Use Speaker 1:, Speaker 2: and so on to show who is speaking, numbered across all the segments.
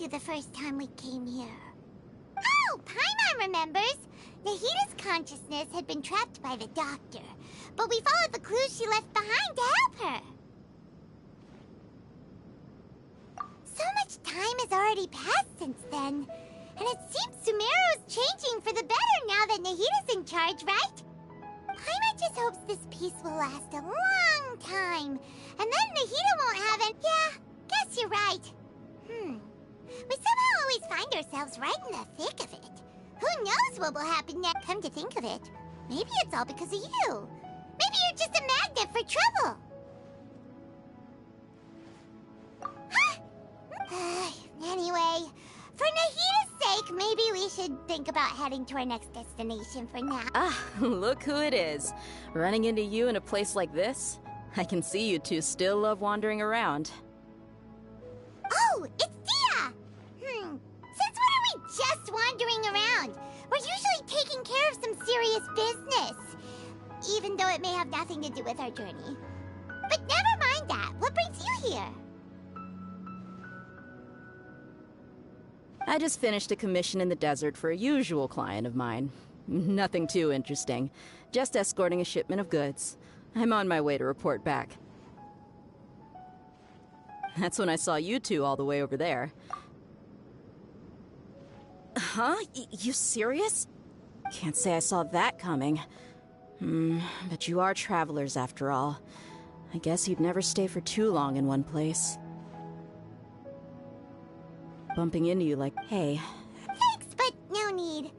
Speaker 1: you the first time we came here. Oh, Paimon remembers! Nahita's consciousness had been trapped by the doctor, but we followed the clues she left behind to help her. So much time has already passed since then, and it seems Sumeru's changing for the better now that Nahita's in charge, right? Paimon just hopes this peace will last a long time, and then Nahita won't have it. Yeah, guess you're right. We somehow always find ourselves right in the thick of it. Who knows what will happen next? Come to think of it, maybe it's all because of you. Maybe you're just a magnet for trouble. Anyway, for Nahita's sake, maybe we should think about heading to our next destination for now.
Speaker 2: Ah, look who it is. Running into you in a place like this? I can see you two still love wandering around.
Speaker 1: Oh, it's Dia! Since when are we just wandering around? We're usually taking care of some serious business. Even though it may have nothing to do with our journey. But never mind that. What brings you here?
Speaker 2: I just finished a commission in the desert for a usual client of mine. Nothing too interesting. Just escorting a shipment of goods. I'm on my way to report back. That's when I saw you two all the way over there. Huh? You serious? Can't say I saw that coming. But you are travelers after all. I guess you'd never stay for too long in one place. Bumping into you like, hey.
Speaker 1: Thanks, but no need.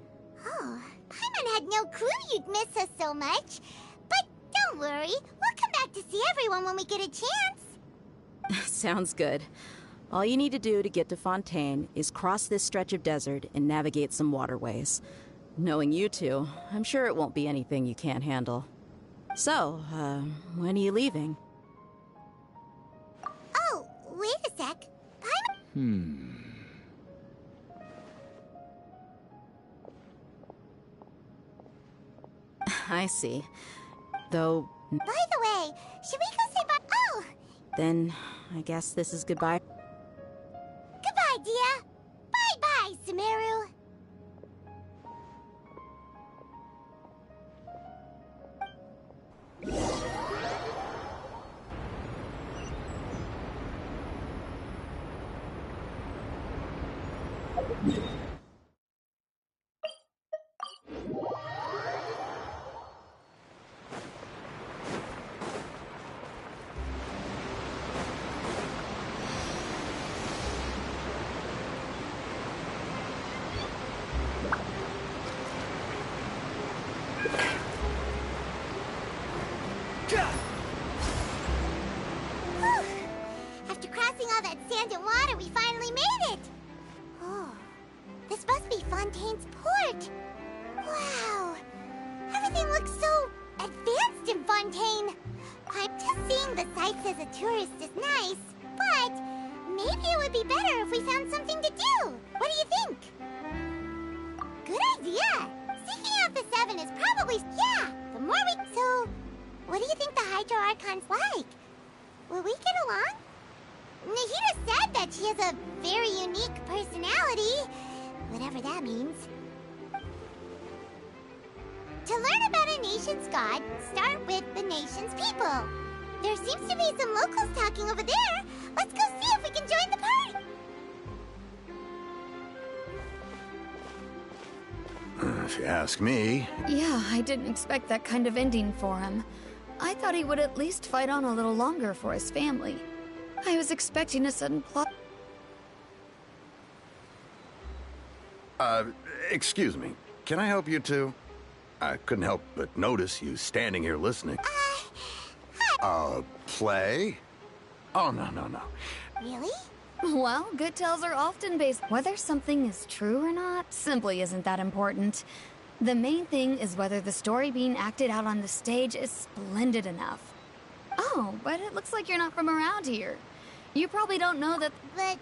Speaker 1: Oh, Paimon had no clue you'd miss us so much. But don't worry, we'll come back to see everyone when we get a chance.
Speaker 2: Sounds good. All you need to do to get to Fontaine is cross this stretch of desert and navigate some waterways. Knowing you two, I'm sure it won't be anything you can't handle. So, when are you leaving?
Speaker 1: Oh, wait a sec. Paimon...
Speaker 2: I see. Though...
Speaker 1: By the way, should we go say bye? Oh!
Speaker 2: Then, I guess this is goodbye.
Speaker 1: Goodbye, Dia. Bye-bye, Sumeru. After crossing all that sand and water, we finally made it! Oh, this must be Fontaine's port! Wow! Everything looks so advanced in Fontaine! I'm just seeing the sights as a tourist is nice, but maybe it would be better if we found something to do! What do you think? Good idea! Seeking out the Seven is probably... Yeah! The more we... So, what do you think the Hydro Archon's like? Will we get along? Nahita said that she has a very unique personality, whatever that means. To learn about a nation's god, start with the nation's people. There seems to be some locals talking over there. Let's go see if we can join the party.
Speaker 3: If you ask me...
Speaker 4: Yeah, I didn't expect that kind of ending for him. I thought he would at least fight on a little longer for his family. I was expecting a sudden plot.
Speaker 3: Excuse me. Can I help you two? I couldn't help but notice you standing here listening. Play? Oh, no.
Speaker 1: Really?
Speaker 4: Well, good tales are often based. Whether something is true or not simply isn't that important. The main thing is whether the story being acted out on the stage is splendid enough. Oh, but it looks like you're not from around here. You probably don't know that...
Speaker 1: But,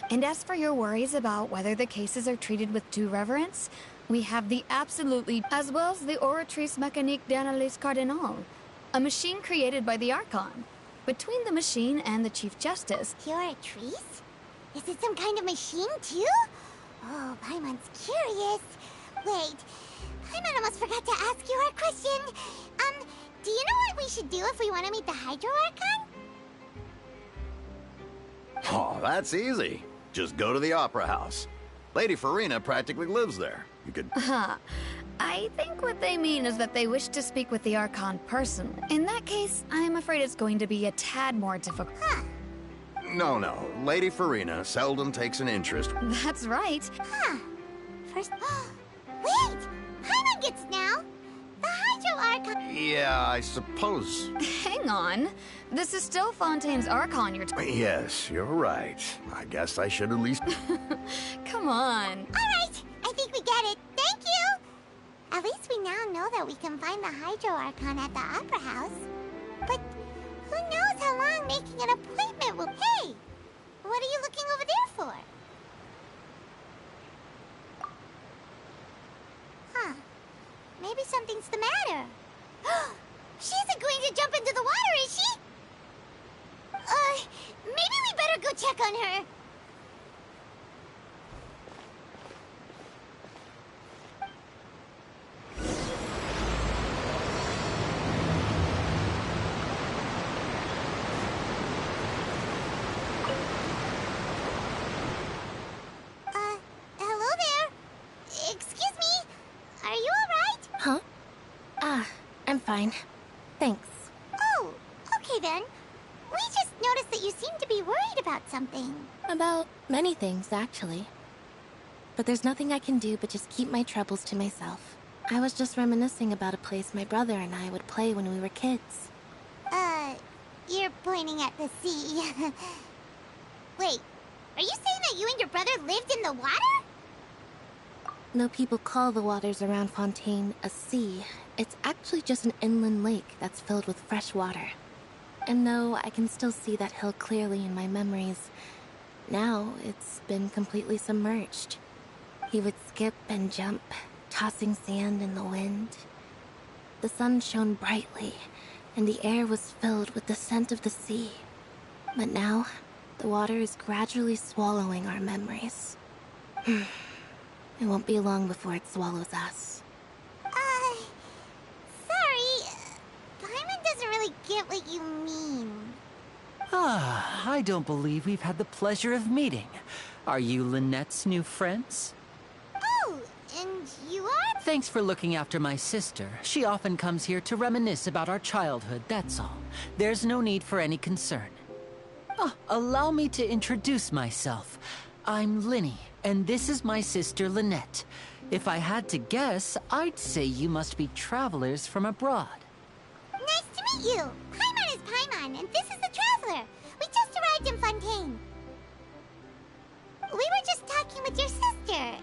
Speaker 4: And as for your worries about whether the cases are treated with due reverence, we have the absolutely... as well as the Oratrice Mécanique d'Analyse Cardinal, a machine created by the Archon. Between the machine and the Chief Justice...
Speaker 1: Oratrice? Is it some kind of machine, too? Oh, Paimon's curious. Wait, Paimon almost forgot to ask you our question. Do you know what we should do if we want to meet the Hydro Archon?
Speaker 3: Oh, that's easy. Just go to the Opera House. Lady Farina practically lives there. You could...
Speaker 4: Huh. I think what they mean is that they wish to speak with the Archon personally. In that case, I'm afraid it's going to be a tad more difficult.
Speaker 1: Huh.
Speaker 3: No. Lady Farina seldom takes an interest.
Speaker 4: That's right.
Speaker 1: Huh. First... Wait! Paimon gets now! The Hydro Archon...
Speaker 3: Yeah, I suppose.
Speaker 4: Hang on. This is still Fontaine's Archon you're
Speaker 3: Yes, you're right. I guess I should at least...
Speaker 4: Come on.
Speaker 1: Alright, I think we get it. Thank you! At least we now know that we can find the Hydro Archon at the Opera House. But who knows how long making an appointment will... Hey! What are you looking over there for? Huh. Maybe something's the matter. She isn't going to jump into the water, is she? Maybe we better go check on her. Hello there. Excuse me. Are you alright?
Speaker 5: Huh? I'm fine. Thanks.
Speaker 1: Oh, okay then. We just noticed that you seem to be worried about something.
Speaker 5: About many things, actually. But there's nothing I can do but just keep my troubles to myself. I was just reminiscing about a place my brother and I would play when we were kids.
Speaker 1: You're pointing at the sea. Wait, are you saying that you and your brother lived in the water?
Speaker 5: No people call the waters around Fontaine a sea. It's actually just an inland lake that's filled with fresh water. And no, I can still see that hill clearly in my memories. Now, it's been completely submerged. He would skip and jump, tossing sand in the wind. The sun shone brightly, and the air was filled with the scent of the sea. But now, the water is gradually swallowing our memories. It won't be long before it swallows us.
Speaker 1: Sorry. Paimon doesn't really get what you mean.
Speaker 6: I don't believe we've had the pleasure of meeting. Are you Lynette's new friends?
Speaker 1: Oh, and you are?
Speaker 6: Thanks for looking after my sister. She often comes here to reminisce about our childhood, that's all. There's no need for any concern. Allow me to introduce myself. I'm Linny, and this is my sister Lynette. If I had to guess, I'd say you must be travelers from abroad.
Speaker 1: Nice to meet you. Paimon is Paimon, and this is the Traveler. We just arrived in Fontaine. We were just talking with your sister.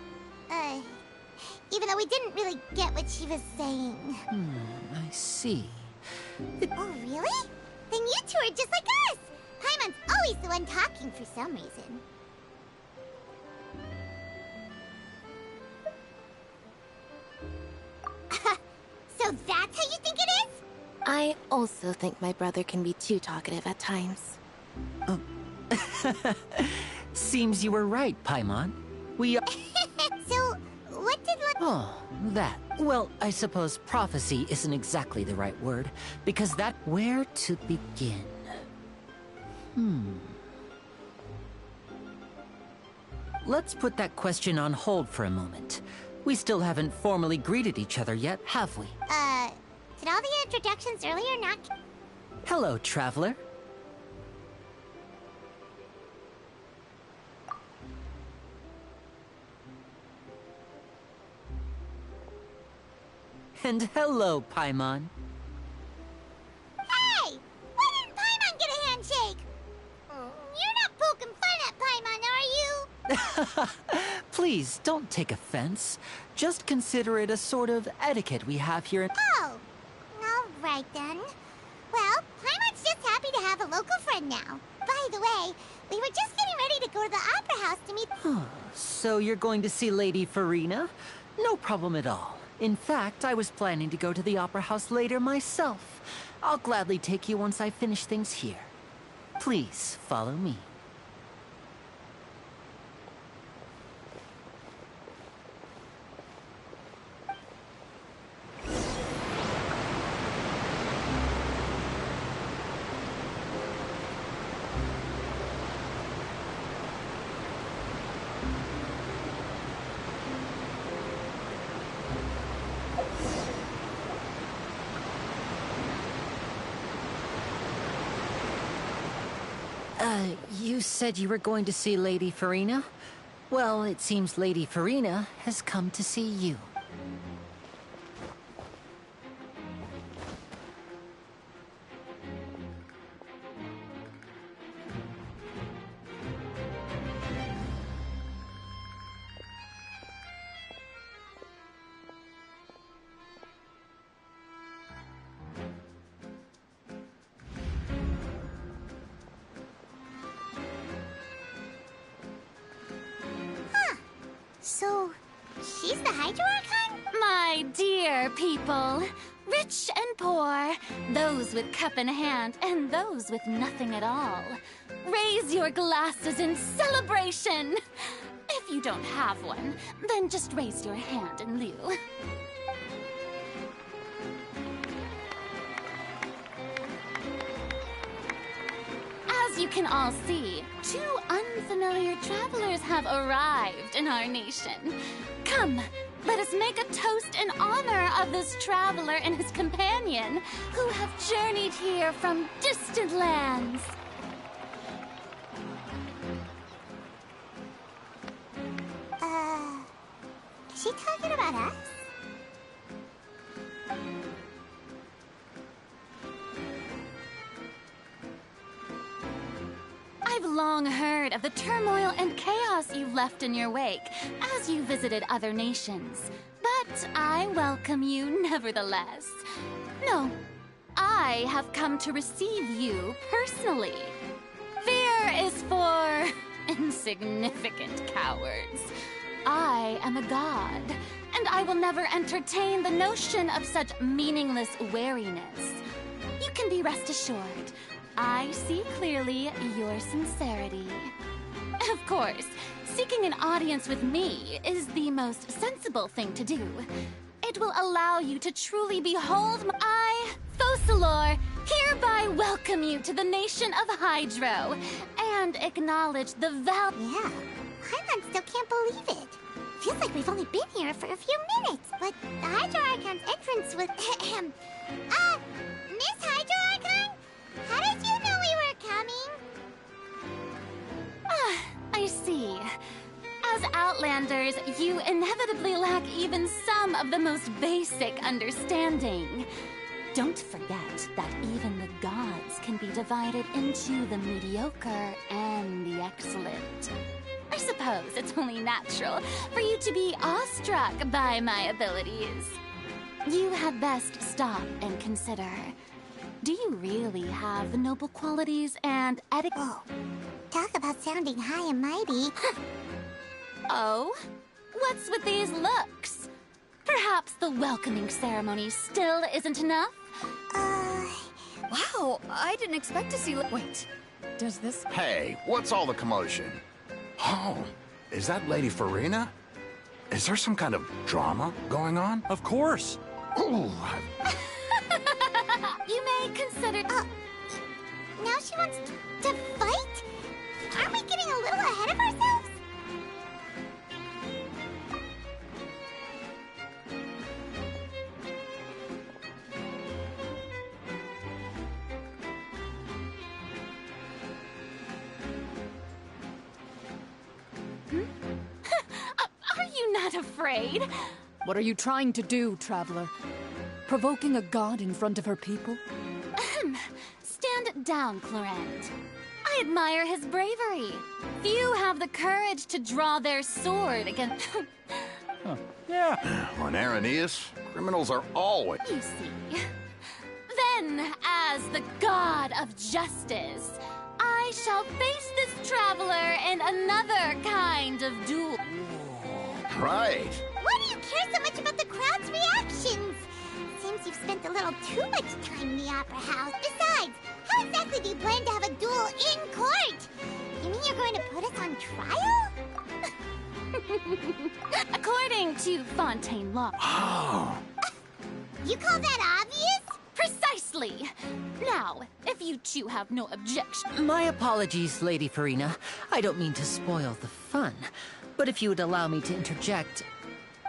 Speaker 1: Even though we didn't really get what she was saying.
Speaker 6: I see.
Speaker 1: Oh, really? Then you two are just like us. Paimon's always the one talking for some reason. So that's how you think it is?
Speaker 5: I also think my brother can be too talkative at times.
Speaker 6: Seems you were right, Paimon. We are...
Speaker 1: So, what did
Speaker 6: Oh, that. Well, I suppose prophecy isn't exactly the right word, because that... Where to begin? Let's put that question on hold for a moment. We still haven't formally greeted each other yet, have we?
Speaker 1: did all the introductions earlier not...
Speaker 6: Hello, Traveler. And hello, Paimon.
Speaker 1: Hey! Why didn't Paimon get a handshake? You're not poking fun at Paimon, are you?
Speaker 6: Please, don't take offense. Just consider it a sort of etiquette we have here in...
Speaker 1: Oh, all right then. Well, Paimon's just happy to have a local friend now. By the way, we were just getting ready to go to the Opera House to meet...
Speaker 6: So you're going to see Lady Farina? No problem at all. In fact, I was planning to go to the Opera House later myself. I'll gladly take you once I finish things here. Please, follow me. You said you were going to see Lady Farina? Well, it seems Lady Farina has come to see you.
Speaker 1: So, she's the Hydro Archon?
Speaker 7: My dear people, rich and poor, those with cup in hand and those with nothing at all, raise your glasses in celebration. If you don't have one, then just raise your hand in lieu. As you can all see, two unfamiliar travelers have arrived in our nation. Come, let us make a toast in honor of this traveler and his companion who have journeyed here from distant lands.
Speaker 1: Is she talking about us?
Speaker 7: I've long heard of the turmoil and chaos you've left in your wake as you visited other nations. But I welcome you nevertheless. No, I have come to receive you personally. Fear is for insignificant cowards. I am a god, and I will never entertain the notion of such meaningless wariness. You can be rest assured, I see clearly your sincerity. Of course, seeking an audience with me is the most sensible thing to do. It will allow you to truly behold I, Focalor, hereby welcome you to the nation of Hydro and acknowledge the
Speaker 1: Yeah, Paimon still can't believe it. Feels like we've only been here for a few minutes, but the Hydro Archon's entrance was... Miss Hydro Archon? How did you know we were coming?
Speaker 7: I see. As Outlanders, you inevitably lack even some of the most basic understanding. Don't forget that even the gods can be divided into the mediocre and the excellent. I suppose it's only natural for you to be awestruck by my abilities. You had best stop and consider. Do you really have the noble qualities and etiquette?
Speaker 1: Oh, talk about sounding high and mighty.
Speaker 7: Oh? What's with these looks? Perhaps the welcoming ceremony still isn't enough?
Speaker 4: Wow, I didn't expect to see... Wait, does this...
Speaker 3: Hey, what's all the commotion? Oh, is that Lady Farina? Is there some kind of drama going on?
Speaker 8: Of course.
Speaker 3: Ooh,
Speaker 7: You may consider...
Speaker 1: Now she wants to fight? Aren't we getting a little ahead of ourselves?
Speaker 7: Are you not afraid?
Speaker 9: What are you trying to do, Traveler? Provoking a god in front of her people?
Speaker 7: Stand down, Clorend. I admire his bravery. Few have the courage to draw their sword against...
Speaker 8: Yeah.
Speaker 3: on Araneus, criminals are always...
Speaker 7: You see. Then, as the god of justice, I shall face this traveler in another kind of duel.
Speaker 3: Right.
Speaker 1: Why do you care so much about the crowd's reactions? Seems you've spent a little too much time in the Opera House. Besides, how exactly do you plan to have a duel in court? You mean you're going to put us on trial?
Speaker 7: According to Fontaine law.
Speaker 3: Oh.
Speaker 1: You call that obvious?
Speaker 7: Precisely! Now, if you two have no objection...
Speaker 6: My apologies, Lady Farina. I don't mean to spoil the fun. But if you would allow me to interject,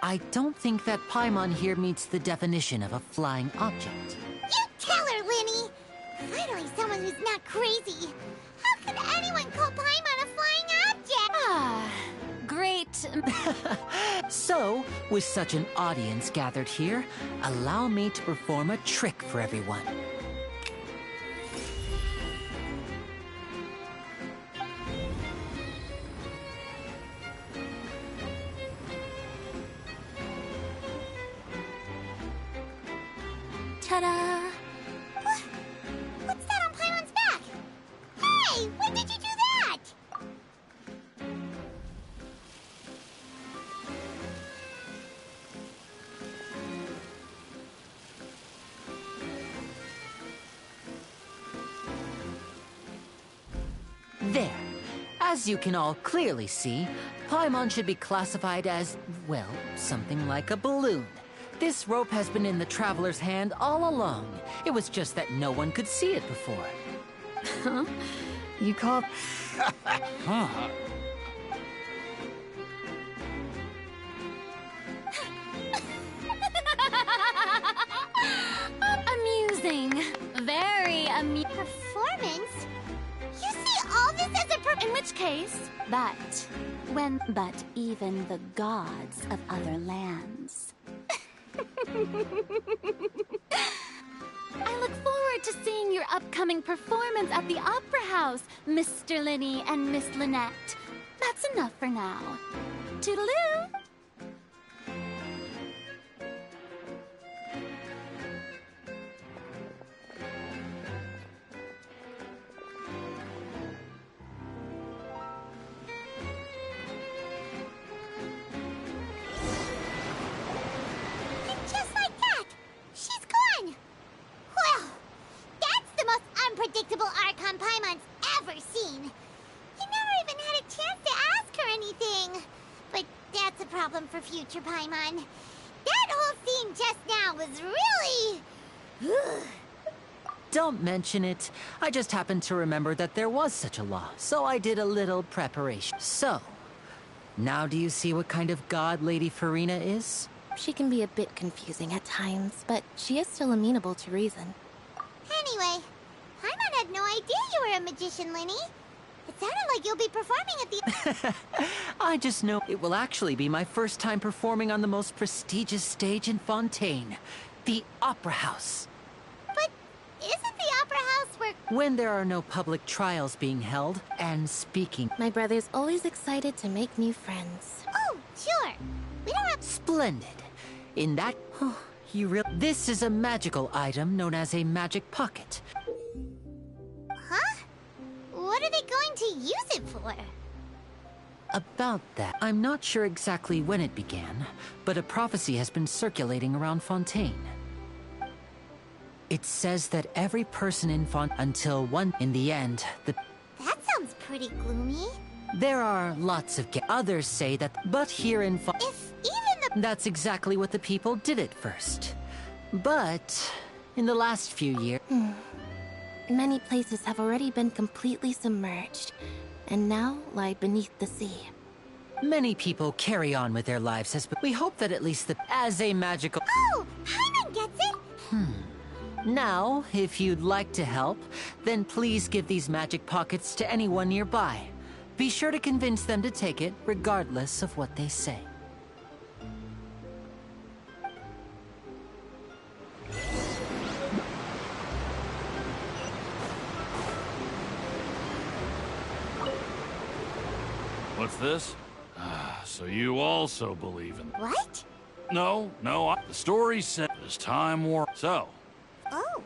Speaker 6: I don't think that Paimon here meets the definition of a flying object.
Speaker 1: You tell her, Linny! Finally someone who's not crazy. How could anyone call Paimon a flying object?
Speaker 7: Ah, great.
Speaker 6: So, with such an audience gathered here, allow me to perform a trick for everyone.
Speaker 1: Ta-da! What's that on Paimon's back? Hey, when did you do that?
Speaker 6: There. As you can all clearly see, Paimon should be classified as, well, something like a balloon. This rope has been in the Traveler's hand all along. It was just that no one could see it before.
Speaker 4: Huh? You call...
Speaker 8: Huh.
Speaker 7: Amusing. Very amusing.
Speaker 1: Performance? You see all this as a
Speaker 7: In which case, but even the gods of other lands. I look forward to seeing your upcoming performance at the Opera House, Mr. Linny and Miss Lynette. That's enough for now. Toodaloo!
Speaker 1: And just like that, she's gone. Well, that's the most unpredictable Archon Paimon's ever seen. He never even had a chance to ask her anything. But that's a problem for future Paimon. That whole scene just now was really...
Speaker 6: Don't mention it. I just happened to remember that there was such a law, so I did a little preparation. So, now do you see what kind of god Lady Farina is?
Speaker 5: She can be a bit confusing at times, but she is still amenable to reason.
Speaker 1: Anyway, Paimon had no idea you were a magician, Linny. It sounded like you'll be performing at the...
Speaker 6: I just know it will actually be my first time performing on the most prestigious stage in Fontaine, the Opera House.
Speaker 1: But isn't the Opera House where...
Speaker 6: When there are no public trials being held, and speaking...
Speaker 5: My brother's always excited to make new friends.
Speaker 1: Oh, sure. We don't have...
Speaker 6: Splendid. In that... This is a magical item known as a magic pocket.
Speaker 1: Huh? What are they going to use it for?
Speaker 6: About that, I'm not sure exactly when it began, but a prophecy has been circulating around Fontaine. It says that every person in until one, in the end,
Speaker 1: That sounds pretty gloomy.
Speaker 6: there are lots of others say that, but here in
Speaker 1: If even the...
Speaker 6: that's exactly what the people did at first. But in the last few years,
Speaker 5: Many places have already been completely submerged, and now lie beneath the sea.
Speaker 6: many people carry on with their lives as we hope that at least as a magical.
Speaker 1: Oh, Paimon gets it!
Speaker 6: Now, if you'd like to help, then please give these magic pockets to anyone nearby. Be sure to convince them to take it, regardless of what they say.
Speaker 8: What's this? Ah, so you also believe in...
Speaker 1: What?
Speaker 8: No, the story said this time war... So,
Speaker 1: Oh.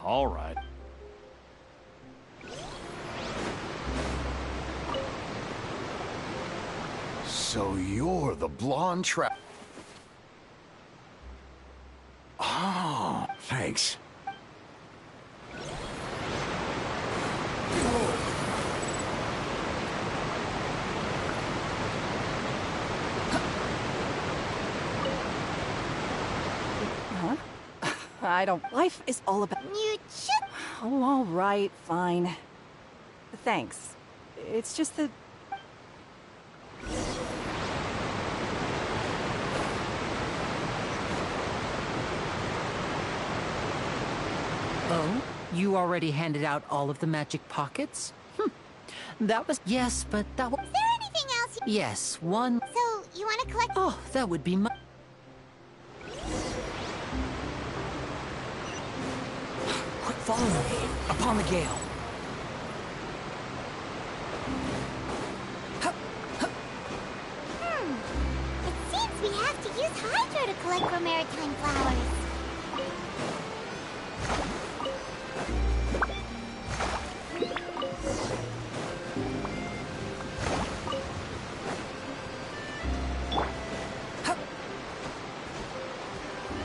Speaker 8: all right.
Speaker 3: So you're the blonde trap. Oh, thanks.
Speaker 2: I don't... Life is all about...
Speaker 1: You should...
Speaker 2: Oh, all right, fine. Thanks. It's just that...
Speaker 6: Oh? You already handed out all of the magic pockets? That was... Yes, but that was...
Speaker 1: Is there anything else you...
Speaker 6: Yes, one...
Speaker 1: So, you want to collect...
Speaker 6: Oh, that would be my...
Speaker 10: Quick, follow me. Upon the gale.
Speaker 1: It seems we have to use Hydro to collect for maritime flowers.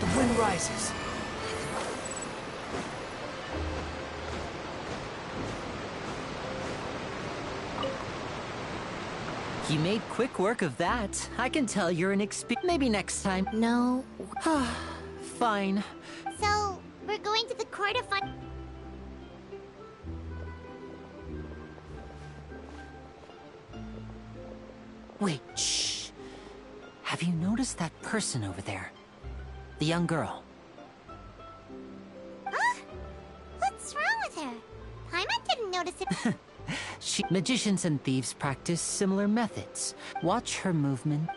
Speaker 10: The wind rises.
Speaker 6: You made quick work of that. I can tell you're an Maybe next time.
Speaker 5: No.
Speaker 6: Fine.
Speaker 1: So, we're going to the court of fun...
Speaker 6: Wait, shh. Have you noticed that person over there? The young girl.
Speaker 1: Huh? What's wrong with her? Paimon didn't notice it.
Speaker 6: Magicians and thieves practice similar methods. Watch her movement.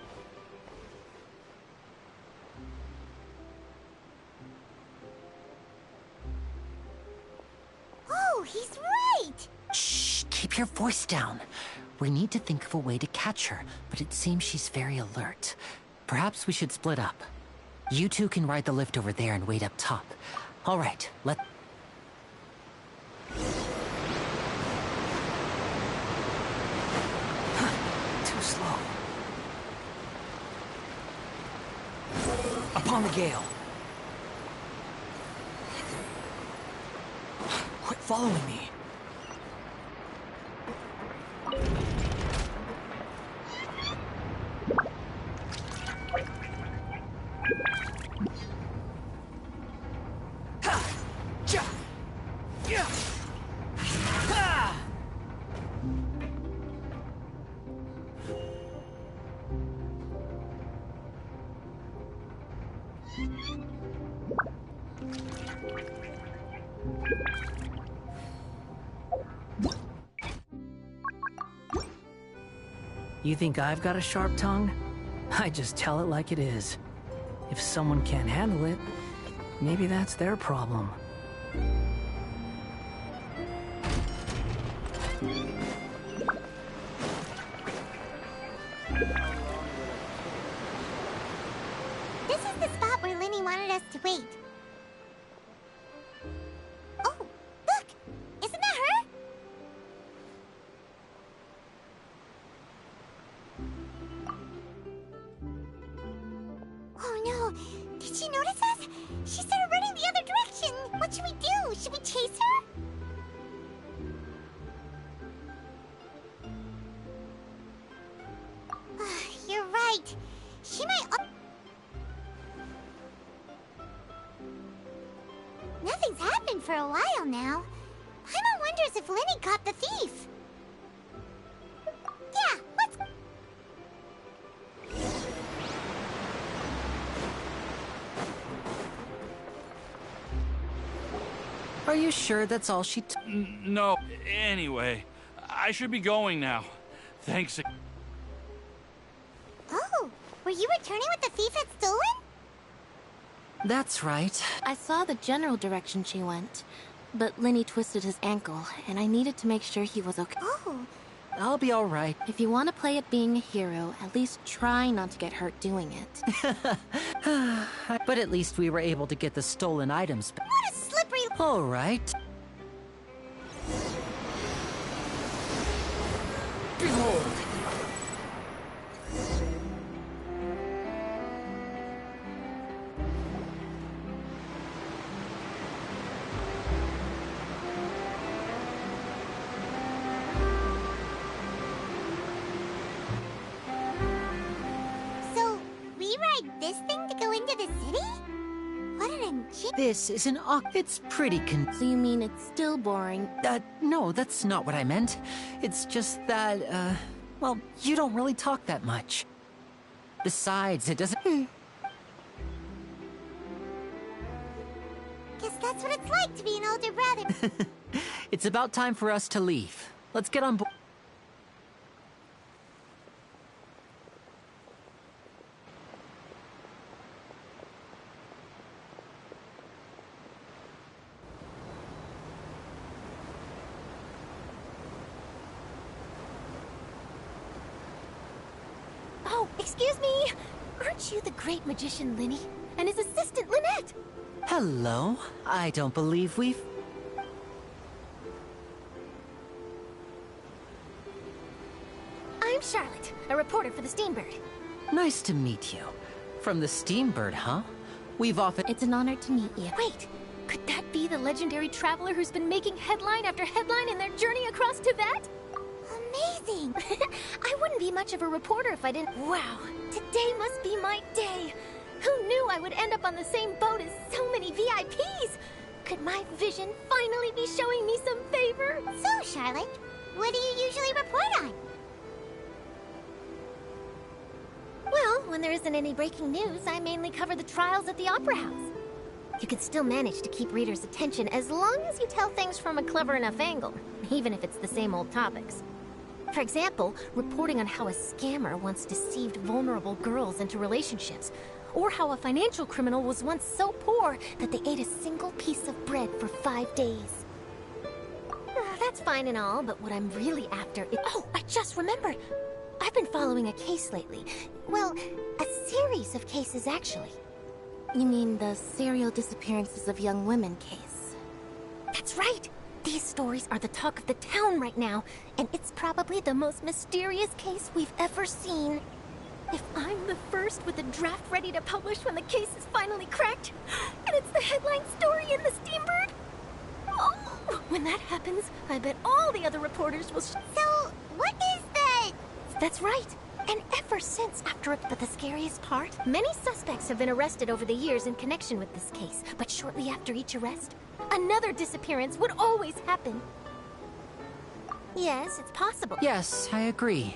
Speaker 1: Oh, he's right!
Speaker 6: Shh, keep your voice down. We need to think of a way to catch her, but it seems she's very alert. Perhaps we should split up. You two can ride the lift over there and wait up top. All right,
Speaker 10: Too slow. Upon the gale. Quit following me. You think I've got a sharp tongue? I just tell it like it is. If someone can't handle it, maybe that's their problem.
Speaker 1: This is the spot where Linny wanted us to wait. Oh, look! Isn't that her? Oh no! Did she notice us? She started running the other direction! What should we do? Should we chase her? You're right. She might... Nothing's happened for a while now. Paimon wonders if Linny caught the thief. Yeah, let's...
Speaker 6: Are you sure that's all she
Speaker 8: No, anyway, I should be going now. Thanks.
Speaker 1: Oh, were you returning what the thief had stolen?
Speaker 6: That's right.
Speaker 5: I saw the general direction she went, but Linny twisted his ankle, and I needed to make sure he was okay.
Speaker 1: Oh,
Speaker 6: I'll be all right.
Speaker 5: If you want to play at being a hero, at least try not to get hurt doing it.
Speaker 6: But at least we were able to get the stolen items back.
Speaker 1: what a slippery...
Speaker 6: All right.
Speaker 10: Behold!
Speaker 1: So, we ride this thing to go into the city? What an ingenious...
Speaker 6: This is an It's pretty
Speaker 5: So you mean it's still boring?
Speaker 6: No, that's not what I meant. It's just that, well, you don't really talk that much. Besides, it doesn't...
Speaker 1: Guess Guess that's what it's like to be an older brother.
Speaker 6: It's about time for us to leave. Let's get on board.
Speaker 1: Oh, excuse me. Aren't you the great magician Linny? And his assistant Lynette?
Speaker 6: Hello. I don't believe we've...
Speaker 1: I'm Charlotte, a reporter for the Steambird.
Speaker 6: Nice to meet you. From the Steambird, huh? We've often...
Speaker 5: It's an honor to meet you.
Speaker 1: Wait, could that be the legendary traveler who's been making headline after headline in their journey across Tibet? Amazing! I wouldn't be much of a reporter if I didn't... Wow, today must be my day! Who knew I would end up on the same boat as so many VIPs? Could my vision finally be showing me some favor? So, Charlotte, what do you usually report on? Well, when there isn't any breaking news, I mainly cover the trials at the Opera House. You can still manage to keep readers' attention as long as you tell things from a clever enough angle, even if it's the same old topics. For example, reporting on how a scammer once deceived vulnerable girls into relationships, or how a financial criminal was once so poor that they ate a single piece of bread for 5 days. That's fine and all, but what I'm really after is... Oh, I just remembered! I've been following a case lately. Well, a series of cases, actually.
Speaker 5: You mean the serial disappearances of young women case?
Speaker 1: That's right! These stories are the talk of the town right now, and it's probably the most mysterious case we've ever seen. If I'm the first with the draft ready to publish when the case is finally cracked, and it's the headline story in the Steambird, oh, when that happens, I bet all the other reporters will... So, what is that? That's right. And ever since after it, but the scariest part, many suspects have been arrested over the years in connection with this case, but shortly after each arrest, another disappearance would always happen. Yes, it's possible.
Speaker 6: Yes, I agree.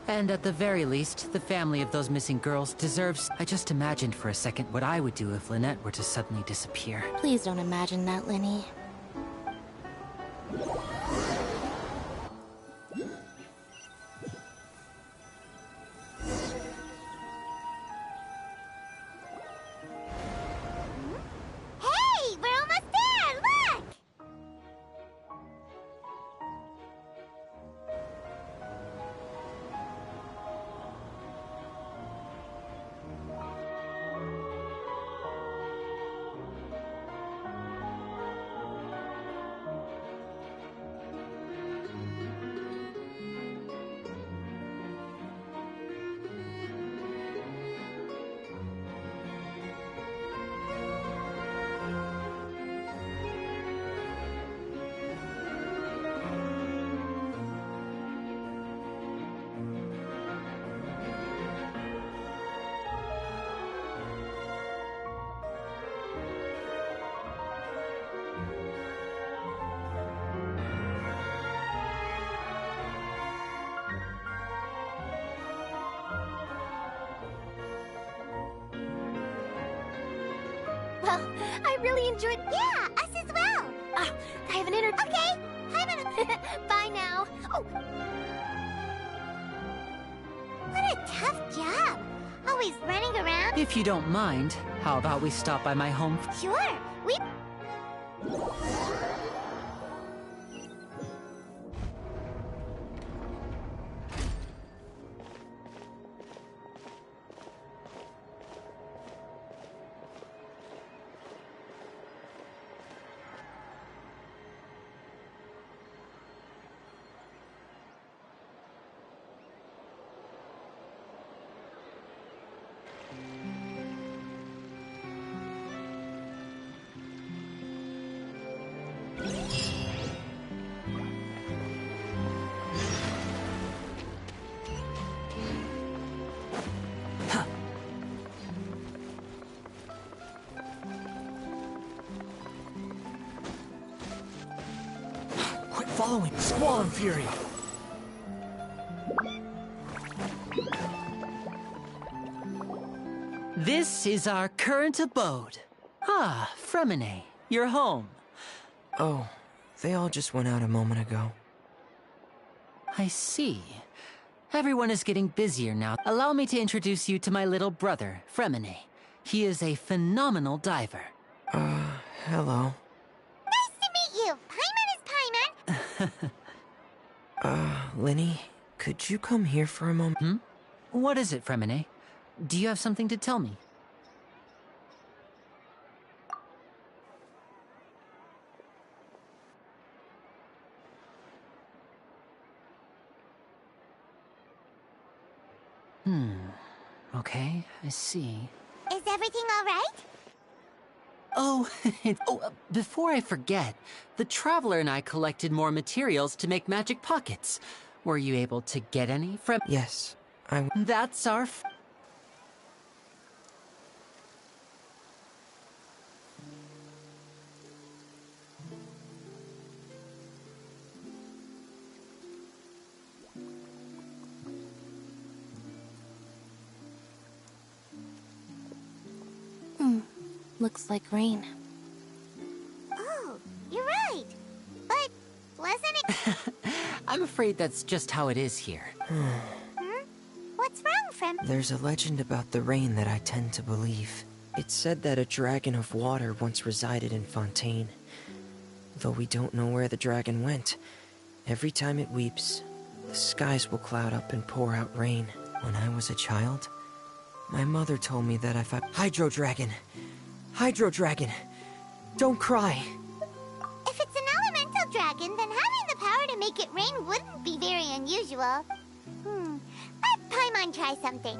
Speaker 6: And at the very least, the family of those missing girls deserves... I just imagined for a second what I would do if Lynette were to suddenly disappear.
Speaker 5: Please don't imagine that, Linny.
Speaker 1: Hey, we're almost there! Look! Well, I really enjoyed... Yeah, us as well! I have an interview... Okay, bye now. Oh. What a tough job. Always running around.
Speaker 6: If you don't mind, how about we stop by my home?
Speaker 1: Sure, we...
Speaker 10: Quit following me, Squall and Fury!
Speaker 6: This is our current abode. Ah, Fremine. You're home.
Speaker 11: Oh, they all just went out a moment ago.
Speaker 6: I see. Everyone is getting busier now. Allow me to introduce you to my little brother, Fremine. He is a phenomenal diver.
Speaker 11: Hello.
Speaker 1: Nice to meet you. Paimon is Paimon.
Speaker 11: Linny, could you come here for a moment?
Speaker 6: What is it, Fremine? Do you have something to tell me? Okay, I see.
Speaker 1: Is everything all right?
Speaker 6: Oh, before I forget, the Traveler and I collected more materials to make magic pockets. Were you able to get any from—
Speaker 11: Yes,
Speaker 6: That's our
Speaker 5: Looks like rain.
Speaker 1: Oh, you're right. But wasn't it?
Speaker 6: I'm afraid that's just how it is here.
Speaker 1: What's wrong, Frem?
Speaker 11: There's a legend about the rain that I tend to believe. It's said that a dragon of water once resided in Fontaine. Though we don't know where the dragon went, every time it weeps, the skies will cloud up and pour out rain. When I was a child, my mother told me that if I— Hydro Dragon! Hydro Dragon! Don't cry!
Speaker 1: If it's an elemental dragon, then having the power to make it rain wouldn't be very unusual. Let Paimon try something.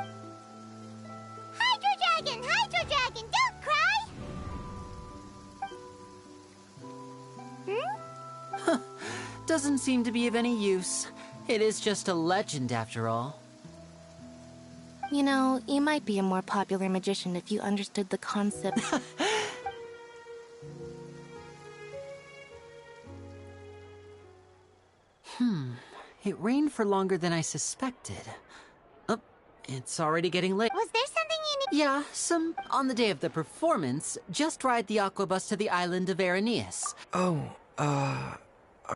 Speaker 1: Hydro Dragon, don't cry!
Speaker 6: Doesn't seem to be of any use. It is just a legend after all.
Speaker 5: You know, you might be a more popular magician if you understood the concept.
Speaker 6: It rained for longer than I suspected. Oh, it's already getting late.
Speaker 1: Was there something you need?
Speaker 6: Yeah, on the day of the performance, just ride the aquabus to the island of Araneus.
Speaker 11: Oh,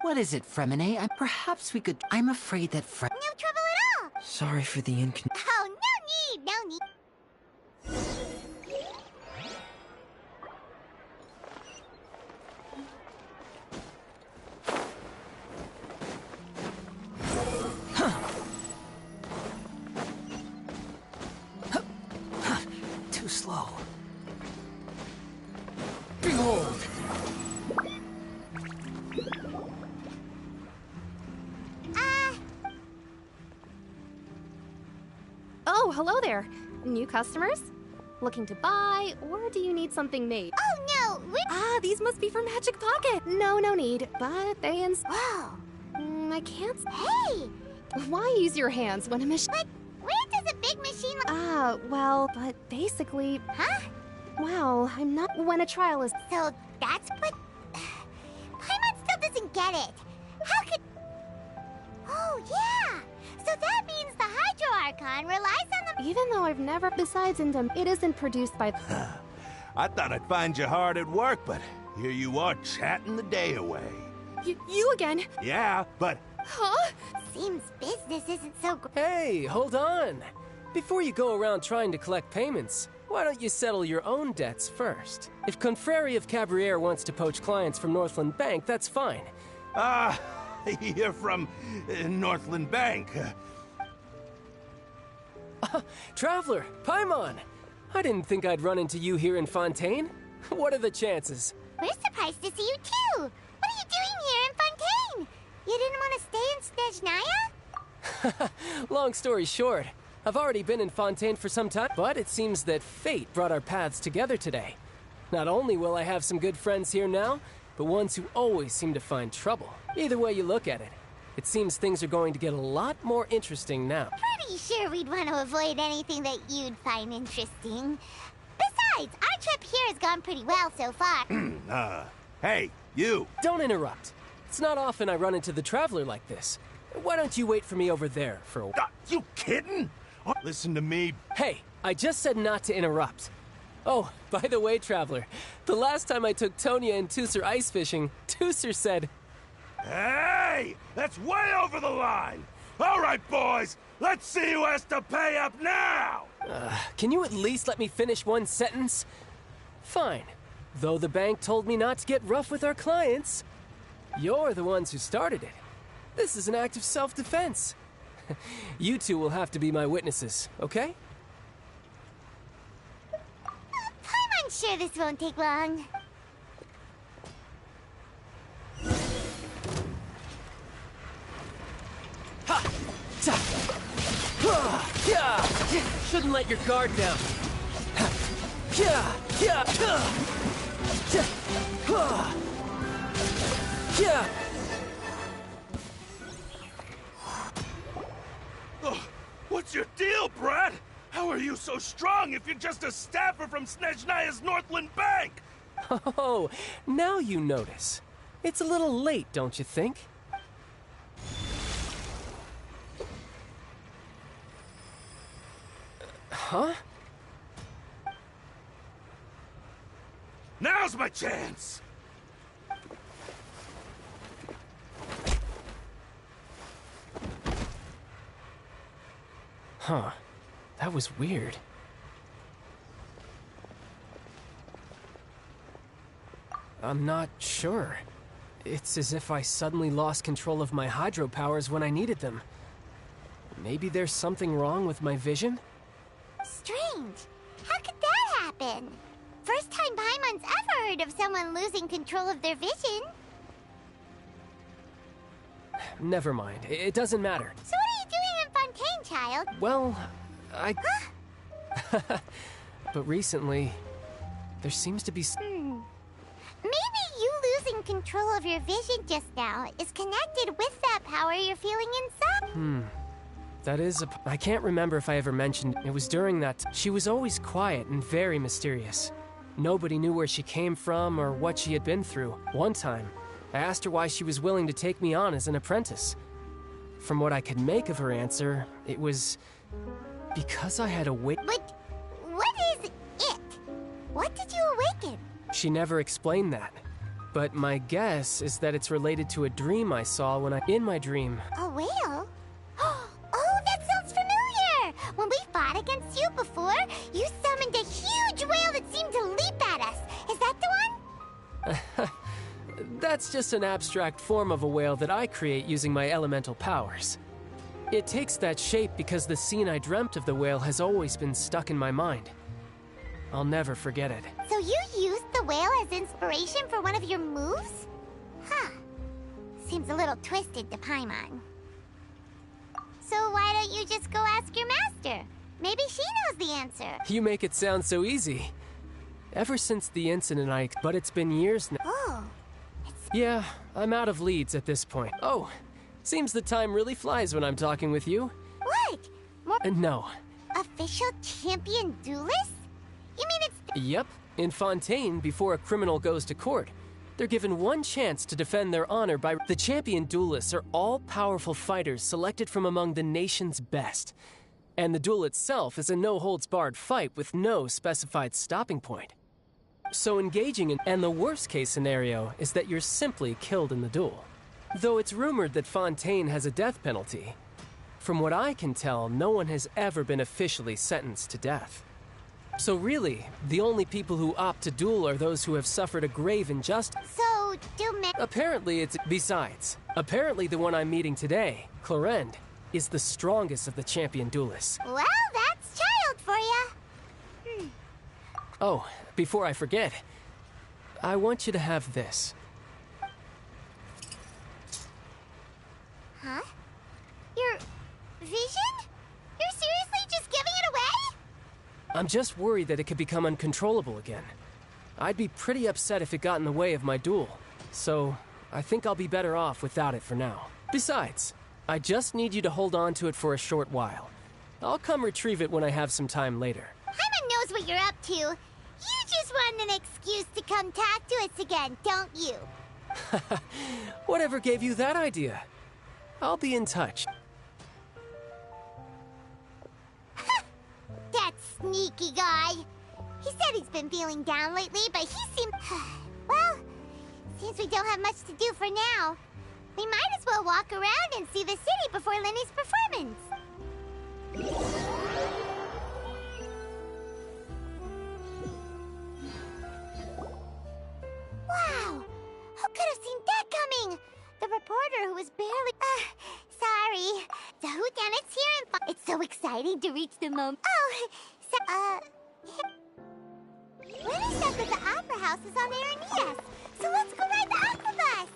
Speaker 6: What is it, Fremine? Perhaps we could— I'm afraid that
Speaker 1: No trouble at all.
Speaker 11: sorry for the inconvenience.
Speaker 1: Oh, no need.
Speaker 10: Too slow. Behold!
Speaker 12: Oh, hello there. New customers? Looking to buy, or do you need something made?
Speaker 1: Oh, no.
Speaker 12: These must be for Magic Pocket. No need. But they
Speaker 1: Whoa.
Speaker 12: I can't.
Speaker 1: Hey,
Speaker 12: Why use your hands when a machine?
Speaker 1: but where does a big machine
Speaker 12: Well, but basically,
Speaker 1: Huh?
Speaker 12: well, I'm not. When a trial is.
Speaker 1: So that's what... Paimon still doesn't get it. How could... Oh, yeah. So that means the Hydro Archon relies on the...
Speaker 12: Even though I've never. Besides, it isn't produced by.
Speaker 13: I thought I'd find you hard at work, but here you are chatting the day away.
Speaker 12: You again?
Speaker 13: Yeah, but
Speaker 12: Huh?
Speaker 1: Seems business isn't so great.
Speaker 14: Hey, hold on. Before you go around trying to collect payments, why don't you settle your own debts first? If Confrere of Cabriere wants to poach clients from Northland Bank, that's fine.
Speaker 13: you're from Northland Bank.
Speaker 14: Traveler, Paimon! I didn't think I'd run into you here in Fontaine. What are the chances?
Speaker 1: We're surprised to see you, too. What are you doing here in Fontaine? You didn't want to stay in Snezhnaya?
Speaker 14: Long story short, I've already been in Fontaine for some time, but it seems that fate brought our paths together today. Not only will I have some good friends here now, but ones who always seem to find trouble. Either way you look at it, it seems things are going to get a lot more interesting now.
Speaker 1: Pretty sure we'd want to avoid anything that you'd find interesting. Besides, our trip here has gone pretty well so far.
Speaker 13: Hey, you!
Speaker 14: Don't interrupt. It's not often I run into the Traveler like this. Why don't you wait for me over there for a while?
Speaker 13: You kidding? Listen to me.
Speaker 14: Hey, I just said not to interrupt. Oh, by the way, Traveler, the last time I took Tonya and Tusser ice fishing, Tusser said,
Speaker 13: "Hey! That's way over the line! All right, boys, let's see who has to pay up now!"
Speaker 14: Can you at least let me finish one sentence? Fine. Though the bank told me not to get rough with our clients, you're the ones who started it. This is an act of self-defense. You two will have to be my witnesses, okay?
Speaker 1: I'm sure this won't take long.
Speaker 14: Ha! Ta! Ha! Yeah! Shouldn't let your guard down. Ha! Yeah! Yeah! Ha! Yeah!
Speaker 13: Oh, what's your deal, Brad? How are you so strong if you're just a staffer from Snezhnaya's Northland Bank?
Speaker 14: Oh, now you notice. It's a little late, don't you think? Huh?
Speaker 13: Now's my chance!
Speaker 14: Huh. That was weird. I'm not sure. It's as if I suddenly lost control of my hydro powers when I needed them. Maybe there's something wrong with my vision?
Speaker 1: Strange. How could that happen? First time Paimon's ever heard of someone losing control of their vision.
Speaker 14: Never mind. It doesn't matter.
Speaker 1: So what are you doing in Fontaine, child?
Speaker 14: Well, I... But recently, there seems to be...
Speaker 1: Maybe you losing control of your vision just now is connected with that power you're feeling inside.
Speaker 14: That is I can't remember if I ever mentioned it was during that... She was always quiet and very mysterious. Nobody knew where she came from or what she had been through. One time, I asked her why she was willing to take me on as an apprentice. From what I could make of her answer, it was... because I had awakened...
Speaker 1: But what is it? What did you awaken?
Speaker 14: She never explained that. But my guess is that it's related to a dream I saw when in my dream...
Speaker 1: A whale? Oh, that sounds familiar! When we fought against you before, you summoned a huge whale that seemed to leap at us. Is that the one?
Speaker 14: That's just an abstract form of a whale that I create using my elemental powers. It takes that shape because the scene I dreamt of the whale has always been stuck in my mind. I'll never forget it.
Speaker 1: So you used the whale as inspiration for one of your moves? Huh. Seems a little twisted to Paimon. So why don't you just go ask your master? Maybe she knows the answer.
Speaker 14: You make it sound so easy. Ever since the incident, but it's been years now.
Speaker 1: Oh.
Speaker 14: Yeah, I'm out of leads at this point. Oh, seems the time really flies when I'm talking with you.
Speaker 1: What? More
Speaker 14: No.
Speaker 1: official champion duelist? You mean it's...
Speaker 14: Yep. In Fontaine, before a criminal goes to court, they're given one chance to defend their honor by... The champion duelists are all-powerful fighters selected from among the nation's best. And the duel itself is a no-holds-barred fight with no specified stopping point. So engaging in... And the worst-case scenario is that you're simply killed in the duel. Though it's rumored that Fontaine has a death penalty, from what I can tell, no one has ever been officially sentenced to death. So really, the only people who opt to duel are those who have suffered a grave injustice.
Speaker 1: So, do men...
Speaker 14: Apparently it's... Besides, apparently the one I'm meeting today, Clorend, is the strongest of the champion duelists.
Speaker 1: Well, that's child for ya.
Speaker 14: Oh, before I forget, I want you to have this.
Speaker 1: Huh? Your vision? You're seriously just giving it away?
Speaker 14: I'm just worried that it could become uncontrollable again. I'd be pretty upset if it got in the way of my duel, so I think I'll be better off without it for now. Besides, I just need you to hold on to it for a short while. I'll come retrieve it when I have some time later.
Speaker 1: Paimon knows what you're up to. You just want an excuse to come talk to us again, don't you?
Speaker 14: Whatever gave you that idea? I'll be in touch.
Speaker 1: That sneaky guy. He said he's been feeling down lately, but he seemed... Well, since we don't have much to do for now, we might as well walk around and see the city before Lenny's performance. Wow! Who could have seen that coming? The reporter who was barely... sorry. The whodunit's here and... It's so exciting to reach the moment... Oh, so, Lenny said that the Opera House is on Araneas, so let's go ride the Aquabus!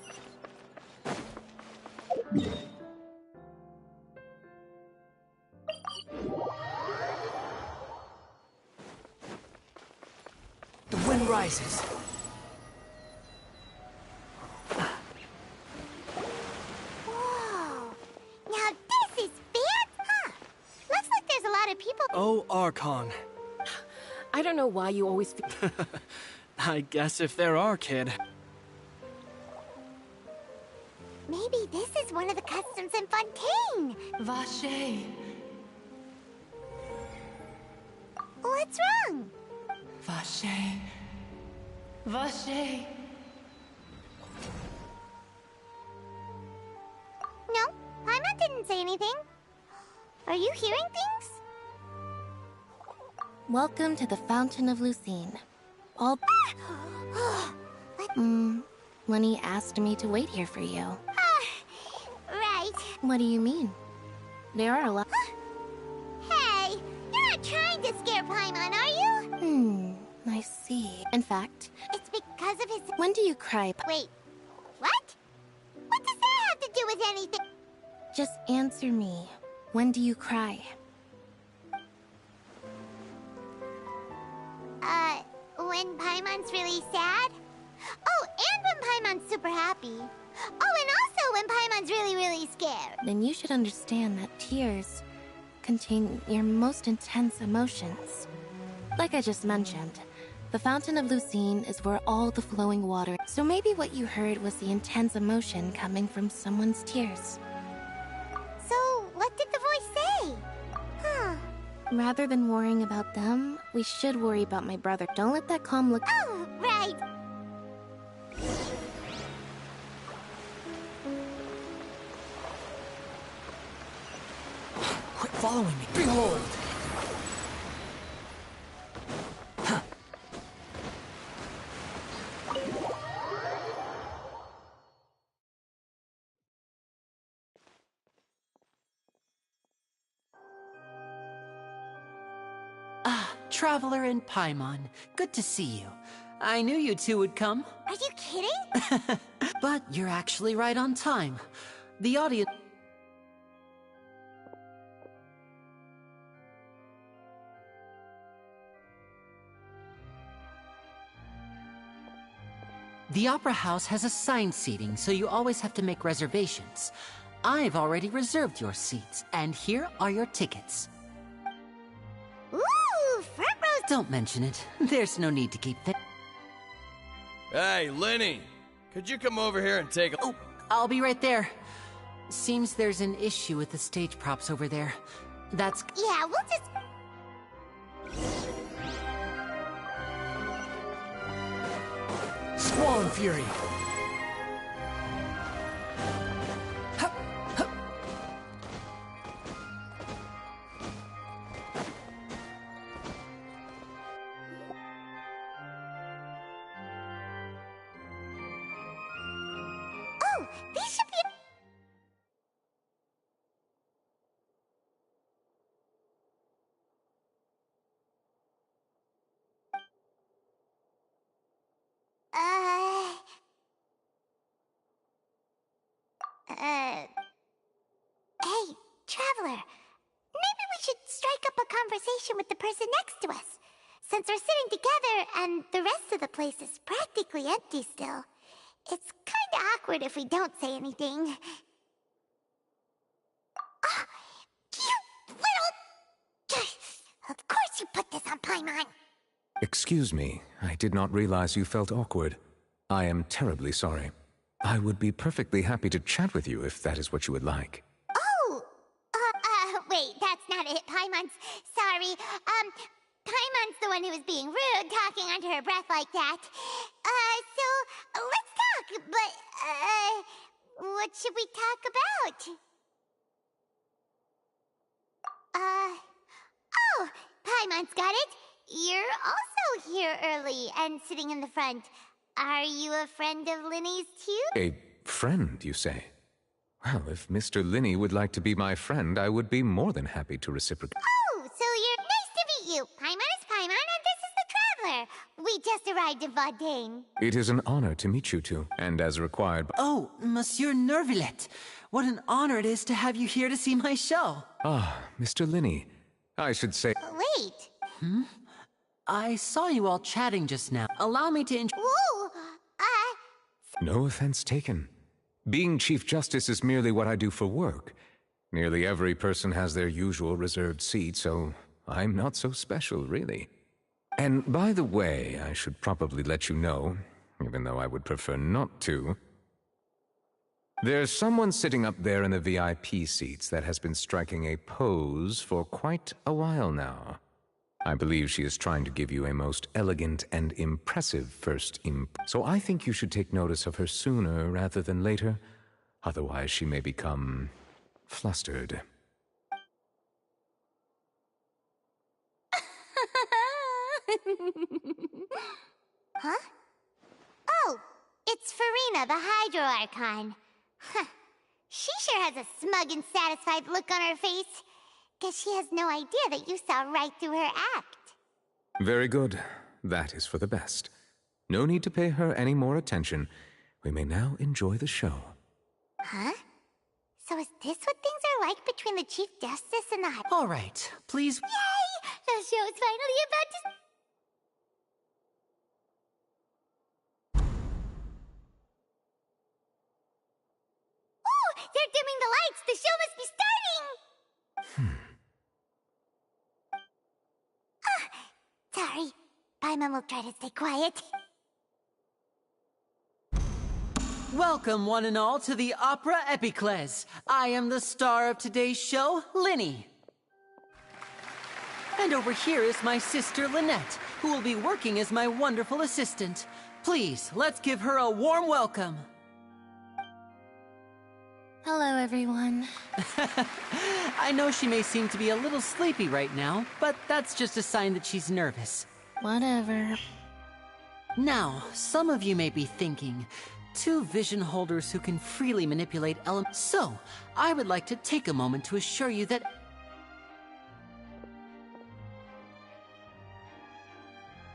Speaker 10: The wind rises.
Speaker 1: Whoa! Now this is fantastic! Looks like there's a lot of people...
Speaker 15: Oh, Archon.
Speaker 12: I don't know why you always feel...
Speaker 15: I guess if there are, kid.
Speaker 1: Maybe this is one of the customs in Fontaine!
Speaker 16: Vache.
Speaker 1: What's wrong?
Speaker 16: Vache. Vache.
Speaker 1: No, Paimon didn't say anything. Are you hearing things?
Speaker 5: Welcome to the Fountain of Lucine. All... Lenny asked me to wait here for you.
Speaker 1: Right.
Speaker 5: What do you mean? There are a lot...
Speaker 1: Hey, you're not trying to scare Paimon, are you?
Speaker 5: I see. In fact...
Speaker 1: It's because of his...
Speaker 5: When do you cry?
Speaker 1: Wait, what? What does that have to do with anything?
Speaker 5: Just answer me. When do you cry?
Speaker 1: When Paimon's really sad? Oh, and when Paimon's super happy. Oh, and also when Paimon's really, really scared.
Speaker 5: Then you should understand that tears contain your most intense emotions. Like I just mentioned, the Fountain of Lucine is where all the flowing water... So maybe what you heard was the intense emotion coming from someone's tears.
Speaker 1: So, what did the voice say? Huh.
Speaker 5: Rather than worrying about them, we should worry about my brother. Don't let that calm look...
Speaker 1: Oh, right.
Speaker 10: Quit following me. Behold!
Speaker 6: Traveler and Paimon, good to see you. I knew you two would come.
Speaker 1: Are you kidding?
Speaker 6: But you're actually right on time. The audience... The Opera House has assigned seating, so you always have to make reservations. I've already reserved your seats, and here are your tickets.
Speaker 1: Ooh, front row.
Speaker 6: Don't mention it. There's no need to keep them.
Speaker 13: Hey, Lenny! Could you come over here and take a...
Speaker 6: Oh, I'll be right there. Seems there's an issue with the stage props over there. That's...
Speaker 1: Yeah, we'll just...
Speaker 10: Squall Fury!
Speaker 1: Oh, these should be... Hey, Traveler. Maybe we should strike up a conversation with the person next to us. Since we're sitting together and the rest of the place is practically empty still, it's kinda awkward if we don't say anything. Ah, you little... Of course you put this on Paimon.
Speaker 17: Excuse me, I did not realize you felt awkward. I am terribly sorry. I would be perfectly happy to chat with you if that is what you would like.
Speaker 1: Oh! Wait, that's not it. Paimon's... Sorry. Paimon's the one who was being rude. her breath like that. So let's talk, but, what should we talk about? Oh, Paimon's got it. You're also here early and sitting in the front. Are you a friend of Linny's too?
Speaker 17: A friend, you say? Well, if Mr. Linney would like to be my friend, I would be more than happy to reciprocate.
Speaker 1: Oh, so you're nice to meet you. Paimon is Paimon, and this is the Traveler. We just arrived in Fontaine.
Speaker 17: It is an honor to meet you two, and as required by...
Speaker 6: Oh, Monsieur Nervillet. What an honor it is to have you here to see my show.
Speaker 17: Ah, Mr. Linney. I should say...
Speaker 1: Wait.
Speaker 6: I saw you all chatting just now. Allow me to
Speaker 1: Whoa!
Speaker 17: No offense taken. Being Chief Justice is merely what I do for work. Nearly every person has their usual reserved seat, so I'm not so special, really. And by the way, I should probably let you know, even though I would prefer not to. There's someone sitting up there in the VIP seats that has been striking a pose for quite a while now. I believe she is trying to give you a most elegant and impressive first so I think you should take notice of her sooner rather than later. Otherwise, she may become flustered.
Speaker 1: Huh? Oh, it's Farina, the Hydro Archon. Huh. She sure has a smug and satisfied look on her face. Guess she has no idea that you saw right through her act.
Speaker 17: Very good. That is for the best. No need to pay her any more attention. We may now enjoy the show.
Speaker 1: Huh? So is this what things are like between the Chief Justice and the...
Speaker 6: All right, please...
Speaker 1: Yay! The show is finally about to... Oh! They're dimming the lights! The show must be starting! Sorry. Paimon will try to stay quiet.
Speaker 6: Welcome, one and all, to the Opera Epiclese. I am the star of today's show, Linny. And over here is my sister, Lynette, who will be working as my wonderful assistant. Please, let's give her a warm welcome.
Speaker 5: Hello, everyone.
Speaker 6: I know she may seem to be a little sleepy right now, but that's just a sign that she's nervous.
Speaker 5: Whatever.
Speaker 6: Now, some of you may be thinking, two vision holders who can freely manipulate elements. So, I would like to take a moment to assure you that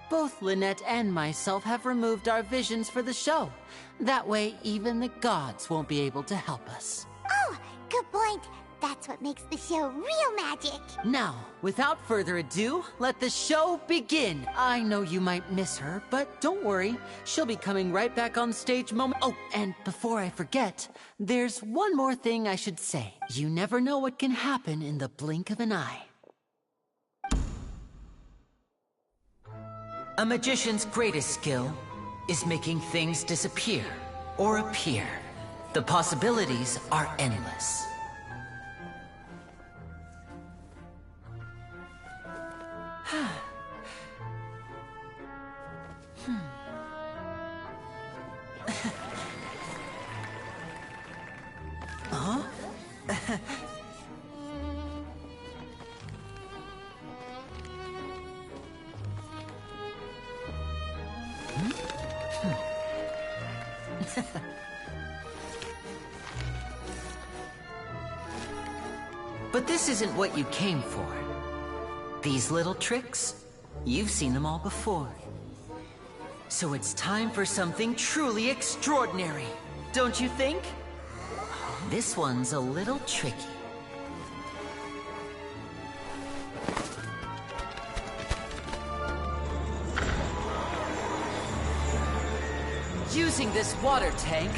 Speaker 6: both Lynette and myself have removed our visions for the show. That way, even the gods won't be able to help us.
Speaker 1: Oh, good point. That's what makes the show real magic.
Speaker 6: Now, without further ado, let the show begin. I know you might miss her, but don't worry. She'll be coming right back on stage moment. Oh, and before I forget, there's one more thing I should say. You never know what can happen in the blink of an eye. A magician's greatest skill is making things disappear or appear. The possibilities are endless. Huh? But this isn't what you came for. These little tricks, you've seen them all before. So it's time for something truly extraordinary, don't you think? This one's a little tricky. Using this water tank,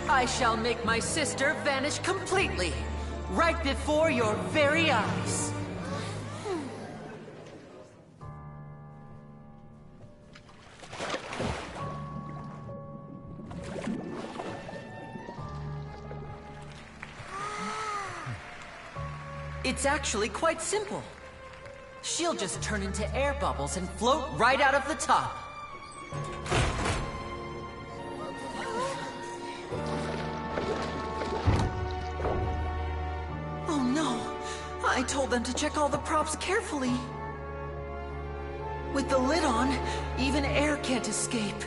Speaker 6: I shall make my sister vanish completely, right before your very eyes. It's actually quite simple. She'll just turn into air bubbles and float right out of the top. told them to check all the props carefully. With the lid on, even air can't escape.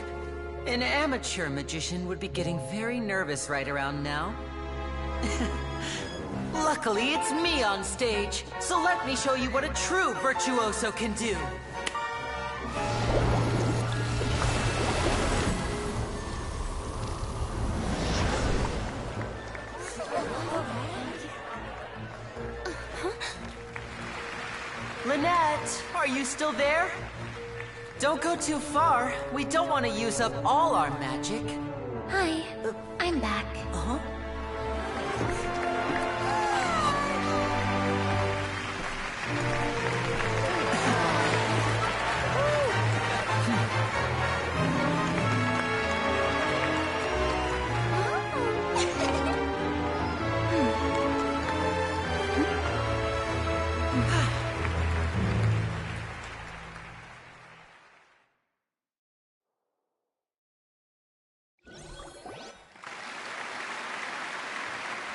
Speaker 6: An amateur magician would be getting very nervous right around now. Luckily, it's me on stage, so let me show you what a true virtuoso can do. Lynette, are you still there? Don't go too far. We don't want to use up all our magic.
Speaker 5: Hi, I'm back.
Speaker 6: Uh-huh.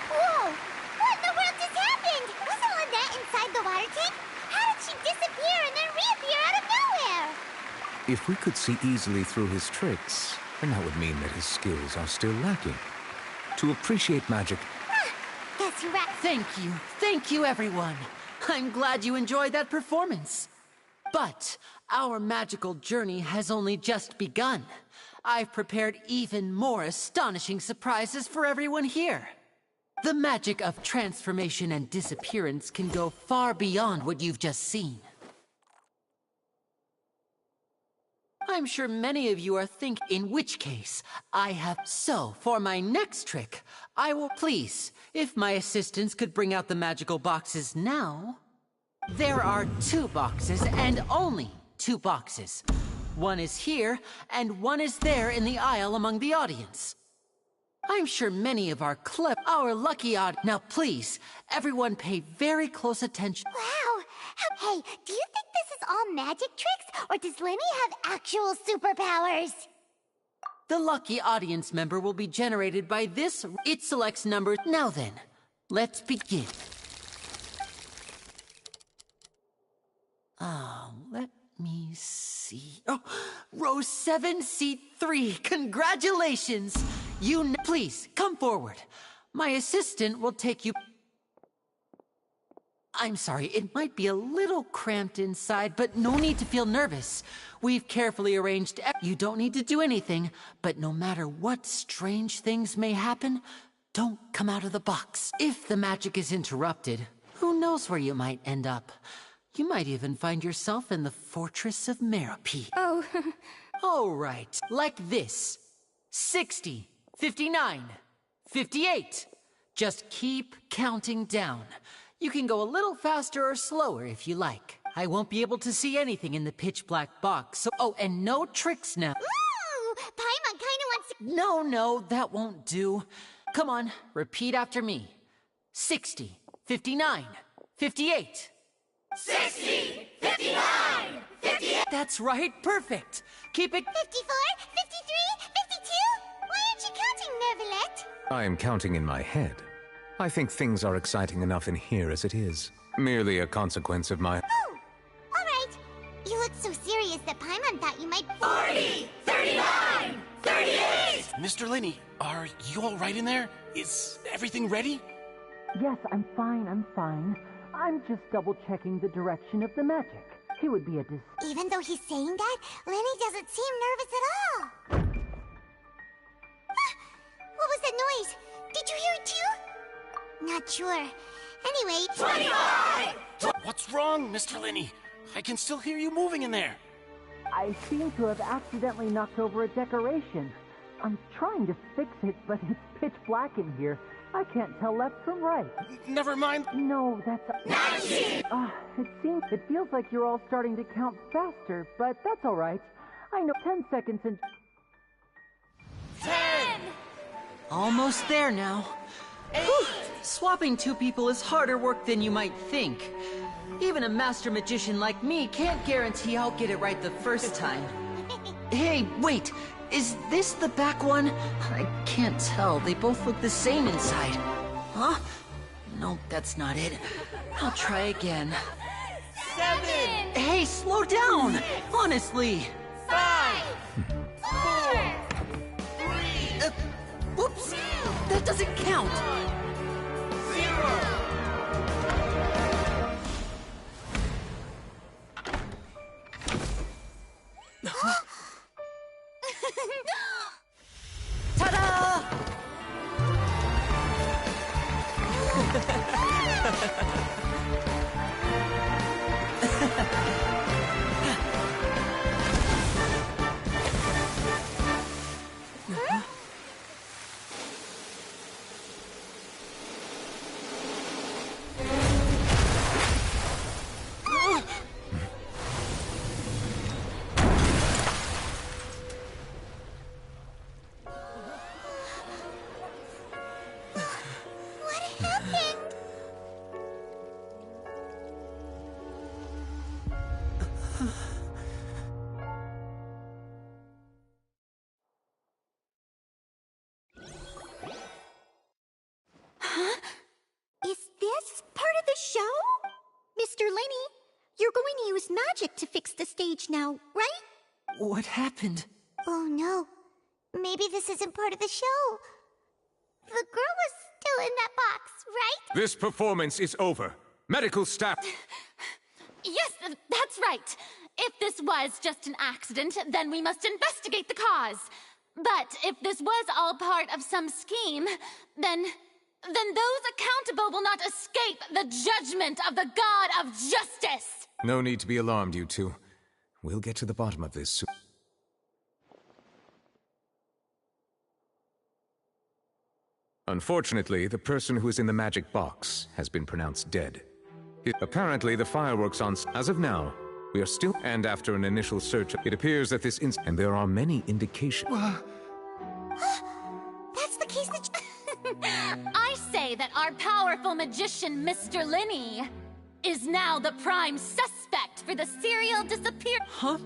Speaker 1: Whoa! What in the world just happened? Wasn't Lynette inside the water tank? How did she disappear and then reappear out of nowhere?
Speaker 17: If we could see easily through his tricks, then that would mean that his skills are still lacking. To appreciate magic...
Speaker 1: Guess you're right.
Speaker 6: Thank you, everyone. I'm glad you enjoyed that performance. But our magical journey has only just begun. I've prepared even more astonishing surprises for everyone here. The magic of transformation and disappearance can go far beyond what you've just seen. I'm sure many of you are thinking, in which case, I have... So, for my next trick, I will please, if my assistants could bring out the magical boxes now. There are 2 boxes, and only 2 boxes. One is here, and one is there in the aisle among the audience. I'm sure many of our lucky odd... Now please, everyone pay very close attention.
Speaker 1: Wow! Hey, do you think this is all magic tricks, or does Lenny have actual superpowers?
Speaker 6: The lucky audience member will be generated by this. It selects numbers. Now then, let's begin. Let me see. Oh, row 7, seat 3. Congratulations! Please, come forward. My assistant will take you... I'm sorry, it might be a little cramped inside, but no need to feel nervous. We've carefully arranged... You don't need to do anything, but no matter what strange things may happen, don't come out of the box. If the magic is interrupted, who knows where you might end up? You might even find yourself in the Fortress of Merope.
Speaker 12: Oh.
Speaker 6: All right, like this. 60, 59, 58. Just keep counting down. You can go a little faster or slower if you like. I won't be able to see anything in the pitch-black box, so... Oh, and no tricks now.
Speaker 1: Ooh! Paimon kinda wants to...
Speaker 6: No, that won't do. Come on, repeat after me. 60, 59, 58.
Speaker 1: 60, 59, 58.
Speaker 6: That's right, perfect. Keep it...
Speaker 1: 54, 53, 52? Why aren't you counting, Nervalette?
Speaker 17: I am counting in my head. I think things are exciting enough in here as it is. Merely a consequence of my...
Speaker 1: Oh! Alright. You look so serious that Paimon thought you might...
Speaker 13: 40, 39, 38! Mr. Linney, are you all right in there? Is everything ready?
Speaker 6: Yes, I'm fine. I'm just double-checking the direction of the magic. It would be a
Speaker 1: Even though he's saying that, Lenny doesn't seem nervous at all. What was that noise? Did you hear it too? Not sure. Anyway...
Speaker 13: 25! What's wrong, Mr. Linney? I can still hear you moving in there.
Speaker 6: I seem to have accidentally knocked over a decoration. I'm trying to fix it, but it's pitch black in here. I can't tell left from right.
Speaker 13: Never mind.
Speaker 6: No, that's...
Speaker 13: 90!
Speaker 6: It feels like you're all starting to count faster, but that's all right. I know 10 seconds and...
Speaker 13: 10!
Speaker 6: Almost there now. Whew. Swapping 2 people is harder work than you might think. Even a master magician like me can't guarantee I'll get it right the first time. Hey, wait! Is this the back one? I can't tell. They both look the same inside. Huh? Nope, that's not it. I'll try again.
Speaker 13: 7!
Speaker 6: Hey, slow down! Honestly!
Speaker 13: 5! 4! 3!
Speaker 6: Whoops! That doesn't count!
Speaker 13: 0!
Speaker 6: Ta-da!
Speaker 1: Is this part of the show? Mr. Lenny, you're going to use magic to fix the stage now, right?
Speaker 6: What happened?
Speaker 1: Oh no. Maybe this isn't part of the show. The girl was still in that box, right?
Speaker 17: This performance is over. Medical staff...
Speaker 7: Yes, that's right. If this was just an accident, then we must investigate the cause. But if this was all part of some scheme, then those accountable will not escape the judgment of the God of Justice!
Speaker 17: No need to be alarmed, you two. We'll get to the bottom of this soon. Unfortunately, the person who is in the magic box has been pronounced dead. Apparently, the fireworks on... As of now, we are still... And after an initial search, it appears that this and there are many indications...
Speaker 1: That's the case that...
Speaker 7: I say that our powerful magician, Mr. Linny, is now the prime suspect for the serial disappear...
Speaker 6: Huh?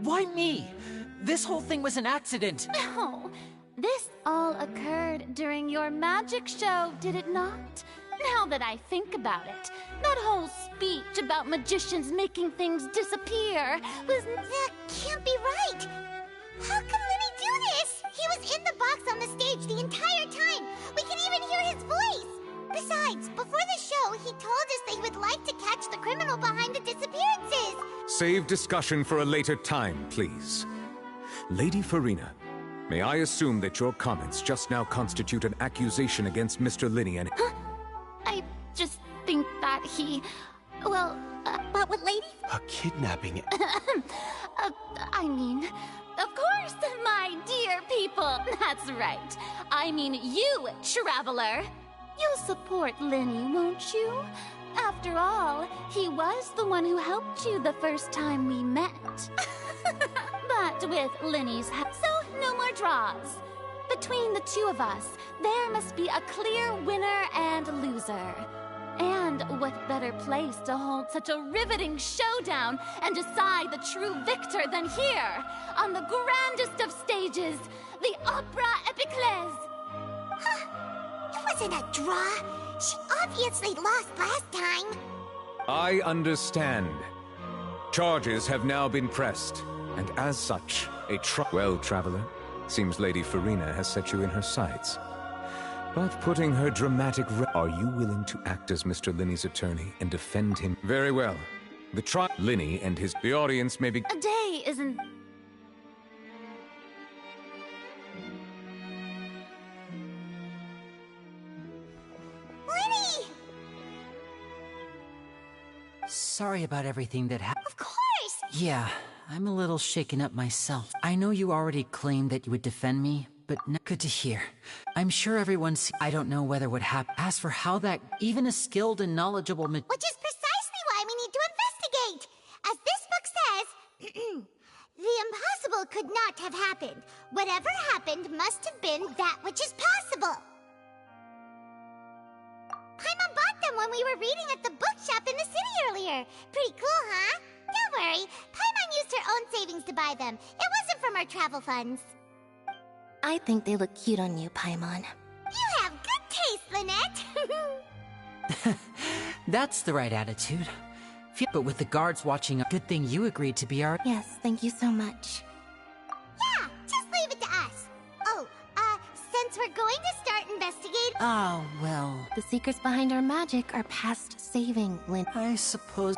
Speaker 6: Why me? This whole thing was an accident.
Speaker 7: No, this all occurred during your magic show, did it not? Now that I think about it, that whole speech about magicians making things disappear was...
Speaker 1: That can't be right! How can Lenny do this? He was in the box on the stage the entire time! We can even hear his voice! Besides, before the show, he told us that he would like to catch the criminal behind the disappearances!
Speaker 17: Save discussion for a later time, please. Lady Farina, may I assume that your comments just now constitute an accusation against Mr. Linny and...
Speaker 7: Huh? I just think that he... Well,
Speaker 1: but with Lady...
Speaker 13: A kidnapping...
Speaker 7: I mean... Of course, my dear people. That's right. I mean you, traveler. You'll support Linny, won't you? After all, he was the one who helped you the first time we met. But with Linny's help, so no more draws. Between the two of us, there must be a clear winner and loser. And what better place to hold such a riveting showdown and decide the true victor than here, on the grandest of stages, the Opera Epiclese.
Speaker 1: Huh. It wasn't a draw. She obviously lost last time.
Speaker 17: I understand. Charges have now been pressed, and as such, Well, traveler, seems Lady Farina has set you in her sights. But putting her dramatic... Are you willing to act as Mr. Linny's attorney and defend him? Very well. Linny and his... The audience may be...
Speaker 7: A day isn't...
Speaker 1: Linny!
Speaker 6: Sorry about everything that happened.
Speaker 1: Of course!
Speaker 6: Yeah, I'm a little shaken up myself. I know you already claimed that you would defend me, but good to hear. I'm sure everyone's... I don't know whether would happen. As for how that... Even a skilled and knowledgeable...
Speaker 1: Which is precisely why we need to investigate! As this book says, the impossible could not have happened. Whatever happened must have been that which is possible. Paimon bought them when we were reading at the bookshop in the city earlier. Pretty cool, huh? Don't worry, Paimon used her own savings to buy them. It wasn't from our travel funds.
Speaker 5: I think they look cute on you, Paimon.
Speaker 1: You have good taste, Lynette!
Speaker 6: That's the right attitude. But with the guards watching, good thing you agreed to be our...
Speaker 5: Yes, thank you so much.
Speaker 1: Yeah, just leave it to us. Oh, since we're going to start investigating...
Speaker 6: Oh, well...
Speaker 5: The secrets behind our magic are past saving, Lynn.
Speaker 6: I suppose...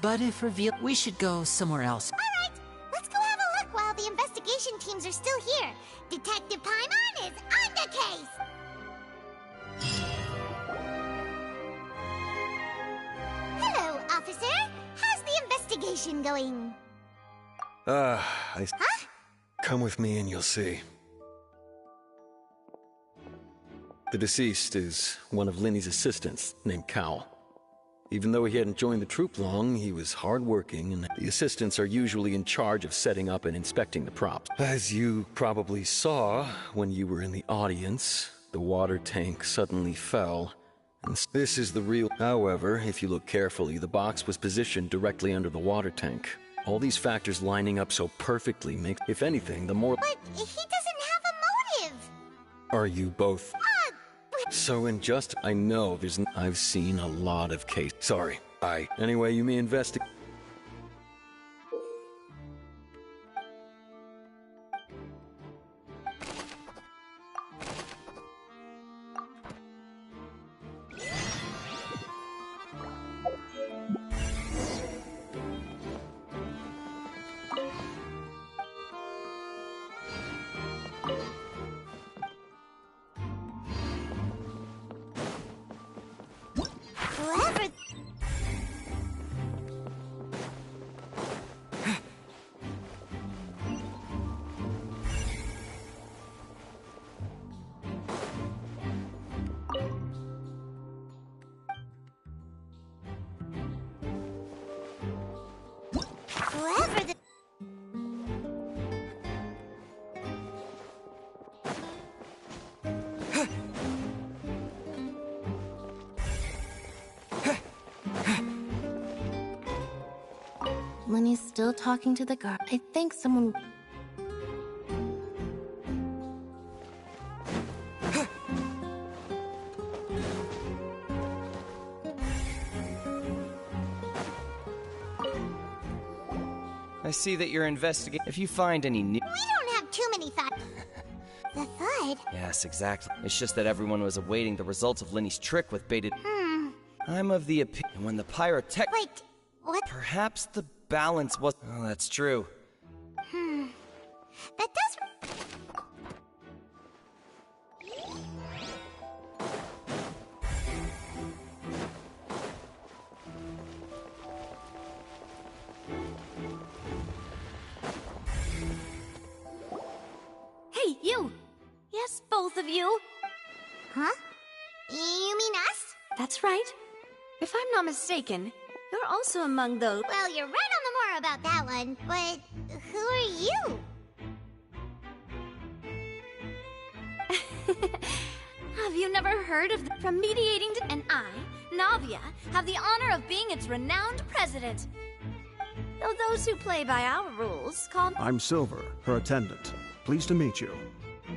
Speaker 6: But if revealed, we should go somewhere else.
Speaker 1: Alright, let's go have a look while the investigation teams are still here. Detective Paimon is on the case! Hello, officer. How's the investigation going?
Speaker 18: Huh?
Speaker 19: Come with me and you'll see.
Speaker 18: The deceased is one of Linny's assistants, named Cal. Even though he hadn't joined the troop long, he was hardworking, and the assistants are usually in charge of setting up and inspecting the props. As you probably saw when you were in the audience, the water tank suddenly fell. And this is the real... However, if you look carefully, the box was positioned directly under the water tank. All these factors lining up so perfectly make, if anything, the more...
Speaker 1: But he doesn't have a motive!
Speaker 18: Are you both... So I know I've seen a lot of cases. Sorry. Anyway, you may investigate.
Speaker 5: Lenny's still talking to the guard. I think someone...
Speaker 20: I see that you're investigating. If you find any new...
Speaker 1: We don't have too many thoughts. The thud?
Speaker 20: Yes, exactly. It's just that everyone was awaiting the results of Linny's trick with baited... I'm of the opinion when the pyrotech...
Speaker 1: Wait, what?
Speaker 20: Perhaps the balance was... Oh, that's true.
Speaker 1: That does...
Speaker 7: Hey, you! Yes, both of you.
Speaker 1: Huh? You mean us?
Speaker 7: That's right. If I'm not mistaken, you're also among those...
Speaker 1: Well, you're right on the more about that one, but who are you?
Speaker 7: Have you never heard of from mediating to... And I, Navia, have the honor of being its renowned president. Though those who play by our rules call...
Speaker 21: I'm Silver, her attendant. Pleased to meet you.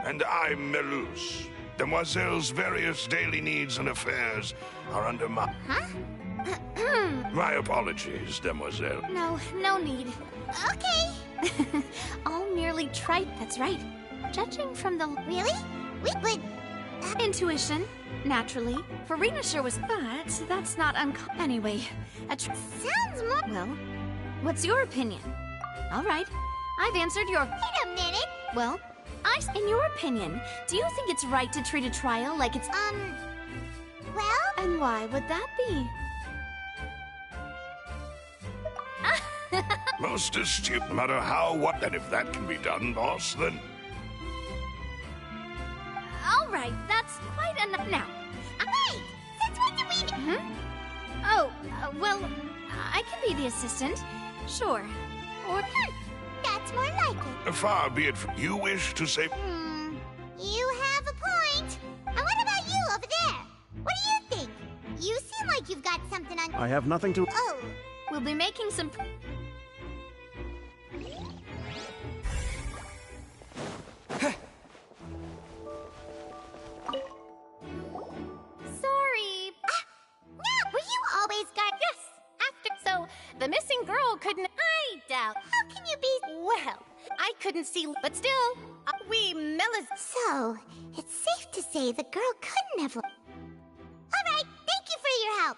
Speaker 13: And I'm Melus. Demoiselle's various daily needs and affairs are under my...
Speaker 1: Huh?
Speaker 13: My apologies, Demoiselle.
Speaker 7: No need.
Speaker 1: Okay.
Speaker 7: All merely trite, that's right. Judging from the...
Speaker 1: Really? But...
Speaker 7: Intuition, naturally. Farina sure was... But that's not Anyway,
Speaker 1: Sounds more...
Speaker 7: Well, what's your opinion? All right, I've answered your...
Speaker 1: Wait a minute!
Speaker 7: Well, in your opinion, do you think it's right to treat a trial like it's...
Speaker 1: Well...
Speaker 7: And why would that be?
Speaker 13: Most astute, no matter how, what, and if that can be done, boss, then...
Speaker 7: All right, that's quite enough now.
Speaker 1: Wait! Since when do we...
Speaker 7: Oh, well, I can be the assistant. Sure. Or...
Speaker 1: That's more like it.
Speaker 13: Far be it from you wish to say...
Speaker 1: You have a point. And what about you over there? What do you think? You seem like you've got something on...
Speaker 21: I have nothing to...
Speaker 1: Oh.
Speaker 7: We'll be making some...
Speaker 1: Sorry.
Speaker 7: couldn't see, but still, we Melis.
Speaker 1: So, it's safe to say the girl couldn't have. Alright, thank you for your help.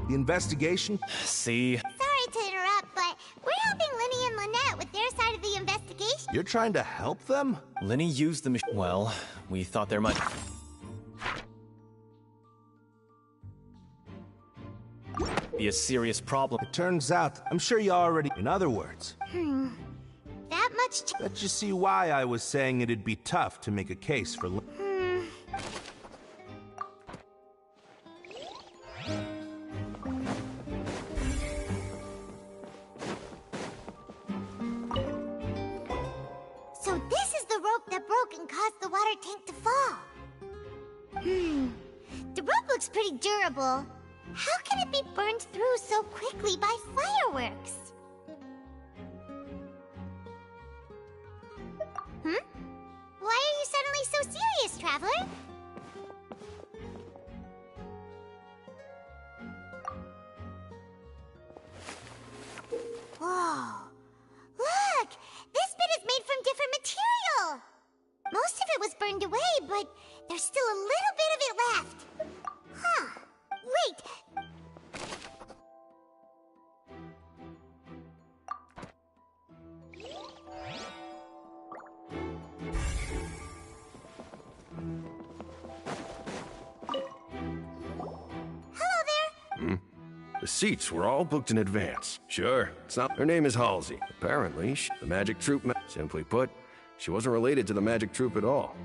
Speaker 21: The investigation?
Speaker 15: See?
Speaker 1: Sorry to interrupt, but we're helping Linny and Lynette with their side of the investigation.
Speaker 21: You're trying to help them?
Speaker 15: Lenny used the machine. Well, we thought there might be a serious problem.
Speaker 21: It turns out, I'm sure you already. In other words,
Speaker 1: That much.
Speaker 21: let you see why I was saying it'd be tough to make a case for.
Speaker 1: So this is the rope that broke and caused the water tank to fall. The rope looks pretty durable. How can it be burned through so quickly by fireworks? Why are you suddenly so serious, Traveler? Whoa. Look! This bit is made from different material! Most of it was burned away, but there's still a little bit of it left. Huh. Wait! Hello there!
Speaker 21: The seats were all booked in advance. Sure, it's not. Her name is Halsey. Apparently, the Magic Troop. Simply put, she wasn't related to the Magic Troop at all.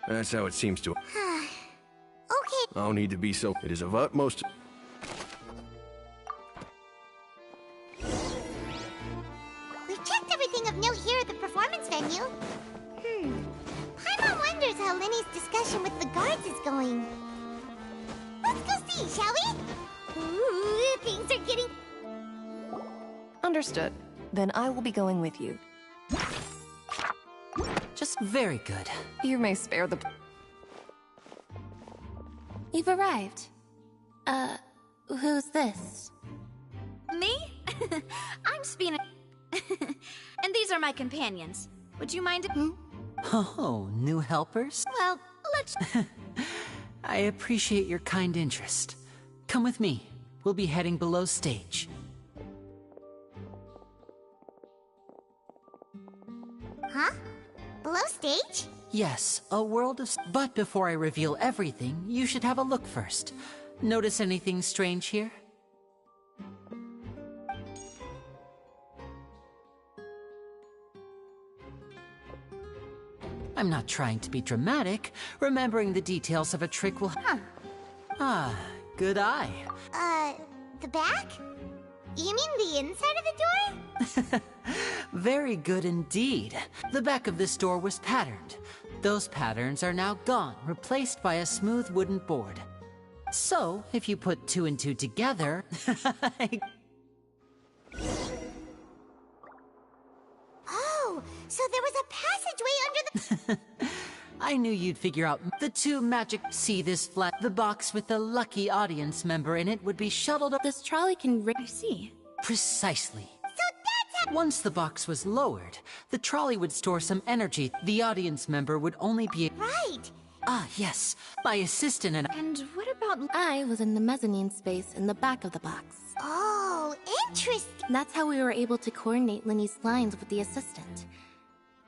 Speaker 21: That's how it seems to.
Speaker 1: Okay.
Speaker 21: No need to be so. It is of utmost.
Speaker 1: We've checked everything of note here at the performance venue. Paimon wonders how Linny's discussion with the guards is going. Let's go see, shall we? Ooh, things are getting...
Speaker 9: Understood. Then I will be going with you.
Speaker 6: Just very good.
Speaker 9: You may spare the...
Speaker 5: You've arrived. Who's this?
Speaker 7: Me? I'm Spina. And these are my companions. Would you mind?
Speaker 6: Oh, new helpers?
Speaker 7: Well, let's...
Speaker 6: I appreciate your kind interest. Come with me. We'll be heading below stage.
Speaker 1: Huh? Below stage?
Speaker 6: Yes, a world of... But before I reveal everything, you should have a look first. Notice anything strange here? I'm not trying to be dramatic. Remembering the details of a trick will... Ah, good eye.
Speaker 1: The back? You mean the inside of the door?
Speaker 6: Very good indeed. The back of this door was patterned. Those patterns are now gone, replaced by a smooth wooden board. So, if you put 2 and 2 together...
Speaker 1: Oh, so there was a passageway under the...
Speaker 6: I knew you'd figure out the 2 magic... See this flat... The box with the lucky audience member in it would be shuttled up...
Speaker 5: This trolley can...
Speaker 7: I see.
Speaker 6: Precisely.
Speaker 1: So that's how...
Speaker 6: Once the box was lowered, the trolley would store some energy. The audience member would only be...
Speaker 1: Right.
Speaker 6: Ah, yes. My assistant and...
Speaker 7: And what about...
Speaker 5: I was in the mezzanine space in the back of the box.
Speaker 1: Oh, interesting.
Speaker 5: That's how we were able to coordinate Linny's lines with the assistant.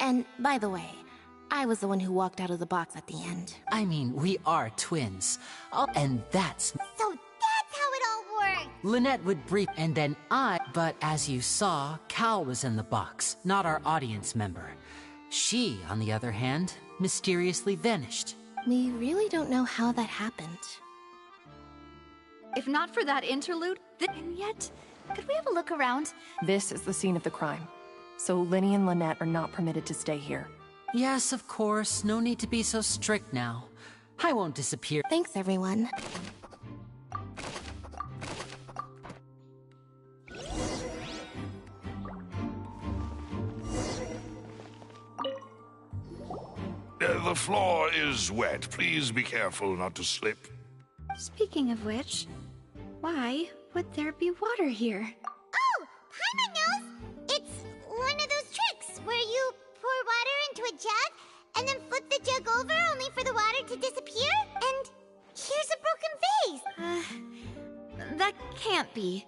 Speaker 5: And, by the way, I was the one who walked out of the box at the end.
Speaker 6: I mean, we are twins. Oh, and that's...
Speaker 1: So that's how it all worked.
Speaker 6: Lynette would brief, and then I... But as you saw, Cal was in the box, not our audience member. She, on the other hand, mysteriously vanished.
Speaker 5: We really don't know how that happened.
Speaker 4: If not for that interlude, and yet, could we have a look around?
Speaker 9: This is the scene of the crime. So Linny and Lynette are not permitted to stay here.
Speaker 6: Yes, of course. No need to be so strict now. I won't disappear.
Speaker 5: Thanks, everyone.
Speaker 22: The floor is wet. Please be careful not to slip.
Speaker 4: Speaking of which, why would there be water here?
Speaker 1: Oh, Paimon knows! It's one of those tricks where you pour water into a jug and then flip the jug over only for the water to disappear. And here's a broken vase.
Speaker 4: That can't be.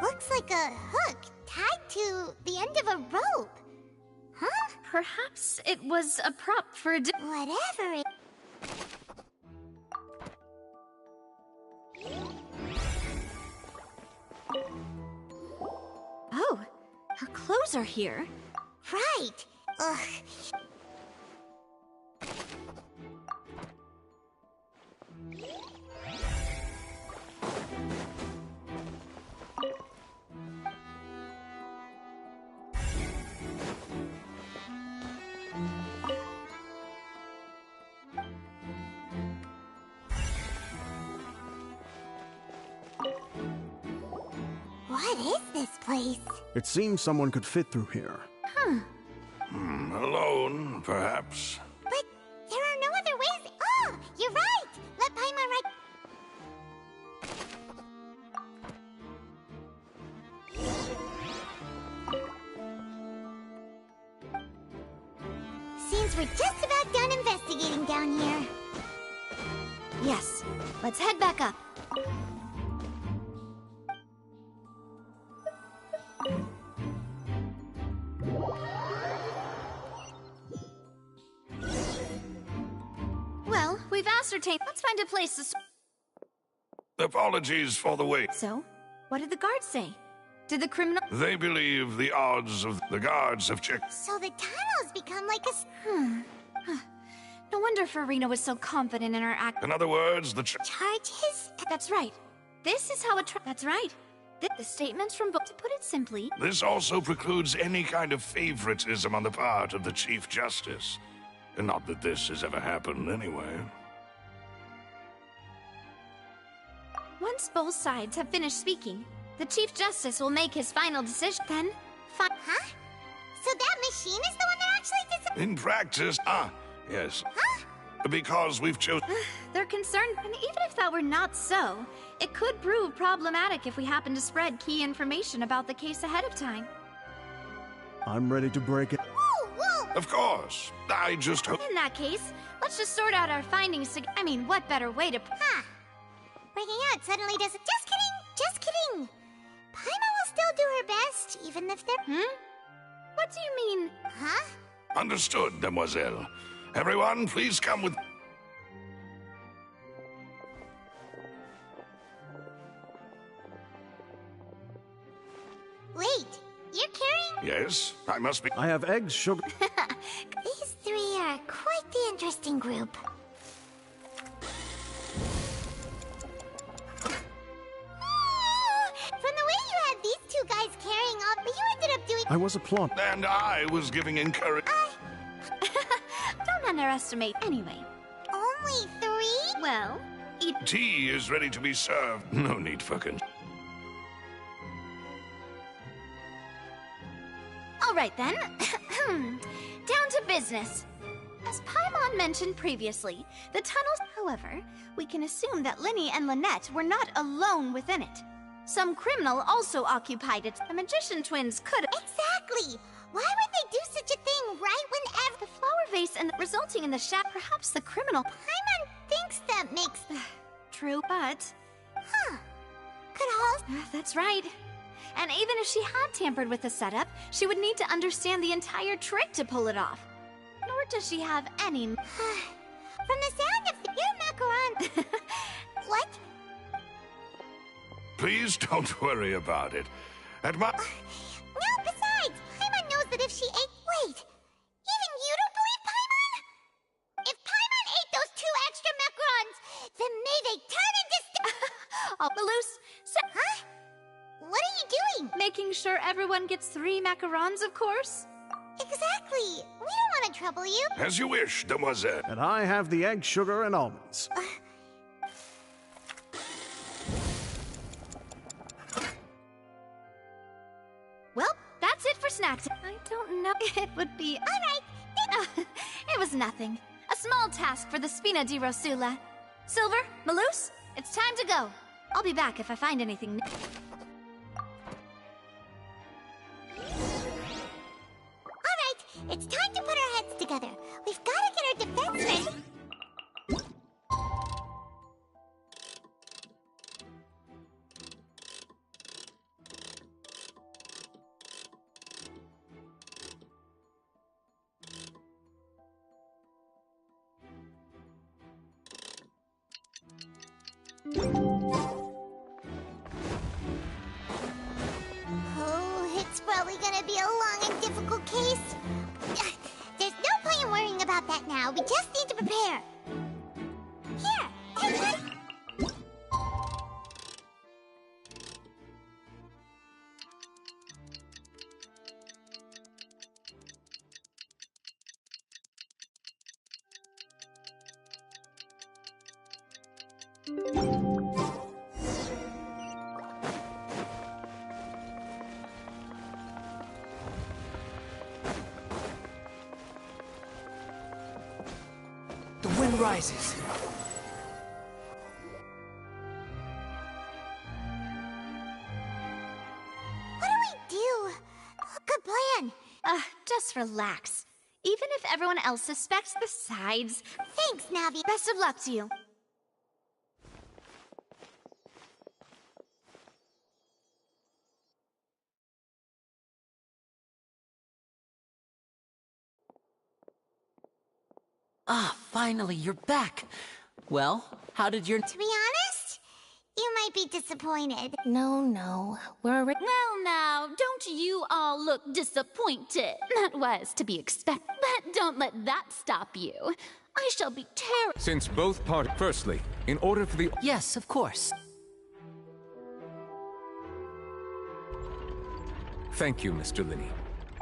Speaker 1: Looks like a hook tied to the end of a rope. Huh?
Speaker 4: Perhaps it was a prop for a
Speaker 1: whatever it...
Speaker 4: Oh, her clothes are here.
Speaker 1: Right. Ugh. What is this place?
Speaker 23: It seems someone could fit through here.
Speaker 22: Alone, perhaps.
Speaker 1: But there are no other ways. Oh, you're right. Let Paimon right. Seems we're just about done investigating down here.
Speaker 4: Yes, let's head back up. Well, we've ascertained. Let's find a place to...
Speaker 22: Apologies for the wait.
Speaker 4: So, what did the guards say? Did the criminal...
Speaker 22: They believe the odds of the guards have checked.
Speaker 1: So the tunnel's become like a...
Speaker 4: No wonder Farina was so confident in her act.
Speaker 22: In other words, the
Speaker 1: charges?
Speaker 4: That's right. This is how it... That's right. The statements from book... To put it simply...
Speaker 22: This also precludes any kind of favoritism on the part of the Chief Justice. And not that this has ever happened anyway.
Speaker 4: Once both sides have finished speaking, the Chief Justice will make his final decision. Then,
Speaker 1: Huh? So that machine is the one that actually did...
Speaker 22: In practice, yes.
Speaker 1: Huh?
Speaker 22: Because we've chosen...
Speaker 4: They're concerned, and even if that were not so, it could prove problematic if we happen to spread key information about the case ahead of time.
Speaker 23: I'm ready to break it.
Speaker 1: Whoa!
Speaker 22: Of course. I just hope...
Speaker 4: In that case, let's just sort out our findings to... I mean, what better way to...
Speaker 1: Huh. Breaking out suddenly doesn't... Just kidding! Just kidding! Paimon will still do her best, even if they're...
Speaker 4: What do you mean?
Speaker 1: Huh?
Speaker 22: Understood, Demoiselle. Everyone, please come with...
Speaker 1: Wait, you're carrying...
Speaker 22: Yes, I must be...
Speaker 23: I have eggs, sugar...
Speaker 1: These three are quite the interesting group. From the way you had these two guys carrying off, you ended up doing...
Speaker 23: I was a plot.
Speaker 22: And I was giving encouragement.
Speaker 4: Don't underestimate. Anyway.
Speaker 1: Only three?
Speaker 4: Well,
Speaker 22: Tea is ready to be served. No need for
Speaker 4: All right then. Down to business. As Paimon mentioned previously, the tunnels... However, we can assume that Linny and Lynette were not alone within it. Some criminal also occupied it. The magician twins could...
Speaker 1: Exactly! Why would they do such a thing right when
Speaker 4: The flower vase and resulting in the shaft... Perhaps the criminal...
Speaker 1: Paimon thinks that makes...
Speaker 4: True, but...
Speaker 1: Huh. Could Halsey...
Speaker 4: That's right. And even if she had tampered with the setup, she would need to understand the entire trick to pull it off. Nor does she have any...
Speaker 1: From the sound of your macaron... What?
Speaker 22: Please don't worry about it. At my...
Speaker 1: No, besides, Paimon knows that if she ate... Wait, even you don't believe Paimon? If Paimon ate those 2 extra macarons, then may they turn into...
Speaker 4: Malus,
Speaker 1: Huh? What are you doing?
Speaker 4: Making sure everyone gets 3 macarons, of course.
Speaker 1: Exactly. We don't want to trouble you.
Speaker 22: As you wish, demoiselle.
Speaker 23: And I have the egg, sugar, and almonds.
Speaker 4: Well, that's it for snacks. I don't know. It would be...
Speaker 1: All right.
Speaker 4: It was nothing. A small task for the Spina di Rosula. Silver, Malus, it's time to go. I'll be back if I find anything new.
Speaker 1: All right, it's time to put our heads together. We've got to get our defense ready. Oh, it's probably gonna be a long and difficult case. There's no point in worrying about that now. We just need to prepare. Here, take this.
Speaker 10: The wind rises.
Speaker 1: What do we do? Good plan.
Speaker 4: Just relax. Even if everyone else suspects the sides.
Speaker 1: Thanks, Navi.
Speaker 4: Best of luck to you.
Speaker 6: Ah, finally, you're back. Well, how did your...
Speaker 1: To be honest, you might be disappointed.
Speaker 5: No. We're already...
Speaker 7: Well, now, don't you all look disappointed? That was to be expected. But don't let that stop you. I shall be terrified.
Speaker 17: Since both parties... Firstly, in order for the...
Speaker 6: Yes, of course.
Speaker 17: Thank you, Mr. Linney.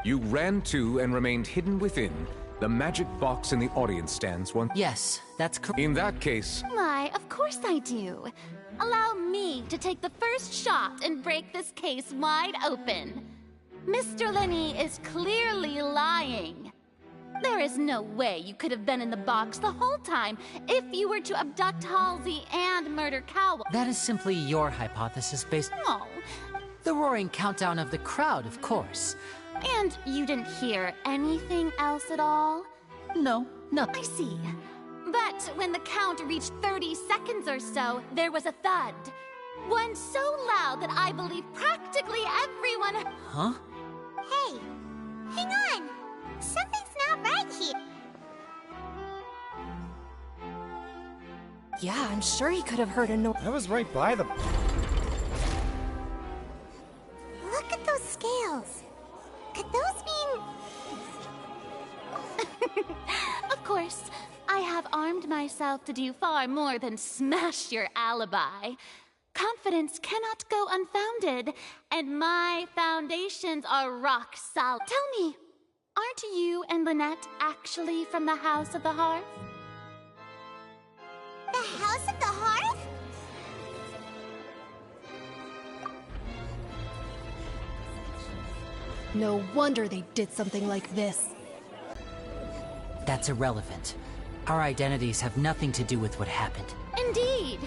Speaker 17: You ran to and remained hidden within the magic box in the audience stands once...
Speaker 6: Yes, that's correct.
Speaker 17: In that case...
Speaker 7: Why, of course I do. Allow me to take the first shot and break this case wide open. Mr. Linney is clearly lying. There is no way you could have been in the box the whole time if you were to abduct Halsey and murder Cowell.
Speaker 6: That is simply your hypothesis based...
Speaker 7: Oh.
Speaker 6: The roaring countdown of the crowd, of course.
Speaker 7: And you didn't hear anything else at all?
Speaker 6: No, nothing.
Speaker 7: I see. But when the count reached 30 seconds or so, there was a thud. One so loud that I believe practically everyone...
Speaker 6: Huh?
Speaker 1: Hey, hang on. Something's not right here.
Speaker 12: Yeah, I'm sure he could have heard a noise.
Speaker 2: I was right by them.
Speaker 1: Look at those scales. Could those mean...
Speaker 7: Of course, I have armed myself to do far more than smash your alibi. Confidence cannot go unfounded, and my foundations are rock solid. Tell me, aren't you and Lynette actually from the House of the Hearth?
Speaker 1: The House of the Hearth?
Speaker 12: No wonder they did something like this.
Speaker 6: That's irrelevant. Our identities have nothing to do with what happened.
Speaker 7: Indeed.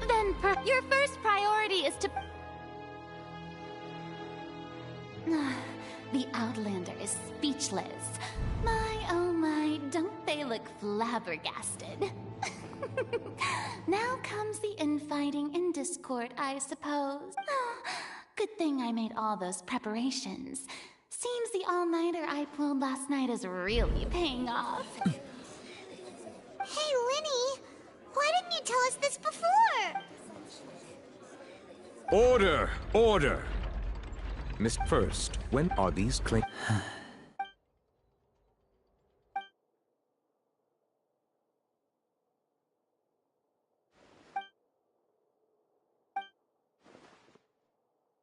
Speaker 7: Then your first priority is to... The Outlander is speechless. My, oh my, don't they look flabbergasted? Now comes the infighting and discord, I suppose. Good thing I made all those preparations. Seems the all-nighter I pulled last night is really paying off.
Speaker 1: Hey, Linny! Why didn't you tell us this before?
Speaker 17: Order! Order! Miss First, when are these claims?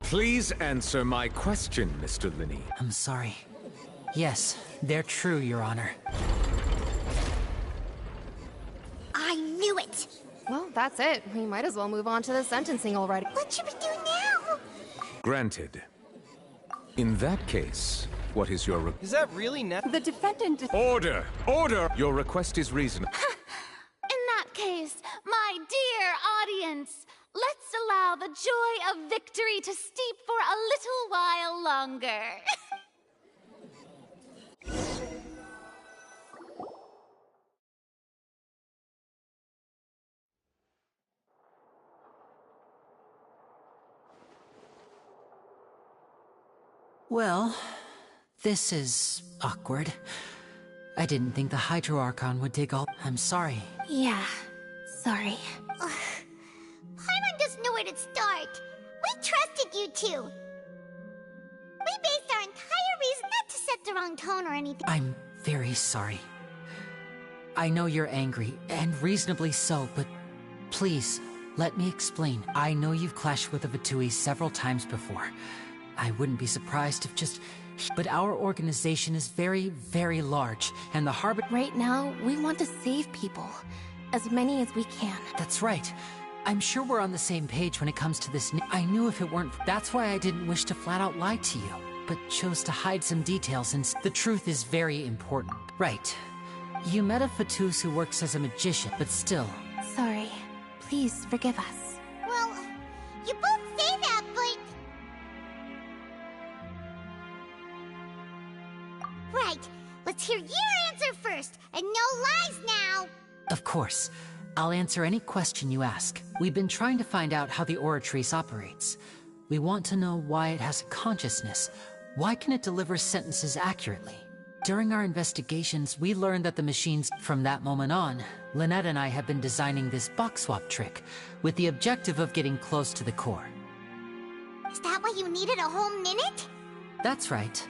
Speaker 17: Please answer my question, Mr. Linney.
Speaker 6: I'm sorry. Yes, they're true, Your Honor.
Speaker 1: I knew it!
Speaker 12: Well, that's it. We might as well move on to the sentencing already.
Speaker 1: What should we do now?
Speaker 17: Granted. In that case, what is your
Speaker 20: Is that really
Speaker 12: The defendant...
Speaker 17: Order! Order! Your request is reasonable.
Speaker 7: In that case, my dear audience, let's allow the joy of victory to steep for a little while longer.
Speaker 6: Well, this is awkward. I didn't think the Hydro Archon would take all. I'm sorry.
Speaker 5: Yeah, sorry.
Speaker 1: Paimon doesn't know where to start. We trusted you two. We based our entire reason not to set the wrong tone or anything.
Speaker 6: I'm very sorry. I know you're angry, and reasonably so, but please, let me explain. I know you've clashed with the Vatui several times before. I wouldn't be surprised if just... But our organization is very, very large, and the harbor...
Speaker 5: Right now, we want to save people. As many as we can.
Speaker 6: That's right. I'm sure we're on the same page when it comes to this. I knew if it weren't... That's why I didn't wish to flat out lie to you, but chose to hide some details since the truth is very important. Right. You met a Fatus who works as a magician, but still...
Speaker 5: Sorry. Please forgive us.
Speaker 1: Well, you both say that, but... Right. Let's hear your answer first, and no lies now!
Speaker 6: Of course. I'll answer any question you ask. We've been trying to find out how the Oratrice operates. We want to know why it has a consciousness. Why can it deliver sentences accurately? During our investigations, we learned that the machines... From that moment on, Lynette and I have been designing this box swap trick, with the objective of getting close to the core.
Speaker 1: Is that why you needed a whole minute?
Speaker 6: That's right.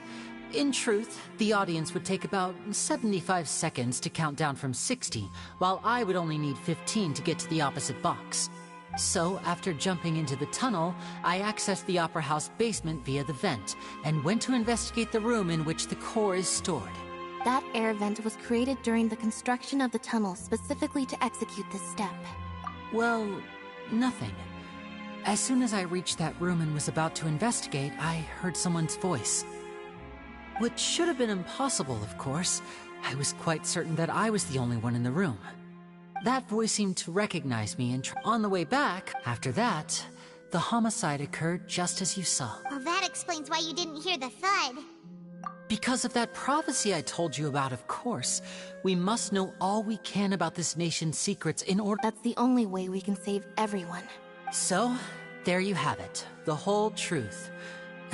Speaker 6: In truth, the audience would take about 75 seconds to count down from 60, while I would only need 15 to get to the opposite box. So, after jumping into the tunnel, I accessed the Opera House basement via the vent, and went to investigate the room in which the core is stored.
Speaker 5: That air vent was created during the construction of the tunnel specifically to execute this step.
Speaker 6: Well, nothing. As soon as I reached that room and was about to investigate, I heard someone's voice. Which should have been impossible, of course. I was quite certain that I was the only one in the room. That voice seemed to recognize me, and on the way back, after that, the homicide occurred just as you saw.
Speaker 1: Well, that explains why you didn't hear the thud.
Speaker 6: Because of that prophecy I told you about, of course. We must know all we can about this nation's secrets in order...
Speaker 5: That's the only way we can save everyone.
Speaker 6: So, there you have it. The whole truth.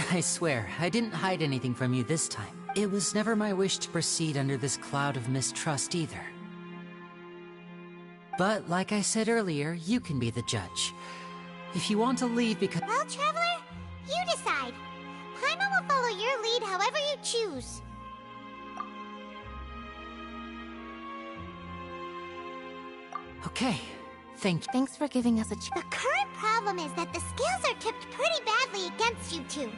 Speaker 6: I swear, I didn't hide anything from you this time. It was never my wish to proceed under this cloud of mistrust either. But, like I said earlier, you can be the judge. If you want to leave because...
Speaker 1: Well, Traveler, you decide. Paimon will follow your lead however you choose.
Speaker 6: Okay, thank you.
Speaker 5: Thanks for giving us a
Speaker 1: The current problem is that the scales are tipped pretty badly against you two.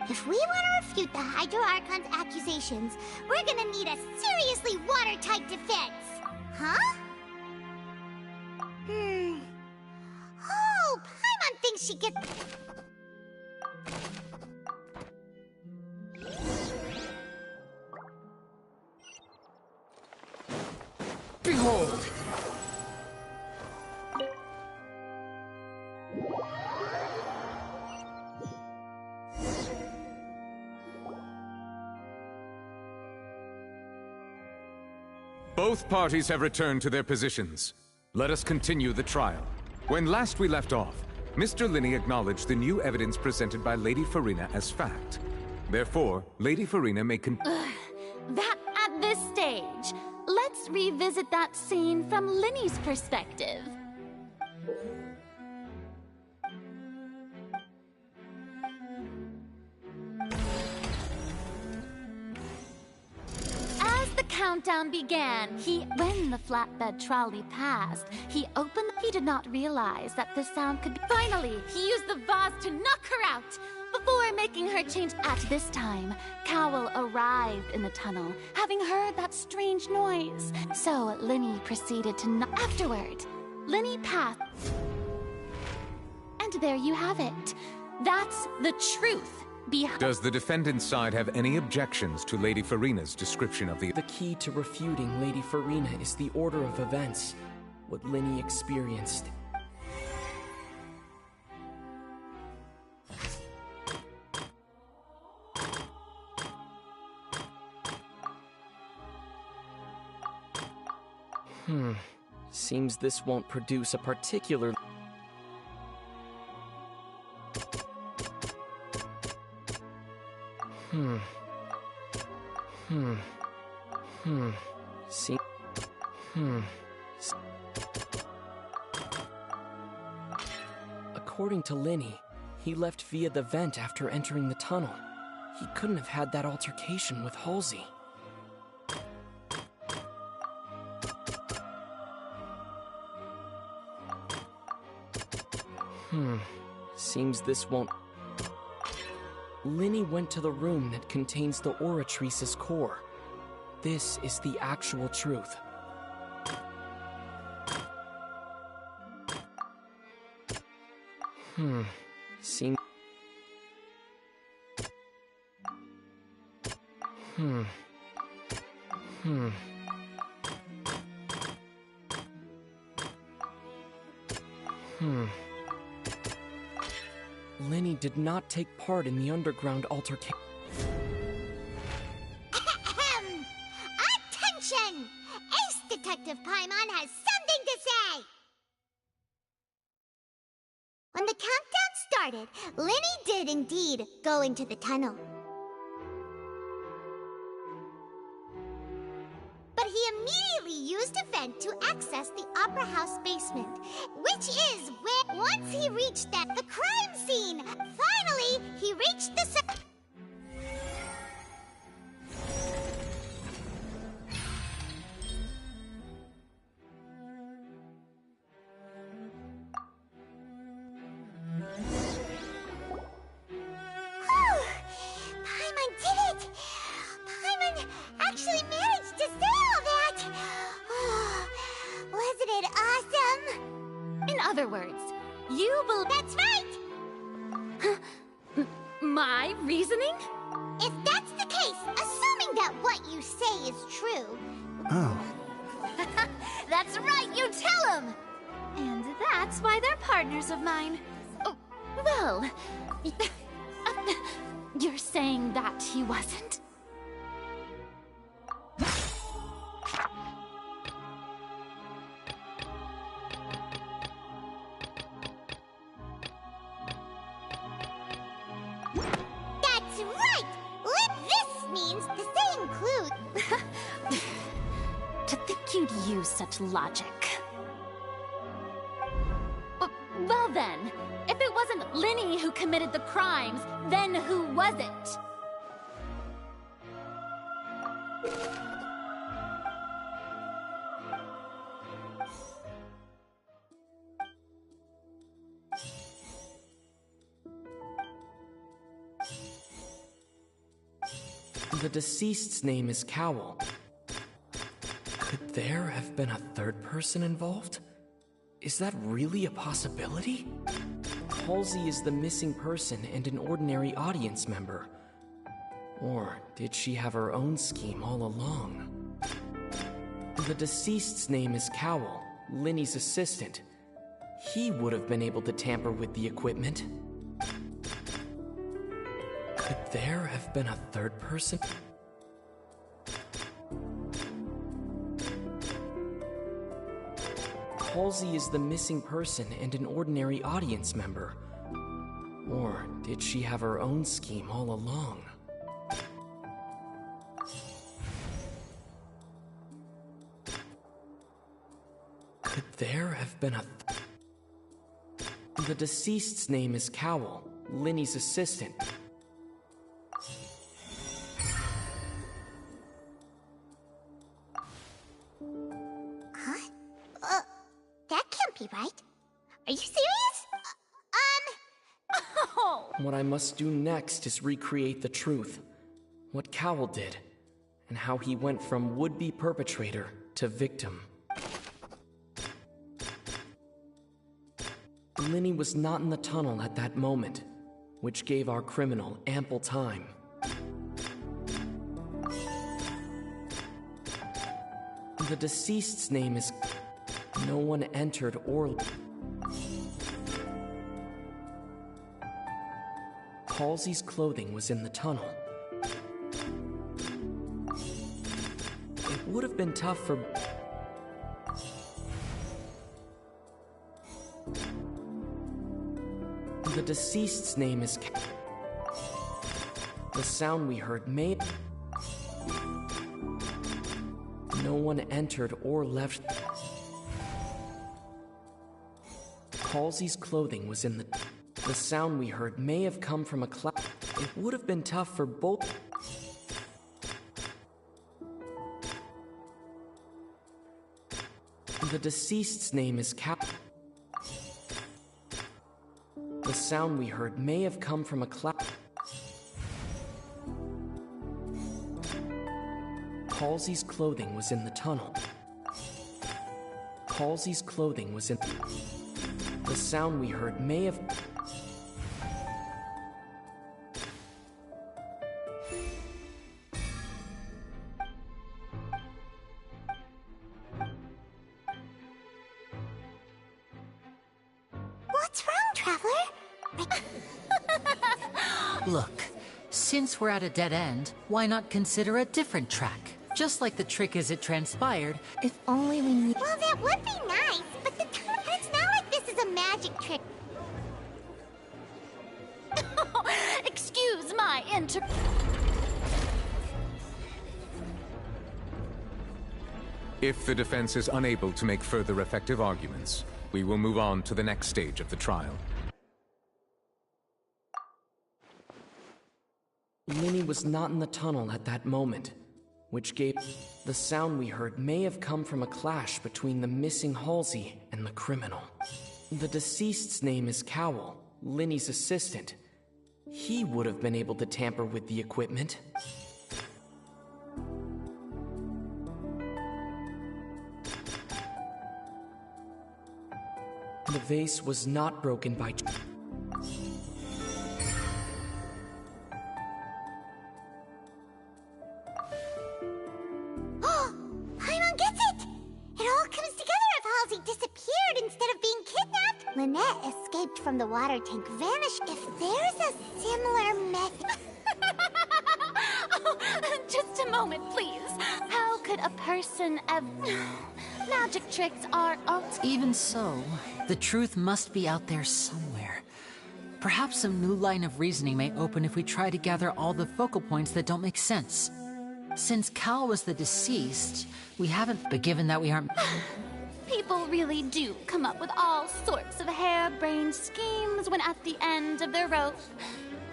Speaker 1: If we want to refute the Hydro Archon's accusations, we're gonna need a seriously watertight defense. Huh? Oh, Paimon thinks she gets...
Speaker 6: Behold!
Speaker 17: Both parties have returned to their positions. Let us continue the trial. When last we left off, Mr. Linney acknowledged the new evidence presented by Lady Farina as fact. Therefore, Lady Farina may
Speaker 7: That at this stage. Let's revisit that scene from Linny's perspective. As the countdown began, when the flatbed trolley passed, he did not realize that the sound could be. Finally, he used the vase to knock her out. Before making her change at this time, Cowell arrived in the tunnel, having heard that strange noise. So Linny proceeded to knock. Afterward, Linny passed. And there you have it. That's the truth behind.
Speaker 17: Does the defendant's side have any objections to Lady Farina's description of the...
Speaker 14: The key to refuting Lady Farina is the order of events, what Linny experienced. Seems this won't produce a particular... According to Linny, he left via the vent after entering the tunnel. He couldn't have had that altercation with Halsey. Seems this won't... Linny went to the room that contains the Oratrice's core. This is the actual truth. Seems... Linny did not take part in the underground altercation.
Speaker 1: Attention! Ace Detective Paimon has something to say! When the countdown started, Linny did indeed go into the tunnel. But he immediately used a vent to access the Opera House basement, which is where, once he reached the crime scene, finally, he reached the... Paimon did it! Paimon actually managed to say all that! Wasn't it awesome?
Speaker 7: In other words, you believe...
Speaker 1: That's right!
Speaker 7: My reasoning?
Speaker 1: If that's the case, assuming that what you say is true...
Speaker 23: Oh.
Speaker 4: That's right, you tell him! And that's why they're partners of mine.
Speaker 7: Oh, well... You're saying that he wasn't?
Speaker 1: That's right! This means the same clue.
Speaker 7: To think you'd use such logic. Well then, if it wasn't Linny who committed the crimes, then who was it?
Speaker 14: The deceased's name is Cowell. Could there have been a third person involved? Is that really a possibility? Halsey is the missing person and an ordinary audience member. Or did she have her own scheme all along? The deceased's name is Cowell, Linny's assistant. He would have been able to tamper with the equipment. Could there have been a third person?
Speaker 2: Halsey is the missing person and an ordinary audience member. Or did she have her own scheme all along? Could there have been a... The deceased's name is Cowell, Linny's assistant.
Speaker 1: Huh? That can't be right. Are you serious?
Speaker 2: What I must do next is recreate the truth. What Cowell did, and how he went from would-be perpetrator to victim. Linny was not in the tunnel at that moment, which gave our criminal ample time. The deceased's name is... No one entered or... Halsey's clothing was in the tunnel. It would have been tough for... The deceased's name is... The sound we heard made... No one entered or left... Halsey's clothing was in the... The sound we heard may have come from a cloud. It would have been tough for both... The deceased's name is The sound we heard may have come from a cloud. Halsey's clothing was in the tunnel. Halsey's clothing was in... The sound we heard may have...
Speaker 1: What's wrong, Traveler?
Speaker 6: Look, since we're at a dead end, why not consider a different track? Just like the trick as it transpired.
Speaker 5: If only we knew...
Speaker 1: Well, that would be nice, but it's not like this is a magic trick.
Speaker 7: Excuse my
Speaker 17: If the defense is unable to make further effective arguments, we will move on to the next stage of the trial.
Speaker 2: Linny was not in the tunnel at that moment, which gave... The sound we heard may have come from a clash between the missing Halsey and the criminal. The deceased's name is Cowell, Linny's assistant. He would have been able to tamper with the equipment. The vase was not broken by...
Speaker 1: Paimon gets it! It all comes together if Halsey disappeared instead of being kidnapped. Lynette escaped from the water tank, vanished. If there's a similar method...
Speaker 7: Oh, just a moment, please. How could a person ever... Magic tricks are
Speaker 6: Even so, the truth must be out there somewhere. Perhaps some new line of reasoning may open if we try to gather all the focal points that don't make sense. Since Cal was the deceased, we haven't... But given that we aren't...
Speaker 7: People really do come up with all sorts of harebrained schemes when at the end of their rope.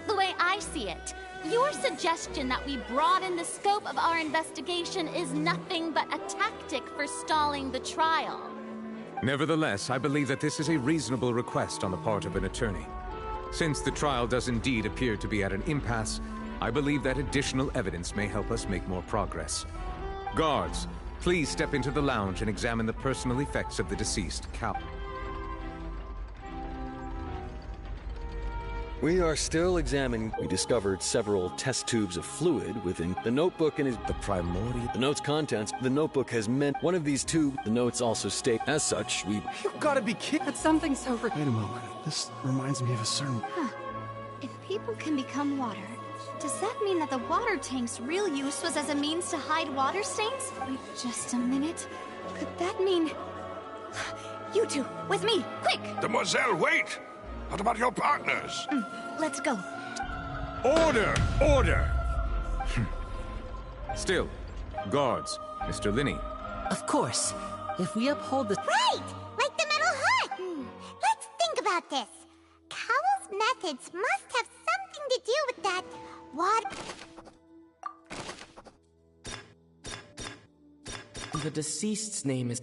Speaker 7: The way I see it, your suggestion that we broaden the scope of our investigation is nothing but a tactic for stalling the trial.
Speaker 17: Nevertheless, I believe that this is a reasonable request on the part of an attorney. Since the trial does indeed appear to be at an impasse, I believe that additional evidence may help us make more progress. Guards, please step into the lounge and examine the personal effects of the deceased, Cal.
Speaker 18: We are still examining. We discovered several test tubes of fluid within the notebook and the primordial. The note's contents. The notebook has meant one of these tubes. The notes also state, as such, we...
Speaker 3: You gotta be kidding. That's something so... Wait a moment. This reminds me of a certain...
Speaker 4: If people can become water, does that mean that the water tank's real use was as a means to hide water stains? Wait just a minute. Could that mean... You two, with me, quick!
Speaker 22: Demoiselle, wait! What about your partners?
Speaker 4: Let's go.
Speaker 17: Order! Order! Still. Guards. Mr. Linney.
Speaker 6: Of course. If we uphold the...
Speaker 1: Right! Like the metal hut! Let's think about this. Cowell's methods must have something to do with that water.
Speaker 2: The deceased's name is...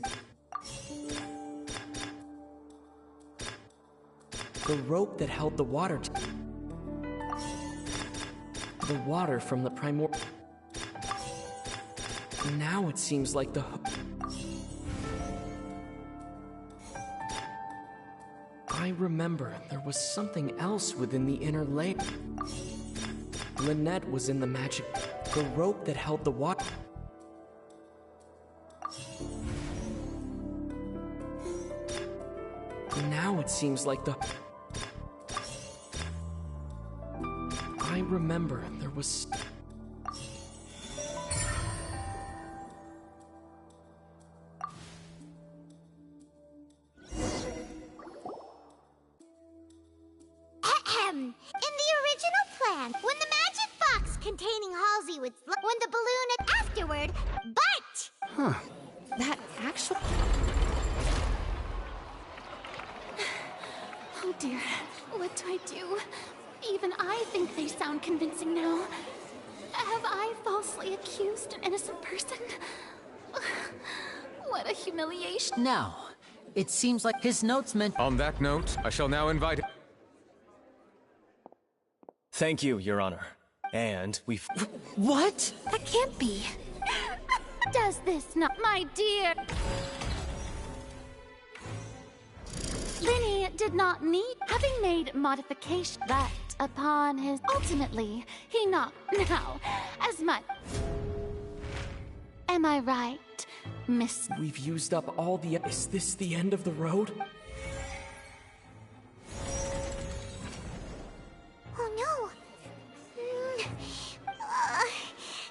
Speaker 2: The rope that held the water... The water from the primordial... Now it seems like the... I remember there was something else within the inner layer. Lynette was in the magic... The rope that held the water... Now it seems like the... I remember there was...
Speaker 1: In the original plan, when the magic box containing Halsey would when the balloon afterward, but...
Speaker 3: Huh.
Speaker 12: That actual...
Speaker 7: Oh dear, what do I do? Even I think they sound convincing now. Have I falsely accused an innocent person? What a humiliation.
Speaker 6: Now, it seems like his notes meant...
Speaker 17: On that note, I shall now invite...
Speaker 15: Thank you, Your Honor. And we've...
Speaker 6: What?
Speaker 7: That can't be. Does this not, my dear? Linny did not need, having made modification, that upon his... Ultimately, he not now as much... Am I right, Miss...
Speaker 2: We've used up all the... Is this the end of the road?
Speaker 1: Oh no.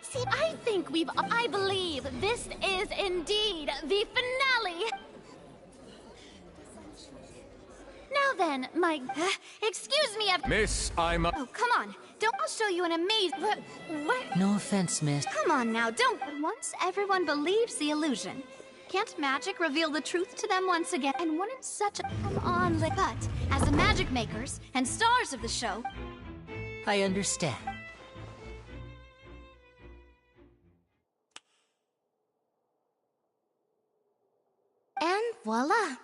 Speaker 7: See, I think I believe this is indeed the finale. Now then, my... excuse me,
Speaker 17: Miss, I'm...
Speaker 4: Oh, come on. I'll show you an amazing... What?
Speaker 6: No offense, miss.
Speaker 4: Come on now, don't... Once everyone believes the illusion, can't magic reveal the truth to them once again? And wouldn't such a... Come on, but as the magic makers and stars of the show...
Speaker 6: I understand.
Speaker 5: And voila!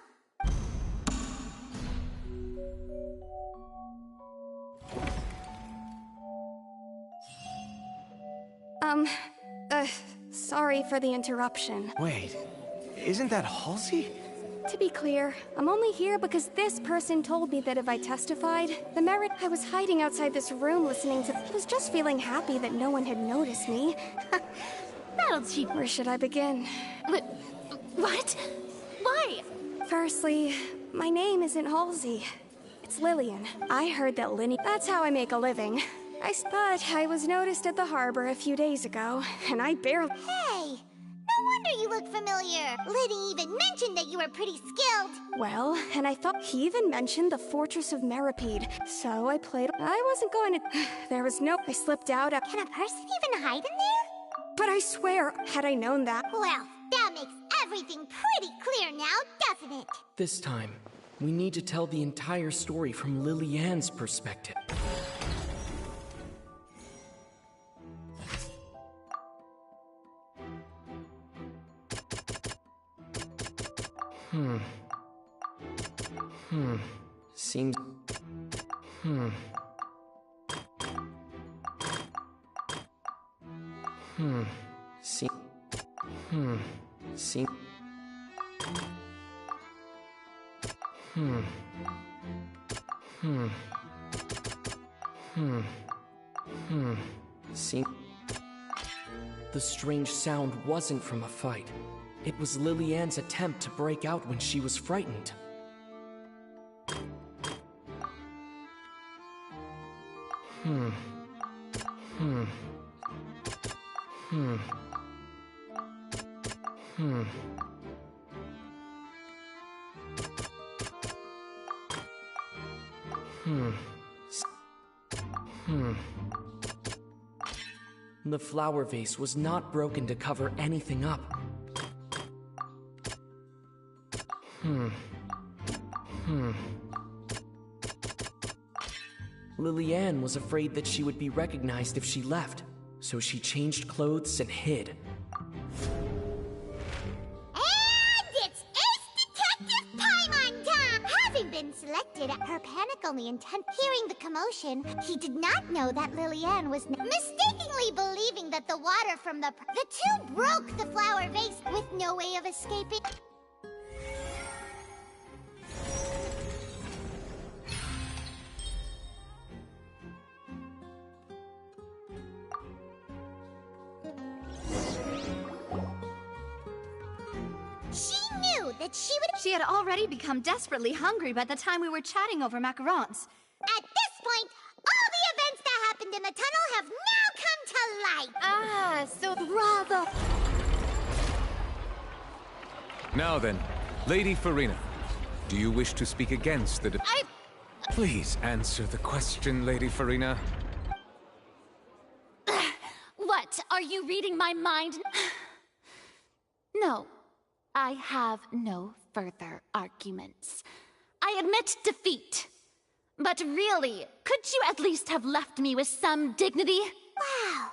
Speaker 12: Sorry for the interruption.
Speaker 3: Wait, isn't that Halsey?
Speaker 12: To be clear, I'm only here because this person told me that if I testified, the merit I was hiding outside this room listening to... I was just feeling happy that no one had noticed me.
Speaker 7: That'll teach...
Speaker 12: Where should I begin?
Speaker 7: What? Why?
Speaker 12: Firstly, my name isn't Halsey. It's Lillian. I heard that Linny... That's how I make a living. But I was noticed at the harbor a few days ago, and I barely...
Speaker 1: Hey! No wonder you look familiar. Liddy even mentioned that you were pretty skilled.
Speaker 12: Well, and I thought he even mentioned the Fortress of Meripede. So I played... I wasn't going to... There was no... I slipped out...
Speaker 1: Can a person even hide in there?
Speaker 12: But I swear, had I known that...
Speaker 1: Well, that makes everything pretty clear now, doesn't it?
Speaker 2: This time, we need to tell the entire story from Lily-Ann's perspective. Seems... The strange sound wasn't from a fight. It was Lily-Ann's attempt to break out when she was frightened. The flower vase was not broken to cover anything up. Lillian was afraid that she would be recognized if she left, so she changed clothes and hid.
Speaker 1: And it's Ace Detective Paimon time! Having been selected, her panic only intent hearing the commotion, he did not know that Lillian was mistakenly believing that the water from the two broke the flower vase with no way of escaping.
Speaker 4: She had already become desperately hungry by the time we were chatting over macarons.
Speaker 1: At this point, all the events that happened in the tunnel have now come to light.
Speaker 12: Ah, so rather...
Speaker 17: Now then, Lady Farina, do you wish to speak against the... Please answer the question, Lady Farina.
Speaker 7: What? Are you reading my mind? No. I have no further arguments. I admit defeat. But really, could you at least have left me with some dignity?
Speaker 1: Wow.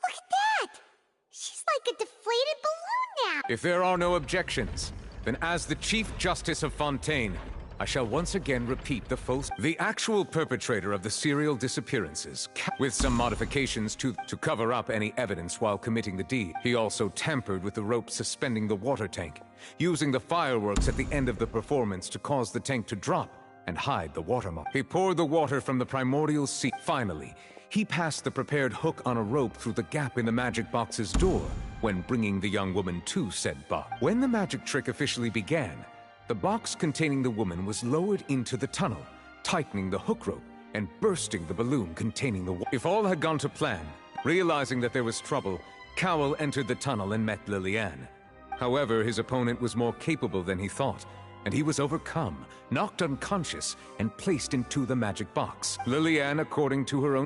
Speaker 1: Look at that. She's like a deflated balloon now.
Speaker 17: If there are no objections, then as the Chief Justice of Fontaine, I shall once again repeat the the actual perpetrator of the serial disappearances, with some modifications to cover up any evidence while committing the deed. He also tampered with the rope suspending the water tank, using the fireworks at the end of the performance to cause the tank to drop and hide the watermark. He poured the water from the primordial sea. Finally, he passed the prepared hook on a rope through the gap in the magic box's door when bringing the young woman to said box. When the magic trick officially began, the box containing the woman was lowered into the tunnel, tightening the hook rope and bursting the balloon containing the If all had gone to plan, realizing that there was trouble, Cowell entered the tunnel and met Lillian. However, his opponent was more capable than he thought, and he was overcome, knocked unconscious, and placed into the magic box. Lillian, according to her own...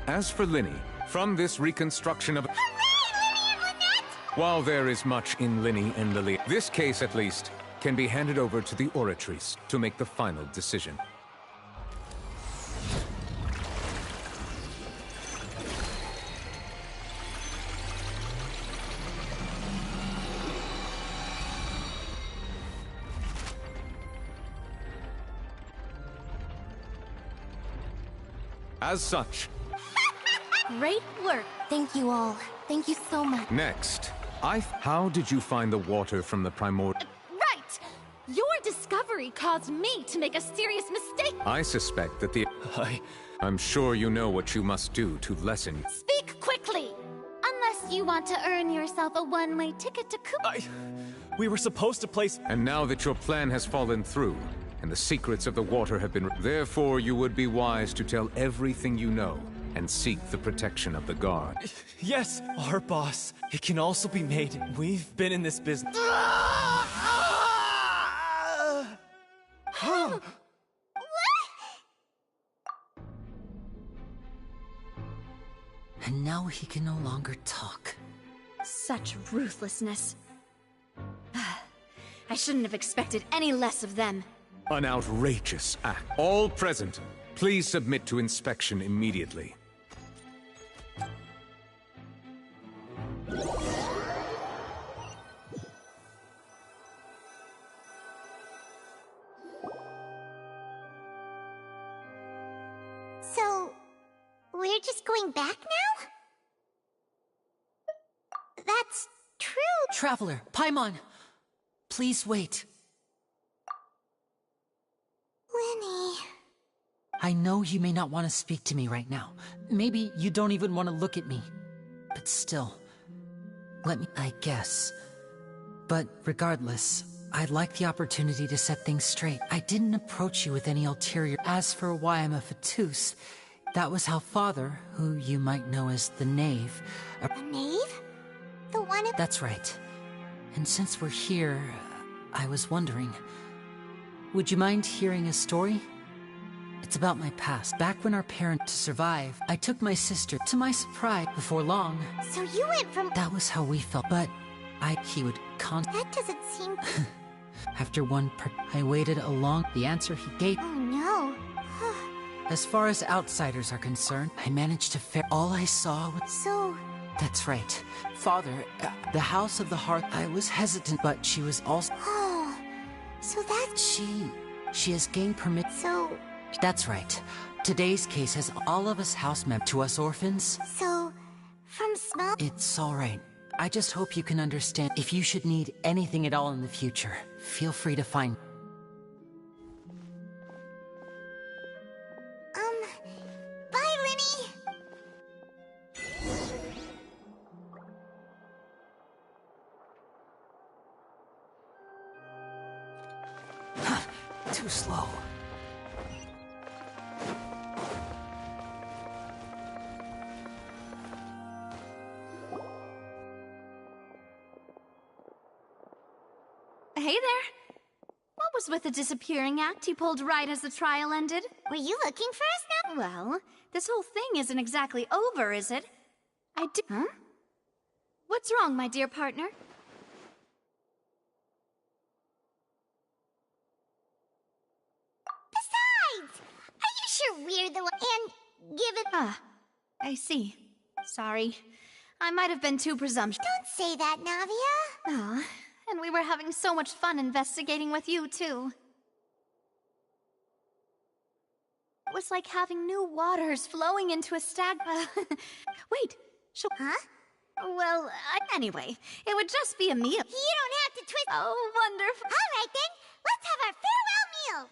Speaker 17: As for Linny, from this reconstruction of... While there is much in Linny and Lily, this case at least can be handed over to the Oratrice to make the final decision. As such...
Speaker 5: Great work. Thank you all. Thank you so much.
Speaker 17: Next, how did you find the water from the primordial...
Speaker 7: Right! Your discovery caused me to make a serious mistake.
Speaker 17: I suspect that the... I'm sure you know what you must do to lessen...
Speaker 7: Speak quickly! Unless you want to earn yourself a one-way ticket to Coop...
Speaker 15: We were supposed to place...
Speaker 17: And now that your plan has fallen through, and the secrets of the water have been... Therefore, you would be wise to tell everything you know, and seek the protection of the guard.
Speaker 15: Yes, our boss. It can also be made. We've been in this business...
Speaker 6: And now he can no longer talk.
Speaker 4: Such ruthlessness. I shouldn't have expected any less of them.
Speaker 17: An outrageous act. All present, please submit to inspection immediately.
Speaker 1: So, we're just going back now? That's true.
Speaker 6: Traveler, Paimon, please wait.
Speaker 1: Lenny...
Speaker 6: I know you may not want to speak to me right now. Maybe you don't even want to look at me. But still, let me... I guess. But regardless, I'd like the opportunity to set things straight. I didn't approach you with any ulterior... As for why I'm a Fatus, that was how Father, who you might know as the Knave...
Speaker 1: The Knave? The one...
Speaker 6: That's right. And since we're here, I was wondering... Would you mind hearing a story? It's about my past. Back when our parents to survive, I took my sister. To my surprise, before long...
Speaker 1: So you went from...
Speaker 6: That was how we felt, but he would
Speaker 1: That doesn't seem...
Speaker 6: After I waited a long... The answer he gave...
Speaker 1: Oh no.
Speaker 6: As far as outsiders are concerned, I managed to fare... All I saw was...
Speaker 1: So...
Speaker 6: That's right. Father, the House of the Hearth... I was hesitant, but she was also...
Speaker 1: Oh... So that...
Speaker 6: She has gained permit...
Speaker 1: So...
Speaker 6: That's right. Today's case has all of us house members. To us orphans...
Speaker 1: So... From small...
Speaker 6: It's alright. I just hope you can understand. If you should need anything at all in the future, feel free to find...
Speaker 1: Bye, Linny!
Speaker 6: Too slow.
Speaker 7: Hey there. What was with the disappearing act you pulled right as the trial ended?
Speaker 1: Were you looking for us now?
Speaker 7: Well, this whole thing isn't exactly over, is it? Huh? What's wrong, my dear partner?
Speaker 1: Besides, are you sure we're the one? And give it...
Speaker 7: Ah, I see. Sorry. I might have been too presumptuous.
Speaker 1: Don't say that, Navia.
Speaker 7: Ah, and we were having so much fun investigating with you, too. It was like having new waters flowing into a Wait,
Speaker 1: Huh?
Speaker 7: Well, anyway, it would just be a meal.
Speaker 1: You don't have to twist...
Speaker 7: Oh, wonderful.
Speaker 1: All right, then. Let's have our farewell meal.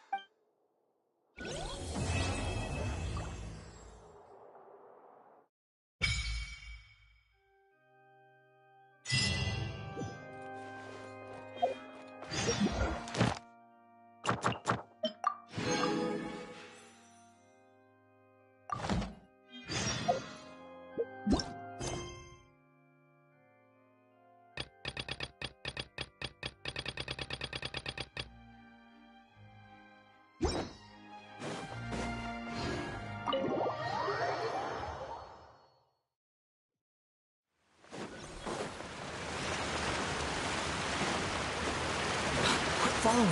Speaker 10: Following me.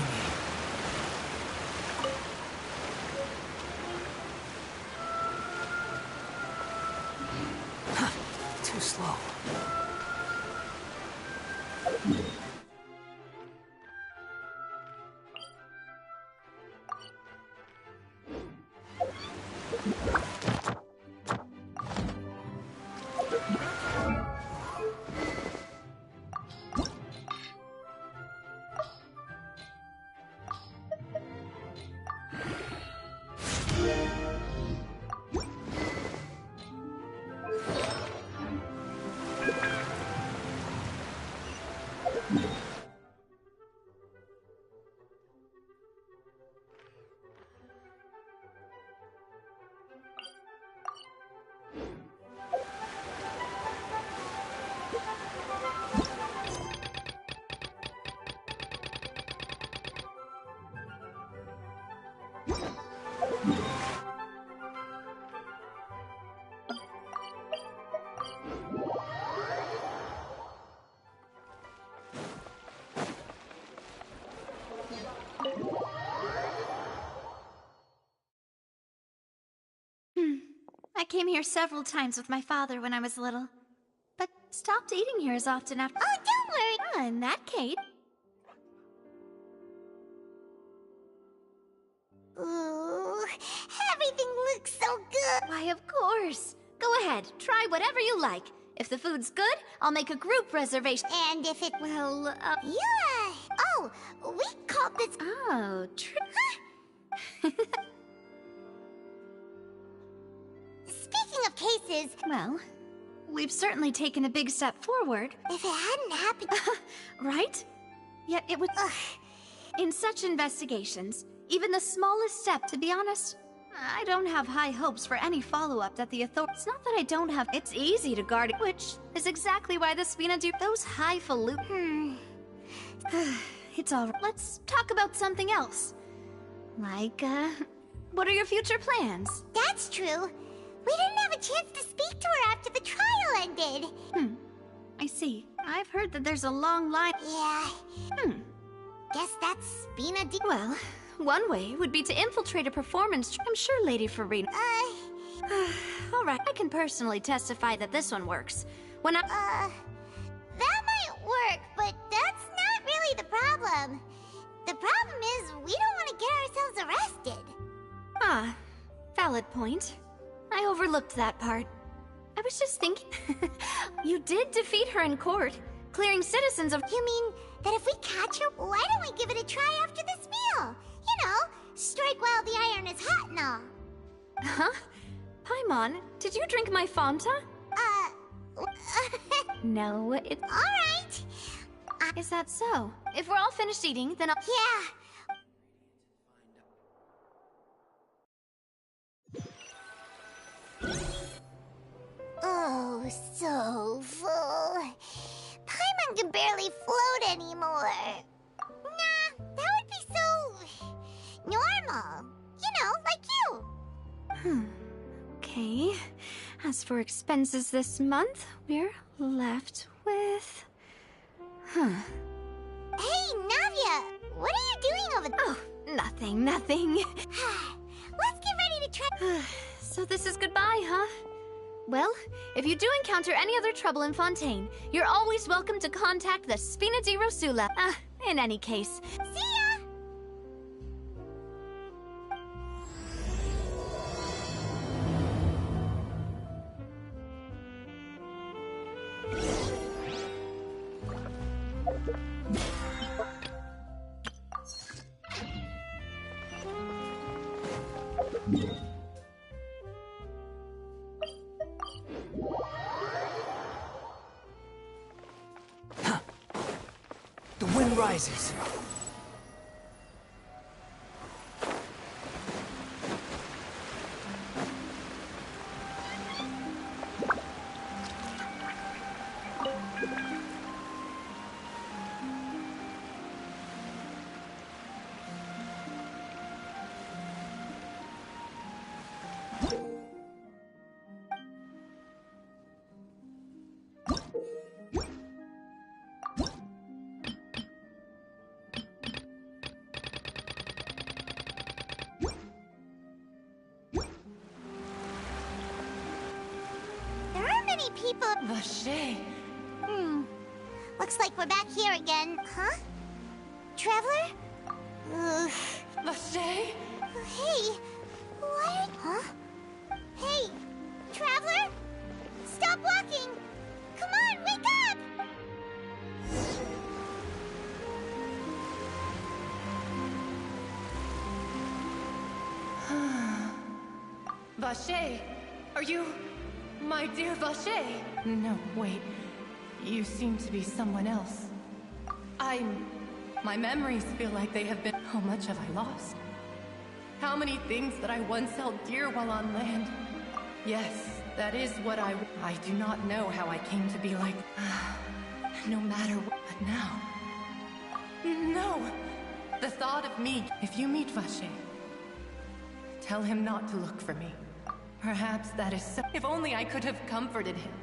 Speaker 10: Too slow.
Speaker 7: I came here several times with my father when I was little, but stopped eating here as often after.
Speaker 1: Oh, don't worry.
Speaker 7: In that case.
Speaker 1: Ooh, everything looks so good.
Speaker 7: Why, of course. Go ahead, try whatever you like. If the food's good, I'll make a group reservation.
Speaker 1: And if it...
Speaker 7: Well,
Speaker 1: Yeah. Oh, we called this...
Speaker 7: Oh,
Speaker 1: Speaking of cases...
Speaker 7: Well, we've certainly taken a big step forward.
Speaker 1: If it hadn't happened...
Speaker 7: Right? Yet it was... In such investigations, even the smallest step, to be honest, I don't have high hopes for any follow-up that the authorities... It's not that I don't have... It's easy to guard it, which is exactly why the Spina do... Those highfalutin... It's all right. Let's talk about something else. Like,
Speaker 4: What are your future plans?
Speaker 1: That's true. We didn't have a chance to speak to her after the trial ended.
Speaker 4: I see. I've heard that there's a long line.
Speaker 1: Yeah. Guess that's Spina D.
Speaker 4: Well, one way would be to infiltrate a performance. I'm sure Lady Farina. All right. I can personally testify that this one works. When I.
Speaker 1: That might work, but that's not really the problem. The problem is we don't want to get ourselves arrested.
Speaker 4: Ah, valid point. I overlooked that part. I was just thinking. You did defeat her in court, clearing citizens of.
Speaker 1: You mean that if we catch her, why don't we give it a try after this meal? You know, strike while the iron is hot and all.
Speaker 4: Huh? Paimon, did you drink my Fanta? No, it's...
Speaker 1: Alright!
Speaker 4: Is that so? If we're all finished eating, then I'll...
Speaker 1: Yeah! Oh, so full. Paimon can barely float anymore. Nah, that would be so... normal. You know, like you.
Speaker 4: Okay. As for expenses this month, we're left with...
Speaker 1: Hey, Navia! What are you doing over there?
Speaker 4: Oh, nothing.
Speaker 1: Let's get ready to try...
Speaker 4: So this is goodbye, huh? Well, if you do encounter any other trouble in Fontaine, you're always welcome to contact the Spina di Rosula. In any case.
Speaker 1: See ya!
Speaker 10: The wind rises.
Speaker 1: People...
Speaker 9: Vache.
Speaker 1: Looks like we're back here again. Huh? Traveler?
Speaker 9: Vache?
Speaker 1: Hey, what? Huh? Hey, Traveler? Stop walking! Come on, wake up!
Speaker 9: Vache, are you... my dear Vache? No, wait. You seem to be someone else. My memories feel like they have been... How much have I lost? How many things that I once held dear while on land? Yes, that is what I do not know how I came to be like... No matter what... But now... No! The thought of me... If you meet Vache, tell him not to look for me. Perhaps that is so... If only I could have comforted him.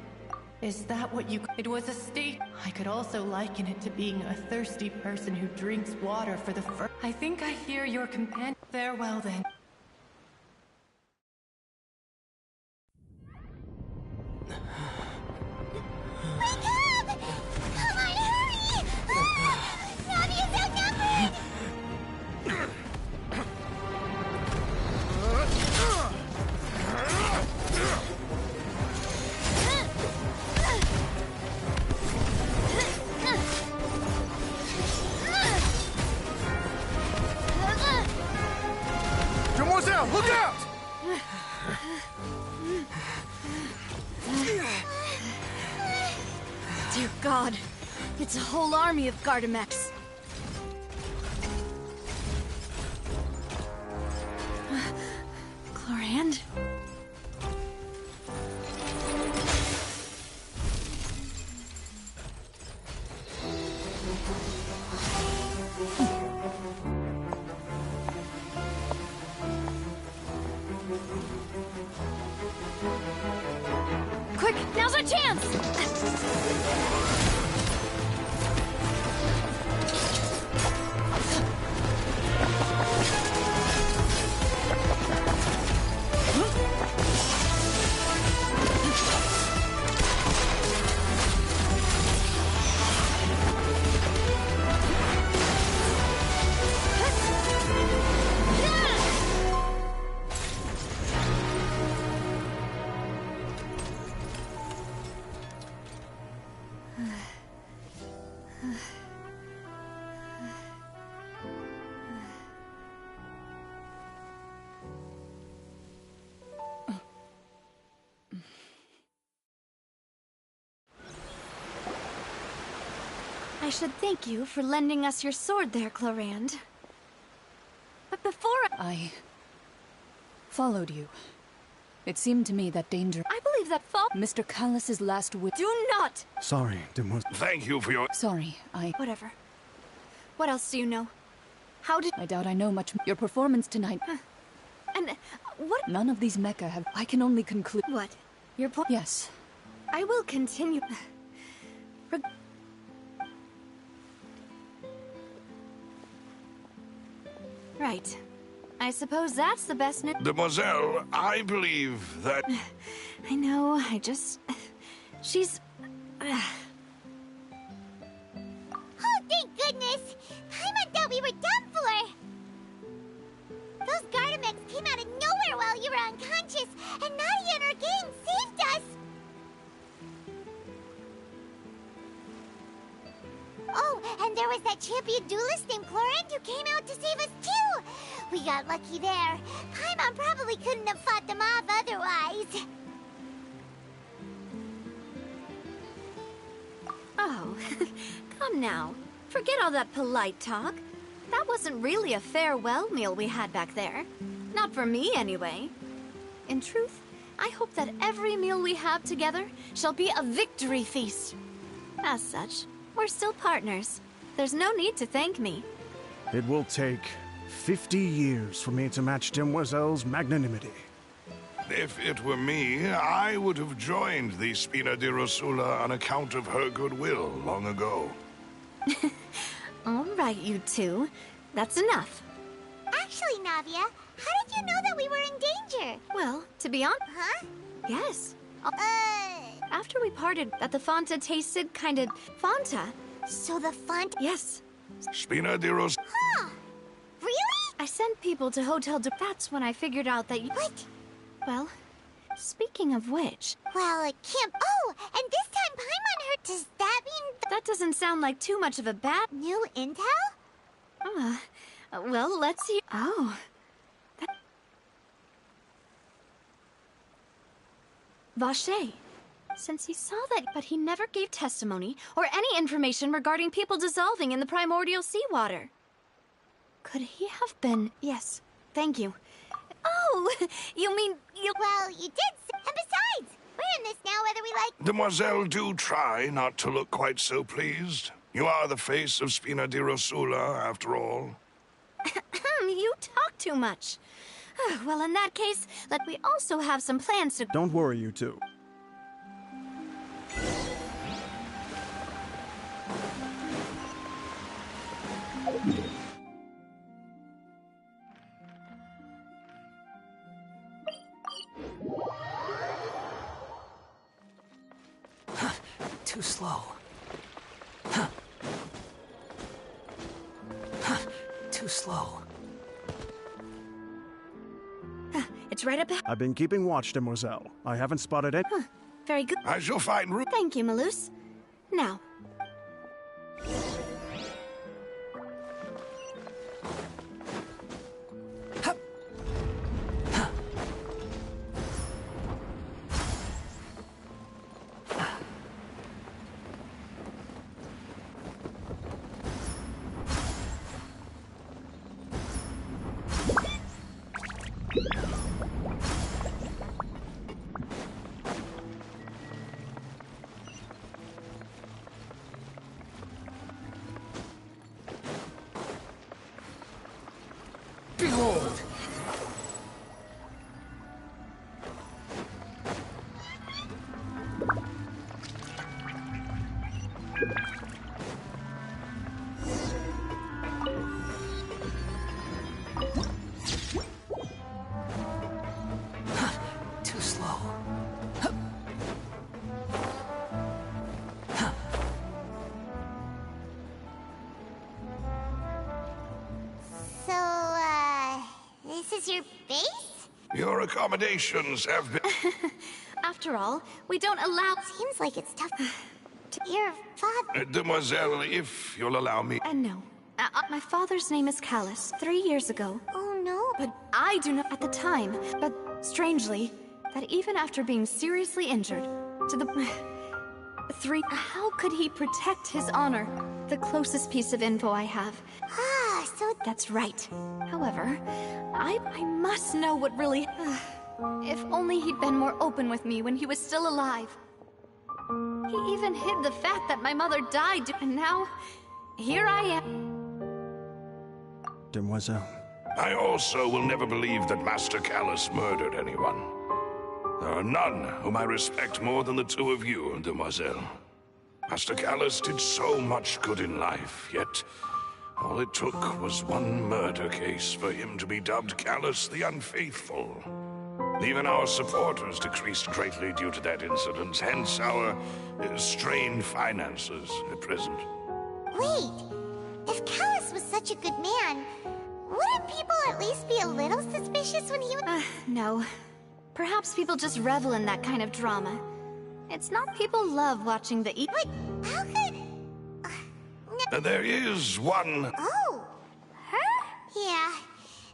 Speaker 9: Is that what you... It was a state... I could also liken it to being a thirsty person who drinks water for the first... I think I hear your companion... Farewell then.
Speaker 1: Wake up! Come on, hurry! Navia's outnumbered!
Speaker 3: Demoiselle, look out!
Speaker 4: Dear God, it's a whole army of Gardamex. Chlorand?
Speaker 7: Quick, now's our chance!
Speaker 4: I should thank you for lending us your sword there, Clorand. But before
Speaker 8: I followed you. It seemed to me that danger...
Speaker 4: I believe that
Speaker 8: Mr. Callus's last wish...
Speaker 4: Do not!
Speaker 23: Sorry, Demoiselle.
Speaker 22: Thank you for your...
Speaker 8: Sorry,
Speaker 4: Whatever. What else do you know? How did...
Speaker 8: I doubt I know much... Your performance tonight...
Speaker 4: And what...
Speaker 8: None of these mecha have... I can only conclude...
Speaker 4: What? Your point...
Speaker 8: Yes.
Speaker 4: I will continue... Right. I suppose that's the best news.
Speaker 22: Demoiselle, I believe that...
Speaker 4: I know, I just... She's...
Speaker 1: Oh, thank goodness! Paimon thought we were done for! Those Gardamex came out of nowhere while you were unconscious, and Nadia and her gang saved us! Oh, and there was that champion duelist named Clorand who came out to save us too! We got lucky there. Paimon probably couldn't have fought them off otherwise.
Speaker 4: Oh, come now. Forget all that polite talk. That wasn't really a farewell meal we had back there. Not for me, anyway. In truth, I hope that every meal we have together shall be a victory feast. As such, we're still partners. There's no need to thank me.
Speaker 23: It will take 50 years for me to match Demoiselle's magnanimity.
Speaker 22: If it were me, I would have joined the Spina di Rosula on account of her goodwill long ago.
Speaker 4: All right, you two. That's enough.
Speaker 1: Actually, Navia, how did you know that we were in danger?
Speaker 4: Well, to be honest...
Speaker 1: Huh?
Speaker 4: Yes. After we parted, that the Fanta tasted kind of... Fanta?
Speaker 1: So the Fanta...
Speaker 4: Yes.
Speaker 22: Spina di Rosula...
Speaker 1: Huh. Really?
Speaker 4: I sent people to Hotel de... That's when I figured out that you...
Speaker 1: What?
Speaker 4: Well, speaking of which...
Speaker 1: Well, it can't... Oh, and this time Paimon hurt. Does that mean...
Speaker 4: That doesn't sound like too much of a bad...
Speaker 1: New intel?
Speaker 4: Well, let's see... Oh. Vache. Since he saw that, but he never gave testimony or any information regarding people dissolving in the primordial seawater. Could he have been... Yes, thank you. Oh, you mean you...
Speaker 1: Well, you did... And besides, we're in this now whether we like...
Speaker 22: Demoiselle, do try not to look quite so pleased. You are the face of Spina di Rosula, after all.
Speaker 4: You talk too much. Well, in that case, we also have some plans to...
Speaker 23: Don't worry, you two.
Speaker 10: Too slow. Too slow.
Speaker 4: It's right up...
Speaker 23: I've been keeping watch, Demoiselle. I haven't spotted it.
Speaker 4: Very good.
Speaker 22: I shall find room...
Speaker 4: Thank you, Malus. Now...
Speaker 10: Too slow.
Speaker 1: So, this is your base?
Speaker 22: Your accommodations have been...
Speaker 4: After all, we don't allow...
Speaker 1: Seems like it's tough to... Your father...
Speaker 22: Demoiselle, if you'll allow me...
Speaker 4: No. My father's name is Callus. 3 years ago.
Speaker 1: Oh, no.
Speaker 4: But I do not at the time. But strangely, that even after being seriously injured, to the... How could he protect his honor? The closest piece of info I have.
Speaker 1: Ah, so...
Speaker 4: That's right. However, I must know what really... If only he'd been more open with me when he was still alive. He even hid the fact that my mother died, and now... Here I am.
Speaker 23: Demoiselle.
Speaker 22: I also will never believe that Master Callus murdered anyone. There are none whom I respect more than the two of you, Demoiselle. Master Callus did so much good in life, yet all it took was one murder case for him to be dubbed Callus the Unfaithful. Even our supporters decreased greatly due to that incident, hence our strained finances at present.
Speaker 1: Wait, if Callus was such a good man, wouldn't people at least be a little suspicious when he was...
Speaker 4: No. Perhaps people just revel in that kind of drama. It's not people love watching the
Speaker 1: But how could...
Speaker 22: There is one...
Speaker 1: Oh, her? Yeah,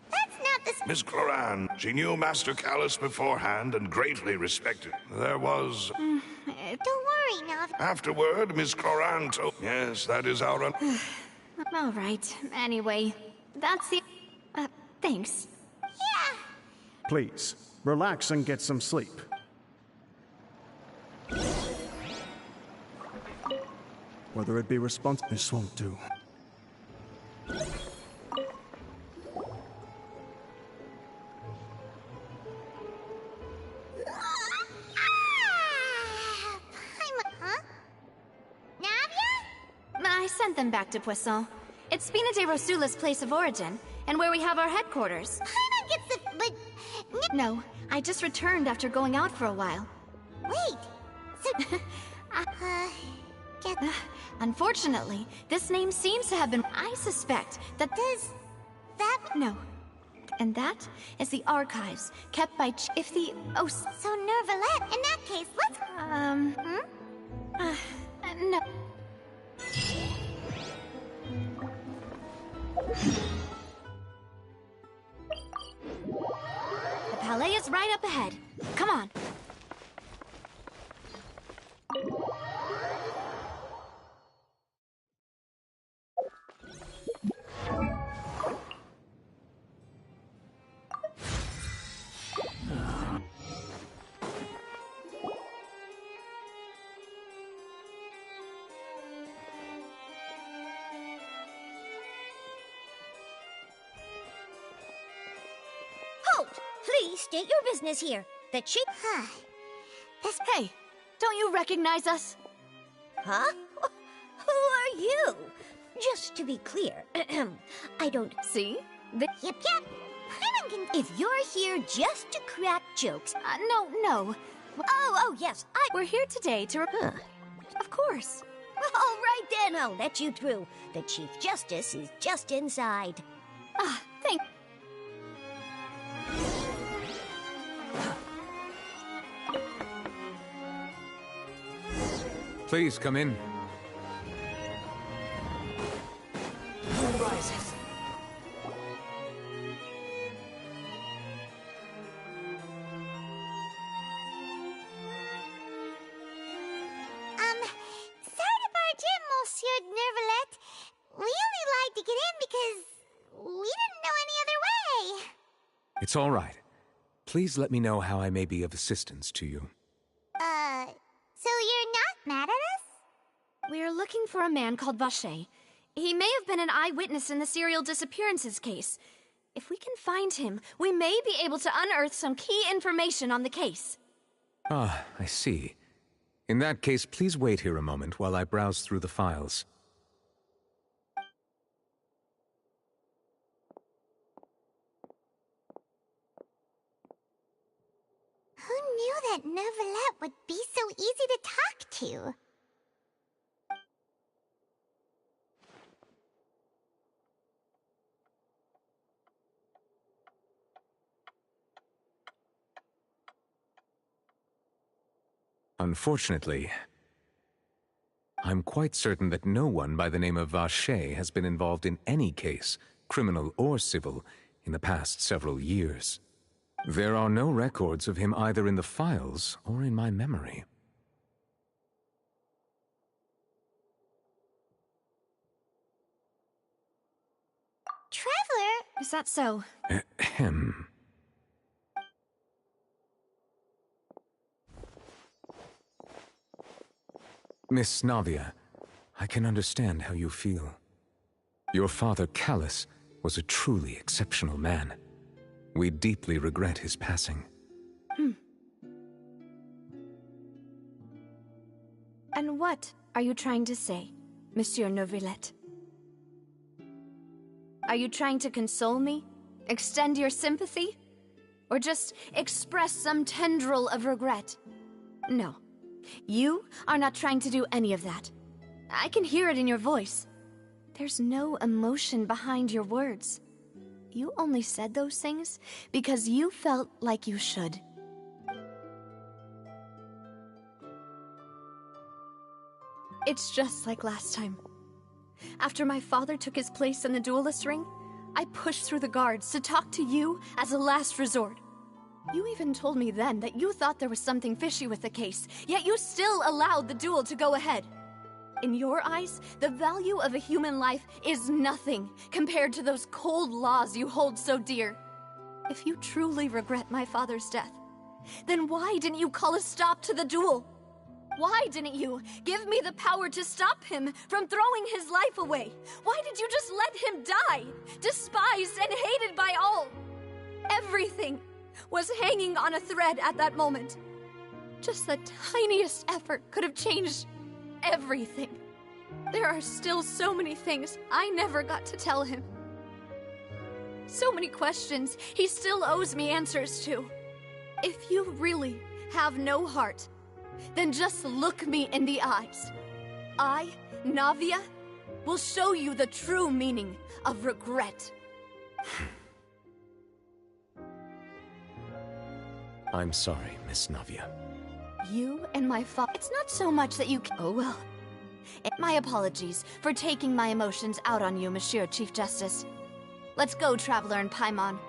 Speaker 1: that's not the...
Speaker 22: Miss Cloran. She knew Master Callus beforehand and greatly respected. There was...
Speaker 1: Don't worry, Nav.
Speaker 22: Afterward, Miss Cloran told... Yes, that is our...
Speaker 4: All right. Anyway, that's the... thanks.
Speaker 1: Yeah.
Speaker 23: Please, relax and get some sleep. Whether it be responsible, this won't do.
Speaker 4: I sent them back to Poisson. It's Spina de Rosula's place of origin, and where we have our headquarters.
Speaker 1: Paimon gets the... but...
Speaker 4: No, I just returned after going out for a while.
Speaker 1: Wait, so...
Speaker 4: Unfortunately, this name seems to have been... I suspect that...
Speaker 1: Does that...
Speaker 4: No. And that is the archives kept by if the... Oh,
Speaker 1: so Nervalette, in that case, let's...
Speaker 4: No. The palais is right up ahead. Come on.
Speaker 1: Please state your business here. The chief...
Speaker 4: Hey, don't you recognize us?
Speaker 1: Huh? Who are you? Just to be clear, I don't...
Speaker 4: See?
Speaker 1: Yep. Paimon can... If you're here just to crack jokes...
Speaker 4: No.
Speaker 1: Oh, yes,
Speaker 4: We're here today to... Of course.
Speaker 1: All right then, I'll let you through. The Chief Justice is just inside.
Speaker 4: Thank...
Speaker 17: Please come in.
Speaker 10: Moon rises.
Speaker 1: Sorry to barge in, Monsieur Nervalette. We only lied to get in because we didn't know any other way.
Speaker 17: It's all right. Please let me know how I may be of assistance to you.
Speaker 1: So you're not mad at us?
Speaker 4: We're looking for a man called Vacher. He may have been an eyewitness in the serial disappearances case. If we can find him, we may be able to unearth some key information on the case.
Speaker 17: Ah, I see. In that case, please wait here a moment while I browse through the files.
Speaker 1: Who knew that Neuvillette would be so easy to talk to?
Speaker 17: Unfortunately, I'm quite certain that no one by the name of Vacher has been involved in any case, criminal or civil, in the past several years. There are no records of him either in the files or in my memory.
Speaker 12: Traveler? Is that so?
Speaker 17: Ahem. Miss Navia, I can understand how you feel. Your father, Callus, was a truly exceptional man. We deeply regret his passing.
Speaker 12: And what are you trying to say, Monsieur Neuvillette? Are you trying to console me? Extend your sympathy? Or just express some tendril of regret? No. You are not trying to do any of that. I can hear it in your voice. There's no emotion behind your words. You only said those things because you felt like you should. It's just like last time. After my father took his place in the duelist ring, I pushed through the guards to talk to you as a last resort. You even told me then that you thought there was something fishy with the case, yet you still allowed the duel to go ahead. In your eyes, the value of a human life is nothing compared to those cold laws you hold so dear. If you truly regret my father's death, then why didn't you call a stop to the duel? Why didn't you give me the power to stop him from throwing his life away? Why did you just let him die, despised and hated by all? Everything was hanging on a thread at that moment. Just the tiniest effort could have changed everything. There are still so many things I never got to tell him. So many questions he still owes me answers to. If you really have no heart, then just look me in the eyes. I, Navia, will show you the true meaning of regret.
Speaker 17: I'm sorry, Miss Navia.
Speaker 12: You and my father. It's not so much that you. Oh well. My apologies for taking my emotions out on you, Monsieur Chief Justice. Let's go, Traveler and Paimon.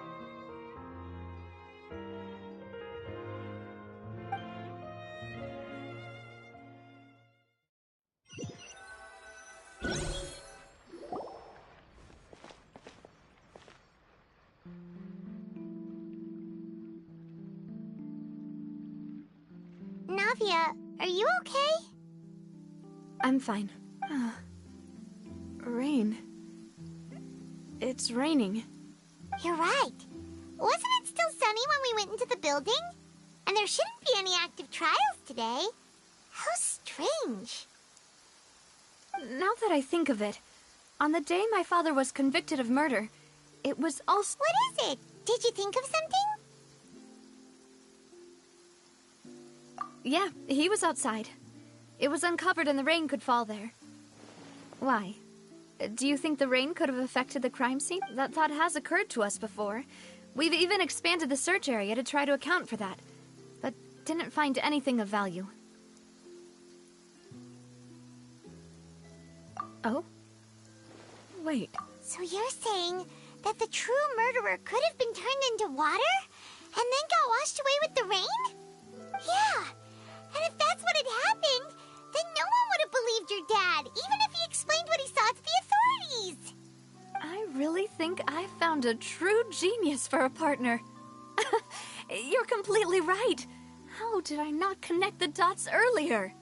Speaker 1: Navia, are you okay?
Speaker 12: I'm fine. Rain. It's raining.
Speaker 1: You're right. Wasn't it still sunny when we went into the building? And there shouldn't be any active trials today. How strange.
Speaker 12: Now that I think of it, on the day my father was convicted of murder, it was also...
Speaker 1: What is it? Did you think of something?
Speaker 12: Yeah, he was outside. It was uncovered and the rain could fall there. Why? Do you think the rain could have affected the crime scene? That thought has occurred to us before. We've even expanded the search area to try to account for that, but didn't find anything of value. Oh? Wait.
Speaker 1: So you're saying that the true murderer could have been turned into water and then got washed away with the rain? Yeah. And if that's what had happened, then no one would have believed your dad, even if he explained what he saw to the authorities.
Speaker 12: I really think I found a true genius for a partner. You're completely right. How did I not connect the dots earlier?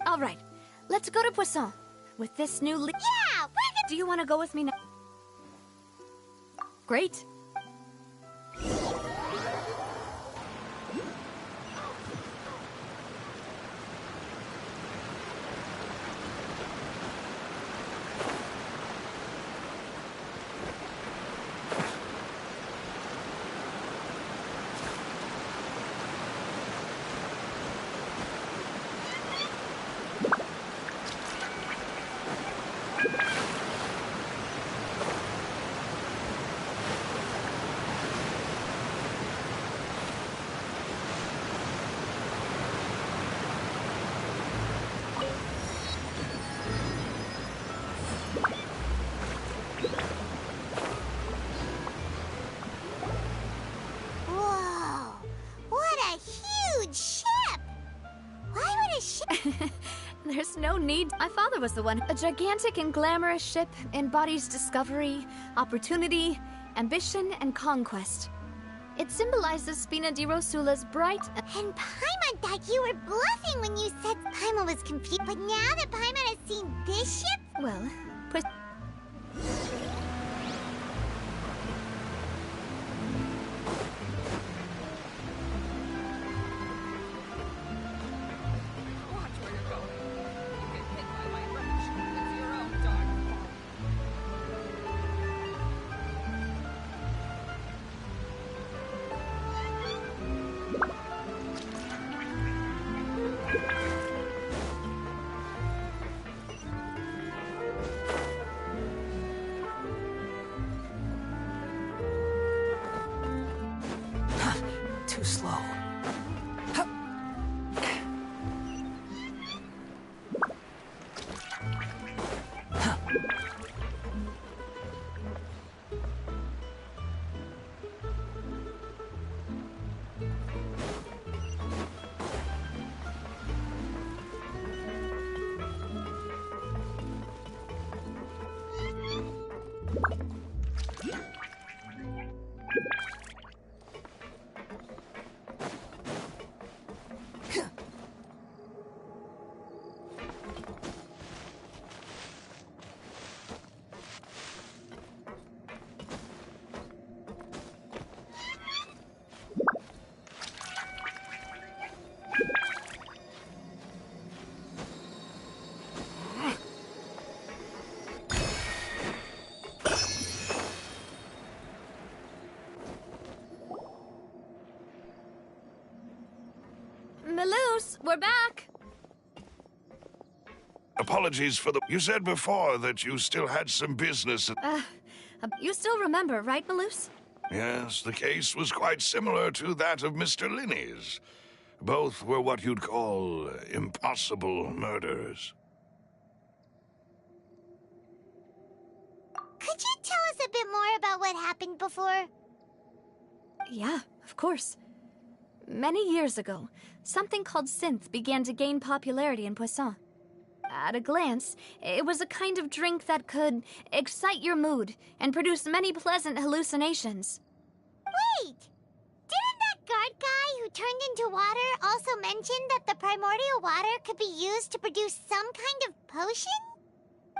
Speaker 12: All right, let's go to Poisson. With this new
Speaker 1: Yeah, we're gonna...
Speaker 12: Do you want to go with me now? Great. There's no need. My father was the one. A gigantic and glamorous ship embodies discovery, opportunity, ambition, and conquest. It symbolizes Spina di Rosula's bright...
Speaker 1: And Paimon thought you were bluffing when you said Paimon was confused. But now that Paimon has seen this ship...
Speaker 12: Well,
Speaker 10: Too slow.
Speaker 12: Malus, we're back!
Speaker 22: Apologies for the... You said before that you still had some business.
Speaker 12: You still remember, right, Malus?
Speaker 22: Yes, the case was quite similar to that of Mr. Linney's. Both were what you'd call impossible murders.
Speaker 1: Could you tell us a bit more about what happened before?
Speaker 12: Yeah, of course. Many years ago, something called synth began to gain popularity in Poisson. At a glance, it was a kind of drink that could excite your mood and produce many pleasant hallucinations.
Speaker 1: Wait! Didn't that guard guy who turned into water also mention that the primordial water could be used to produce some kind of potion?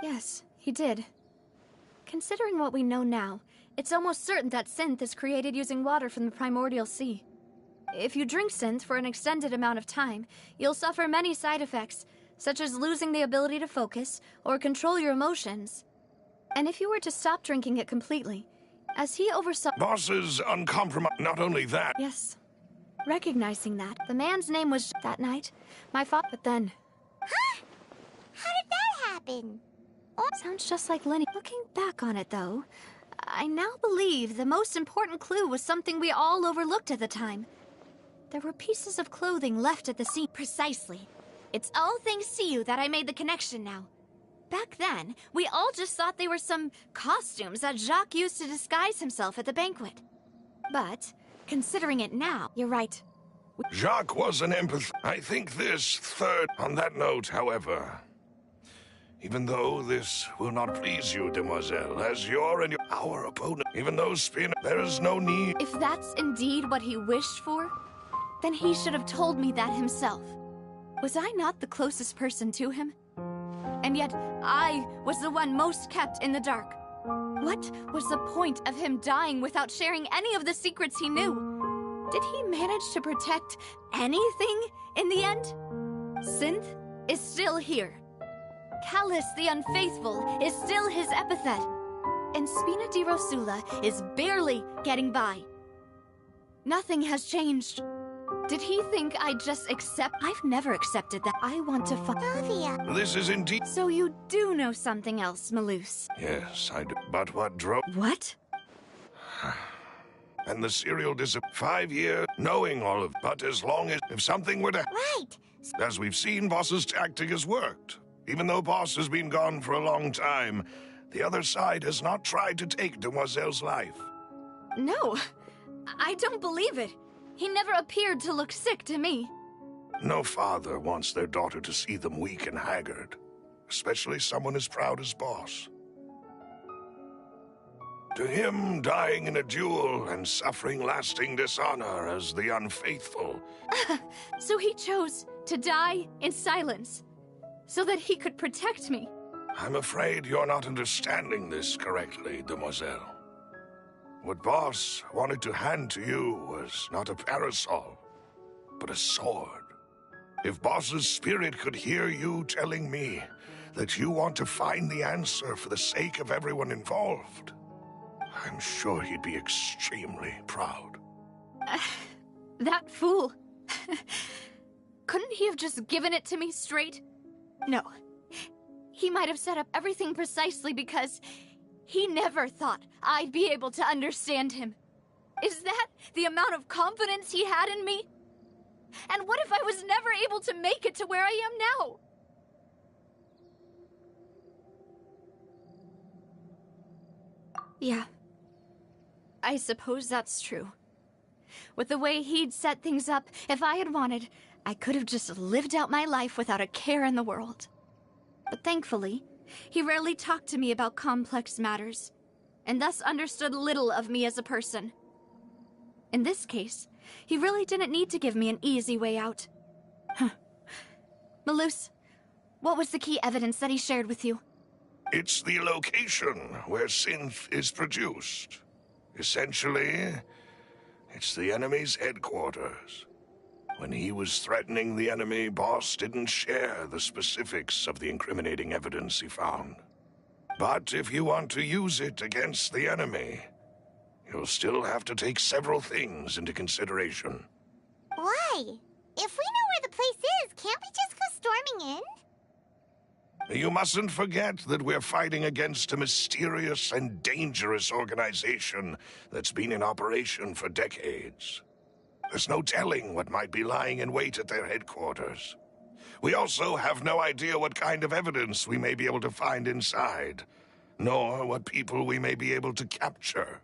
Speaker 12: Yes, he did. Considering what we know now, it's almost certain that synth is created using water from the primordial sea. If you drink synth for an extended amount of time, you'll suffer many side effects, such as losing the ability to focus or control your emotions. And if you were to stop drinking it completely, as he oversaw—
Speaker 22: Boss's uncompromised. Not only that.
Speaker 12: Yes. Recognizing that, the man's name was that night. My father. But then.
Speaker 1: Huh? How did that happen?
Speaker 12: Sounds just like Lenny. Looking back on it, though, I now believe the most important clue was something we all overlooked at the time. There were pieces of clothing left at the scene.
Speaker 4: Precisely. It's all thanks to you that I made the connection now. Back then, we all just thought they were some costumes that Jacques used to disguise himself at the banquet. But, considering it now, you're right.
Speaker 22: Jacques was an empath. I think this third... On that note, however, even though this will not please you, demoiselle, as you're and our opponent, even though Spin, there is no need...
Speaker 4: If that's indeed what he wished for, then he should have told me that himself. Was I not the closest person to him? And yet, I was the one most kept in the dark. What was the point of him dying without sharing any of the secrets he knew? Did he manage to protect anything in the end? Synth is still here. Callus the Unfaithful is still his epithet. And Spina di Rosula is barely getting by. Nothing has changed. Did he think I'd just accept? I've never accepted that. I want to
Speaker 1: Sylvia.
Speaker 22: This is indeed...
Speaker 4: So you do know something else, Malus?
Speaker 22: Yes, I do. But what drove...
Speaker 4: What?
Speaker 22: And the serial 5 years, knowing all of... But as long as... If something were to...
Speaker 1: Right.
Speaker 22: As we've seen, Boss's tactic has worked. Even though Boss has been gone for a long time, the other side has not tried to take Demoiselle's life.
Speaker 4: No, I don't believe it. He never appeared to look sick to me.
Speaker 22: No father wants their daughter to see them weak and haggard, especially someone as proud as Boss. To him, dying in a duel and suffering lasting dishonor as the unfaithful.
Speaker 12: So he chose to die in silence, so that he could protect me.
Speaker 22: I'm afraid you're not understanding this correctly, demoiselle. What Boss wanted to hand to you was not a parasol, but a sword. If Boss's spirit could hear you telling me that you want to find the answer for the sake of everyone involved, I'm sure he'd be extremely proud.
Speaker 12: That fool. Couldn't he have just given it to me straight? No. He might have set up everything precisely because he never thought I'd be able to understand him. Is that the amount of confidence he had in me? And what if I was never able to make it to where I am now? Yeah. I suppose that's true. With the way he'd set things up, if I had wanted, I could have just lived out my life without a care in the world. But thankfully, he rarely talked to me about complex matters, and thus understood little of me as a person. In this case, he really didn't need to give me an easy way out. Malus, what was the key evidence that he shared with you?
Speaker 22: It's the location where synth is produced. Essentially, it's the enemy's headquarters. When he was threatening the enemy, Boss didn't share the specifics of the incriminating evidence he found. But if you want to use it against the enemy, you'll still have to take several things into consideration.
Speaker 1: Why? If we know where the place is, can't we just go storming in?
Speaker 22: You mustn't forget that we're fighting against a mysterious and dangerous organization that's been in operation for decades. There's no telling what might be lying in wait at their headquarters. We also have no idea what kind of evidence we may be able to find inside, nor what people we may be able to capture.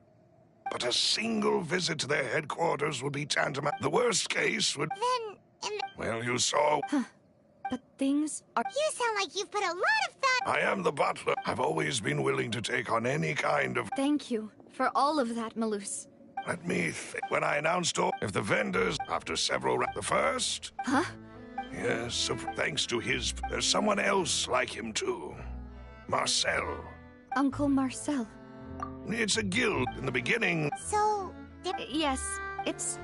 Speaker 22: But a single visit to their headquarters would be tantamount. The worst case would... Well, you saw...
Speaker 12: But things are...
Speaker 1: You sound like you've put a lot of thought...
Speaker 22: I am the butler. I've always been willing to take on any kind of...
Speaker 12: Thank you for all of that, Malus.
Speaker 22: Let me think. When I announced all... If the vendors, after several... The first...
Speaker 12: Huh?
Speaker 22: Yes, so thanks to his... There's someone else like him, too. Marcel.
Speaker 12: Uncle Marcel.
Speaker 22: It's a guild. In the beginning...
Speaker 1: So...
Speaker 12: Yes, it's...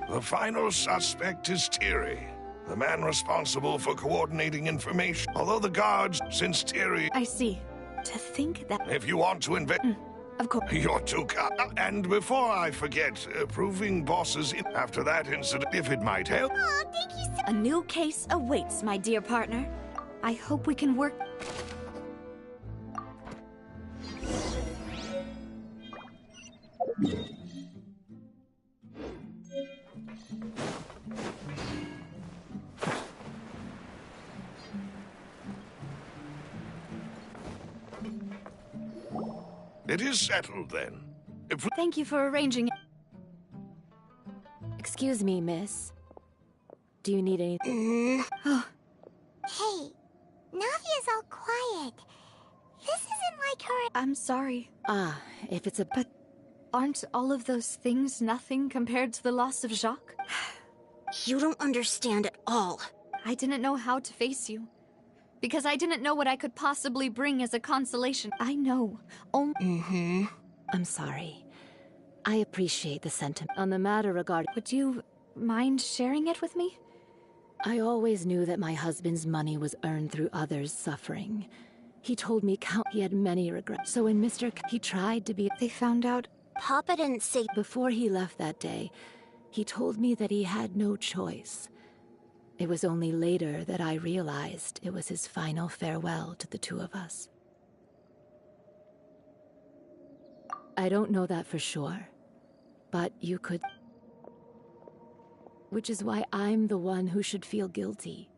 Speaker 22: The final suspect is Thierry, the man responsible for coordinating information. Although the guards, since Thierry...
Speaker 12: I see. To think that...
Speaker 22: If you want to invent...
Speaker 12: Of course.
Speaker 22: You're too kind. And before I forget, proving Boss's... After that incident, if it might help...
Speaker 1: Oh, thank you so...
Speaker 12: A new case awaits, my dear partner. I hope we can work...
Speaker 22: It is settled, then.
Speaker 12: Thank you for arranging it.
Speaker 11: Excuse me, miss. Do you need anything?
Speaker 1: Hey, Navia's all quiet. This isn't like her...
Speaker 12: I'm sorry.
Speaker 11: Ah, if it's a...
Speaker 12: But aren't all of those things nothing compared to the loss of Jacques?
Speaker 1: You don't understand at all.
Speaker 12: I didn't know how to face you. Because I didn't know what I could possibly bring as a consolation. I know.
Speaker 11: I'm sorry. I appreciate the sentiment. On the matter regarding...
Speaker 12: Would you mind sharing it with me?
Speaker 11: I always knew that my husband's money was earned through others' suffering. He told me he had many regrets. So when he tried to be...
Speaker 12: They found out...
Speaker 1: Papa didn't say...
Speaker 11: Before he left that day, he told me that he had no choice. It was only later that I realized it was his final farewell to the two of us. I don't know that for sure, but you could... Which is why I'm the one who should feel guilty.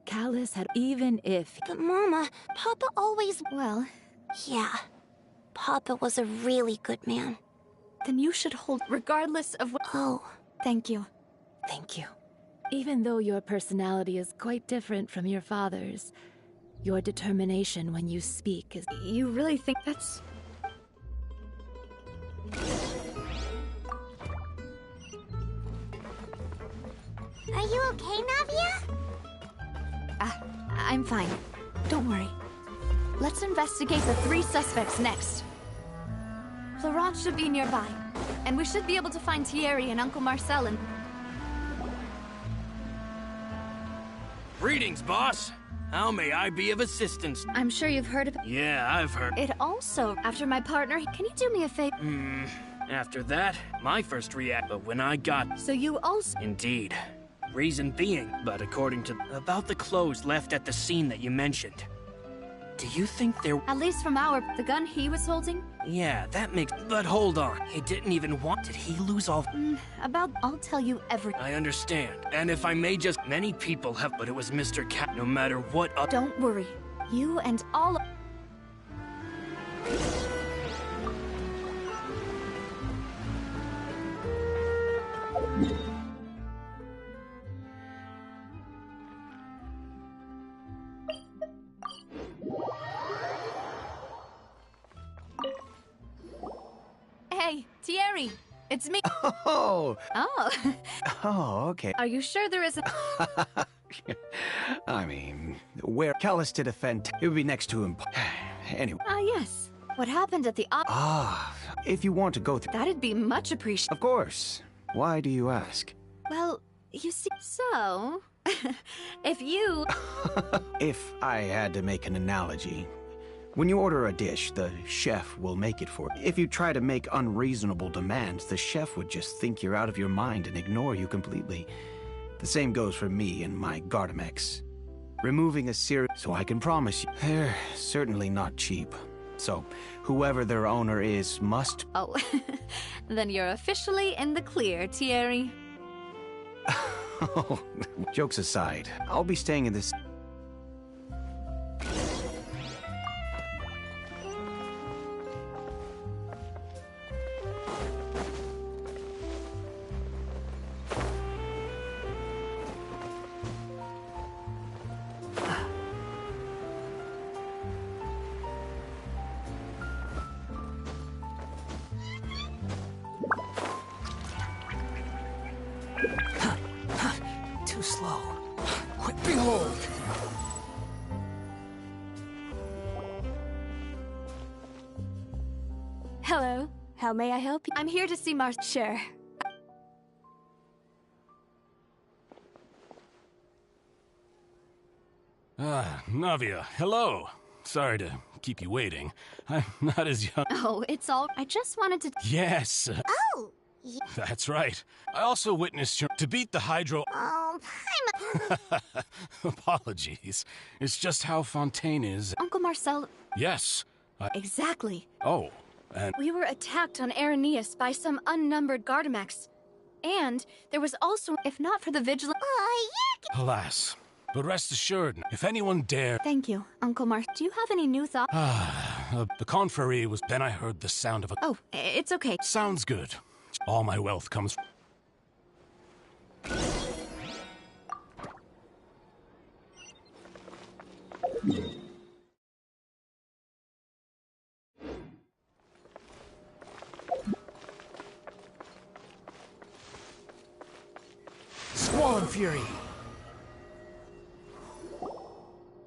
Speaker 11: Callus had... Even if...
Speaker 1: But Mama, Papa always...
Speaker 12: Well...
Speaker 1: Yeah. Papa was a really good man.
Speaker 12: Then you should hold... Regardless of what...
Speaker 1: Oh.
Speaker 12: Thank you.
Speaker 11: Thank you. Even though your personality is quite different from your father's, your determination when you speak is...
Speaker 12: You really think that's...
Speaker 1: Are you okay, Navia?
Speaker 12: I'm fine. Don't worry. Let's investigate the 3 suspects next. Florent should be nearby, and we should be able to find Thierry and Uncle Marcel and...
Speaker 13: Greetings, boss. How may I be of assistance?
Speaker 12: I'm sure you've heard of...
Speaker 13: Yeah, I've heard.
Speaker 12: It also, after my partner, can you do me a favor?
Speaker 13: After that, my first react, but when I got...
Speaker 12: So you also...
Speaker 13: Indeed. Reason being, but according to... About the clothes left at the scene that you mentioned. Do you think there...
Speaker 12: At least from the gun he was holding?
Speaker 13: Yeah, that makes... But hold on. He didn't even want... Did he lose all...
Speaker 12: I'll tell you everything.
Speaker 13: I understand. And if I may just... Many people have... But it was Mr. Cat. No matter what...
Speaker 12: Don't worry. You and all... Hey, Thierry, it's me.
Speaker 3: Oh.
Speaker 12: Oh.
Speaker 3: Oh, okay.
Speaker 12: Are you sure there isn't?
Speaker 3: I mean, where Callus did a it would be next to him. Anyway.
Speaker 12: Yes. What happened at the
Speaker 3: if you want to go through...
Speaker 12: That'd be much appreciated.
Speaker 3: Of course. Why do you ask?
Speaker 12: Well, you see, so... if you...
Speaker 3: If I had to make an analogy... When you order a dish, the chef will make it for you. If you try to make unreasonable demands, the chef would just think you're out of your mind and ignore you completely. The same goes for me and my Gardamex. Removing a so I can promise you, they're certainly not cheap. So, whoever their owner is must...
Speaker 12: Oh, then you're officially in the clear, Thierry.
Speaker 3: Jokes aside, I'll be staying in this...
Speaker 10: Too slow. Behold!
Speaker 12: Hello. How may I help you? I'm here to see Sure.
Speaker 16: Navia, hello. Sorry to keep you waiting. I'm not as young.
Speaker 12: Oh, it's all... I just wanted to...
Speaker 16: Yes.
Speaker 1: Oh!
Speaker 16: That's right. I also witnessed your... To beat the Hydro...
Speaker 1: Oh,
Speaker 16: Apologies. It's just how Fontaine is...
Speaker 12: Uncle Marcel...
Speaker 16: Yes.
Speaker 12: Exactly.
Speaker 16: Oh, and...
Speaker 12: We were attacked on Araneus by some unnumbered Gardamex. And there was also... If not for the vigilant...
Speaker 16: Alas. But rest assured, if anyone dare...
Speaker 12: Thank you, Uncle Mar. Do you have any new thoughts?
Speaker 16: The confrérie was... Then I heard the sound of a...
Speaker 12: Oh, it's okay.
Speaker 16: Sounds good. All my wealth comes...
Speaker 10: Squall and Fury.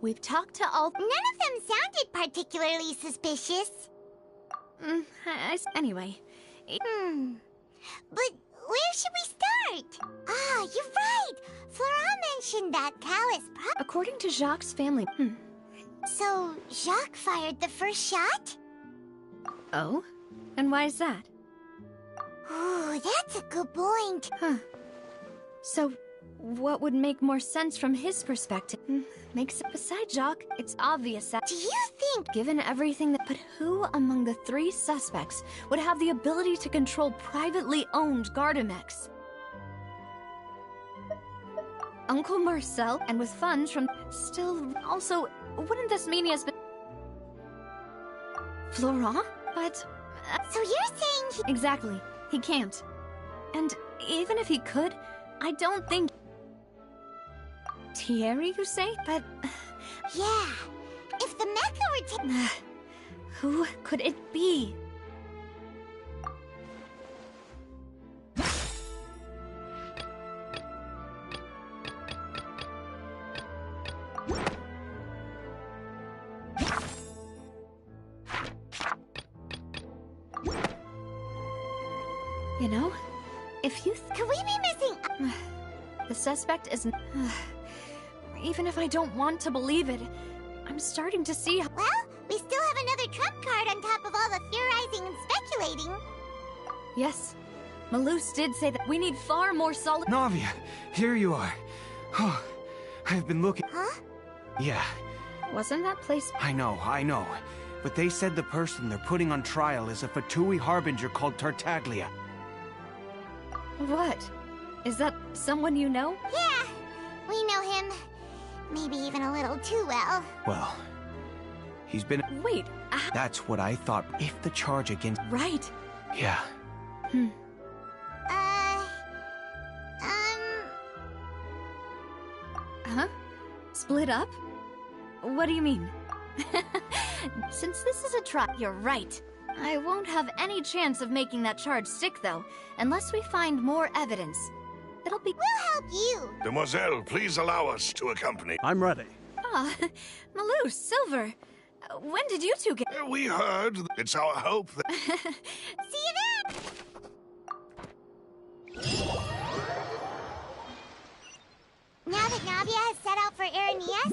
Speaker 12: We've talked to all...
Speaker 1: None of them sounded particularly suspicious.
Speaker 12: Anyway...
Speaker 1: But where should we start? Ah, you're right! Florent mentioned that Callus
Speaker 12: According to Jacques' family...
Speaker 1: So, Jacques fired the first shot?
Speaker 12: Oh? And why is that?
Speaker 1: Ooh, that's a good point.
Speaker 12: Huh. So, what would make more sense from his perspective? Makes it... Besides Jacques, it's obvious that...
Speaker 1: Do you think...
Speaker 12: Given everything that... But who among the 3 suspects would have the ability to control privately owned Gardamex? Uncle Marcel, and with funds from... Still, also, wouldn't this mean he has been... Florent? But...
Speaker 1: So you're saying he...
Speaker 12: Exactly. He can't. And even if he could, I don't think... Thierry, you say? But...
Speaker 1: Yeah. If the mecha were
Speaker 12: who could it be? You know, if you...
Speaker 1: Could we be missing...
Speaker 12: The suspect is... Even if I don't want to believe it, I'm starting to see...
Speaker 1: Well, we still have another trump card on top of all the theorizing and speculating.
Speaker 12: Yes. Malus did say that we need far more solid...
Speaker 3: Navia, here you are. Oh, I've been looking...
Speaker 1: Huh?
Speaker 3: Yeah.
Speaker 12: Wasn't that place...
Speaker 3: I know. But they said the person they're putting on trial is a Fatui harbinger called Tartaglia.
Speaker 12: What? Is that someone you know?
Speaker 1: Yeah, we know him. Maybe even a little too well.
Speaker 3: Well, he's been...
Speaker 12: Wait,
Speaker 3: That's what I thought. If the charge against...
Speaker 12: Right.
Speaker 3: Yeah.
Speaker 12: Huh? Split up? What do you mean? Since this is a trial, you're right. I won't have any chance of making that charge stick, though, unless we find more evidence. It'll be...
Speaker 1: We'll help you!
Speaker 22: Demoiselle, please allow us to accompany.
Speaker 23: I'm ready.
Speaker 12: Ah, Malus, Silver. When did you two get...
Speaker 22: We heard. It's our hope that...
Speaker 1: See you then! Now that Navia has set out for Aranias...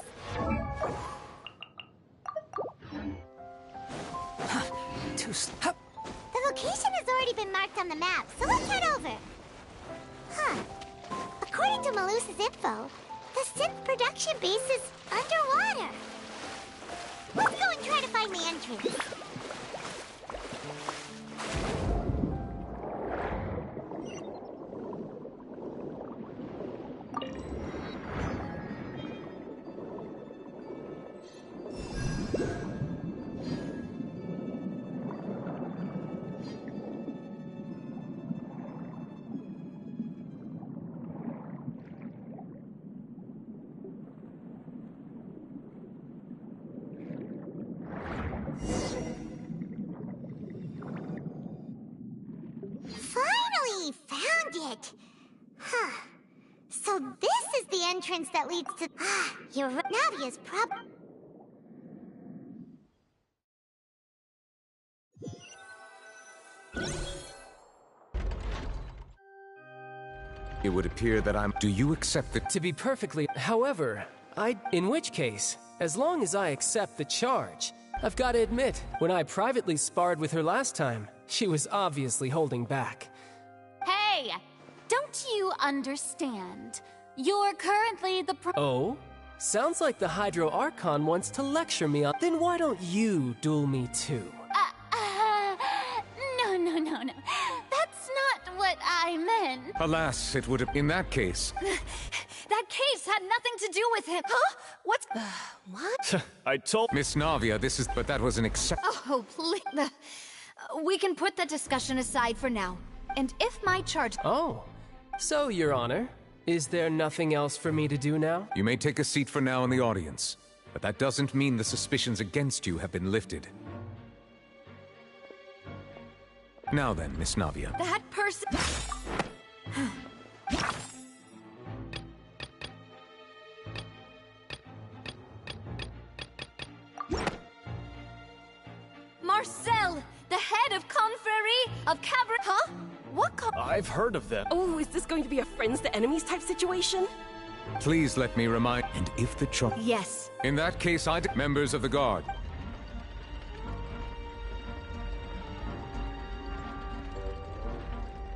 Speaker 1: The location has already been marked on the map, so let's head over. Huh. According to Malus's info, the synth production base is underwater. Let's go and try to find the entrance. Finally found it! Huh. So this is the entrance that leads to... You're right. Navia's
Speaker 17: It would appear that I'm... Do you accept the...
Speaker 14: To be perfectly... However, in which case, as long as I accept the charge, I've got to admit, when I privately sparred with her last time, she was obviously holding back.
Speaker 7: Hey! Don't you understand? You're currently the
Speaker 14: Oh? Sounds like the Hydro Archon wants to lecture me on... Then why don't you duel me too?
Speaker 7: No. That's not what I meant.
Speaker 17: Alas, it would have... In that case...
Speaker 12: That case had nothing to do with him. Huh? What's... what?
Speaker 17: I told... Miss Navia, this is... But that was an
Speaker 12: Oh, please... We can put that discussion aside for now. And if my charge...
Speaker 14: Oh. So, Your Honor, is there nothing else for me to do now?
Speaker 17: You may take a seat for now in the audience, but that doesn't mean the suspicions against you have been lifted. Now then, Miss Navia.
Speaker 12: That person... Marcel, the head of Confrérie of Cabaret... Huh? What
Speaker 19: I've heard of them.
Speaker 20: Oh, is this going to be a friends to enemies type situation?
Speaker 17: Please let me remind... And if the charge...
Speaker 12: Yes.
Speaker 17: In that case, members of the Guard.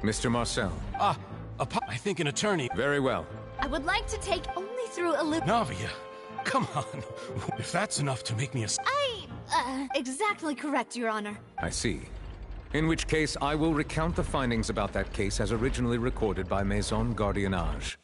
Speaker 17: Mr. Marcel.
Speaker 16: I think an attorney...
Speaker 17: Very well.
Speaker 12: I would like to take only through a loop...
Speaker 16: Navia, come on. If that's enough to make me a...
Speaker 12: exactly correct, Your Honor.
Speaker 17: I see. In which case, I will recount the findings about that case as originally recorded by Maison Gardiennage.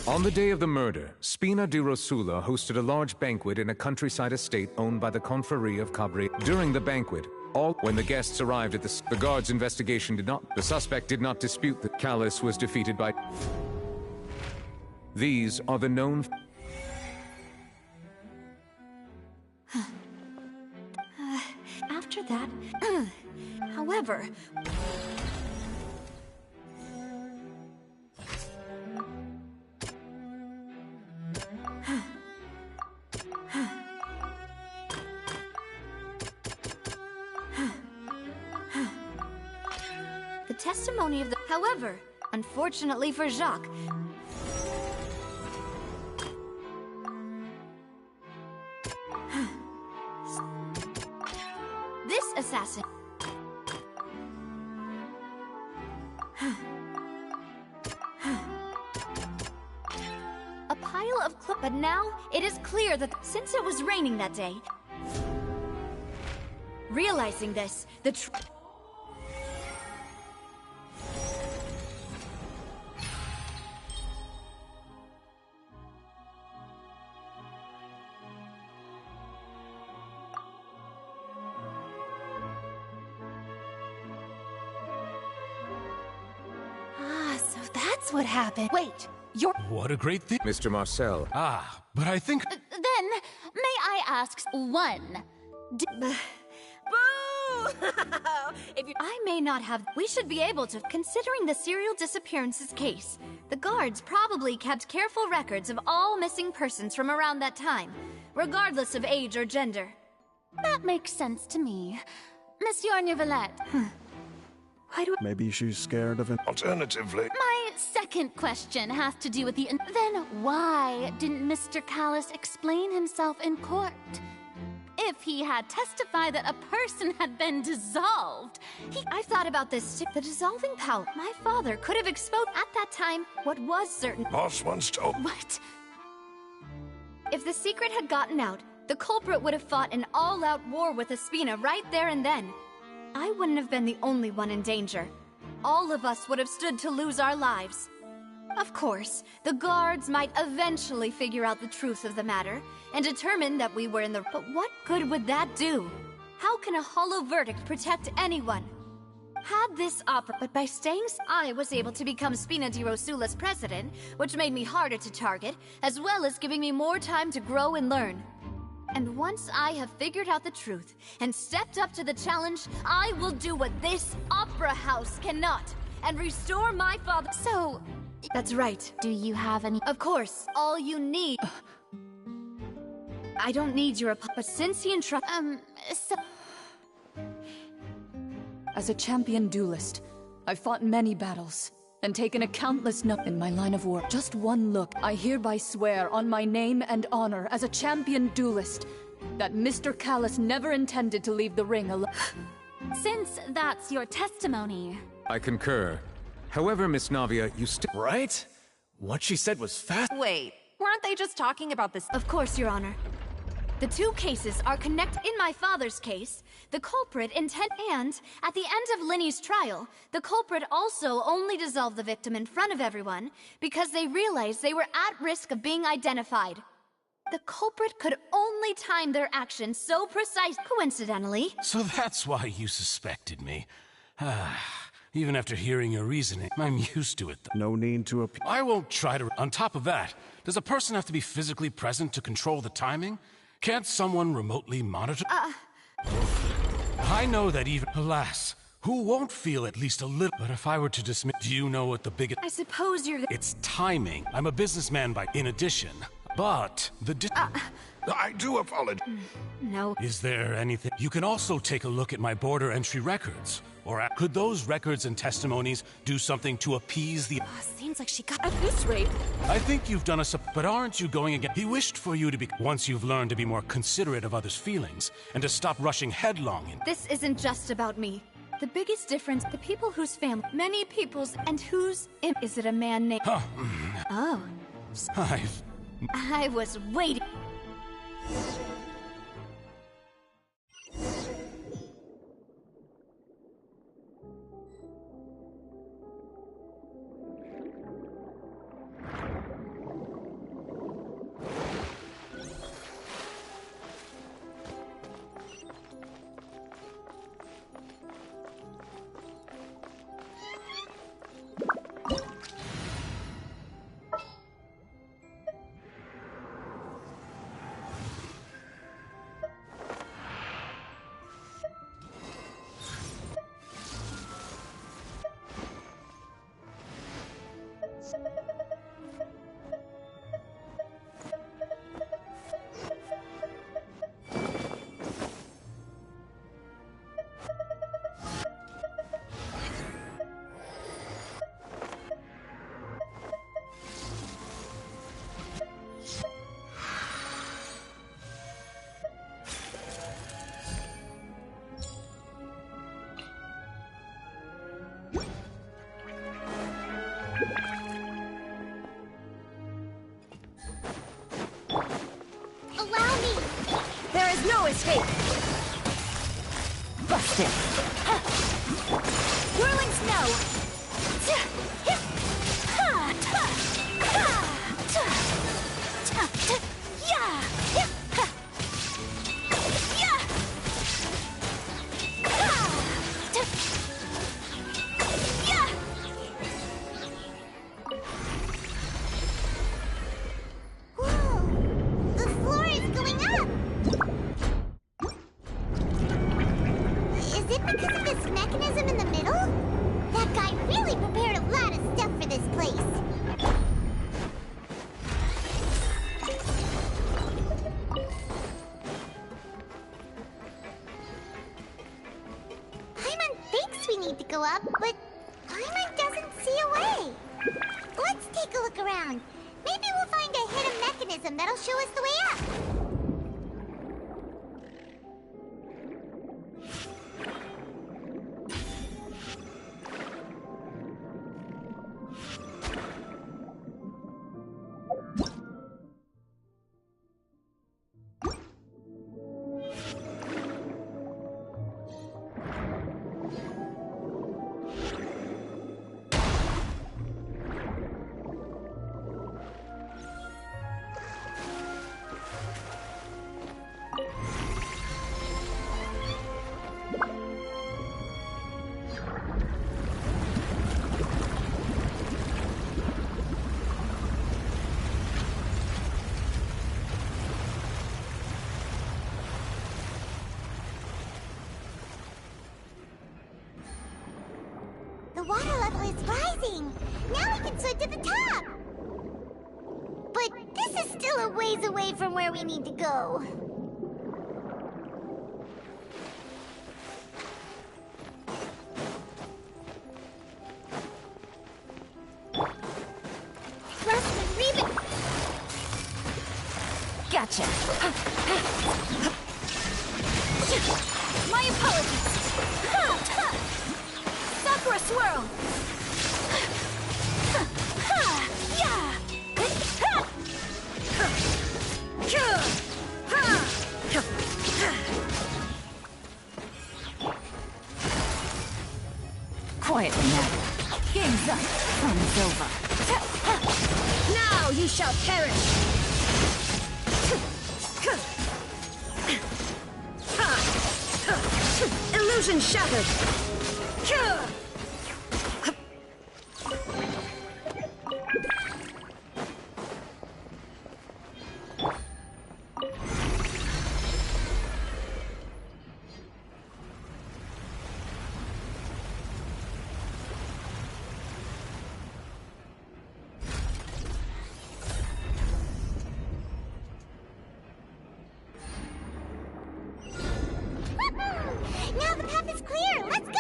Speaker 17: On the day of the murder, Spina di Rosula hosted a large banquet in a countryside estate owned by the Confrérie of Cabri. During the banquet, When the guests arrived at the guard's investigation the suspect did not dispute that Callus was defeated by... These are the known...
Speaker 12: After that... However... The testimony of the... However, unfortunately for Jacques... This assassin... A pile of but now it is clear that since it was raining that day... Realizing this, the what happened. Wait, you're...
Speaker 16: What a great thing.
Speaker 17: Mr. Marcel.
Speaker 16: But I think...
Speaker 7: Then, may I ask one?
Speaker 12: Boo! If you... I may not have... We should be able to... Considering the serial disappearances case, the guards probably kept careful records of all missing persons from around that time, regardless of age or gender.
Speaker 7: That makes sense to me. Monsieur Neuvillette.
Speaker 23: Maybe she's scared of it.
Speaker 22: Alternatively...
Speaker 7: My second question has to do with the... Then why didn't Mr. Callus explain himself in court? If he had testified that a person had been dissolved,
Speaker 12: I've thought about this too. The dissolving power. My father could have exposed at that time what was certain.
Speaker 22: Boss once told...
Speaker 7: What?
Speaker 12: If the secret had gotten out, the culprit would have fought an all-out war with Espina right there and then. I wouldn't have been the only one in danger. All of us would have stood to lose our lives. Of course, the guards might eventually figure out the truth of the matter and determine that we were in the... But what good would that do? How can a hollow verdict protect anyone? Had this opera... But by staying... I was able to become Spina di Rosula's president, which made me harder to target, as well as giving me more time to grow and learn. And once I have figured out the truth and stepped up to the challenge, I will do what this opera house cannot and restore my father. So... That's right.
Speaker 7: Do you have any...
Speaker 12: Of course. All you need... I don't need your... But since he
Speaker 7: so...
Speaker 8: As a champion duelist, I've fought many battles and taken a countless number in my line of work. Just one look, I hereby swear on my name and honor as a champion duelist that Mr. Callus never intended to leave the ring alone.
Speaker 7: Since that's your testimony...
Speaker 17: I concur. However, Miss Navia, you still...
Speaker 15: Right? What she said was fast...
Speaker 18: Wait, weren't they just talking about this?
Speaker 12: Of course, Your Honor. The two cases are connected. In my father's case, the culprit and at the end of Linny's trial, the culprit also only dissolved the victim in front of everyone because they realized they were at risk of being identified. The culprit could only time their actions so precise, coincidentally.
Speaker 16: So that's why you suspected me. Even after hearing your reasoning, I'm used to it.
Speaker 23: No need to appeal.
Speaker 16: I won't try to... On top of that, does a person have to be physically present to control the timing? Can't someone remotely monitor? I know that even... Alas, who won't feel at least a little... But if I were to dismiss... Do you know what the biggest...
Speaker 12: I suppose you're...
Speaker 16: It's timing. I'm a businessman by... In addition. But the...
Speaker 22: I do apologize.
Speaker 12: No.
Speaker 16: Is there anything... You can also take a look at my border entry records. Or could those records and testimonies do something to appease the...
Speaker 18: Seems like she got... At this rate...
Speaker 16: I think you've done us a... But aren't you going again? He wished for you to be... Once you've learned to be more considerate of others' feelings, and to stop rushing headlong in...
Speaker 12: This isn't just about me. The biggest difference, the people whose family... Many people's... And whose... Is it a man named... Oh. I was waiting...
Speaker 2: No escape!
Speaker 19: Busted!
Speaker 2: Whirling snow!
Speaker 1: The floor is going up! Is it because of this mechanism in the middle? That guy really prepared a lot of stuff for this place. Paimon thinks we need to go up, but Paimon doesn't see a way. Let's take a look around. Maybe we'll find a hidden mechanism that'll show us the way up. The water level is rising! Now we can swim to the top! But this is still a ways away from where we need to go. Thrust Reba!
Speaker 2: Gotcha! My apologies! Sakura swirl!
Speaker 19: Quietly now. Game's up. Fun is over.
Speaker 2: Now you shall perish! Illusion shattered!
Speaker 1: Now the path is clear! Let's go!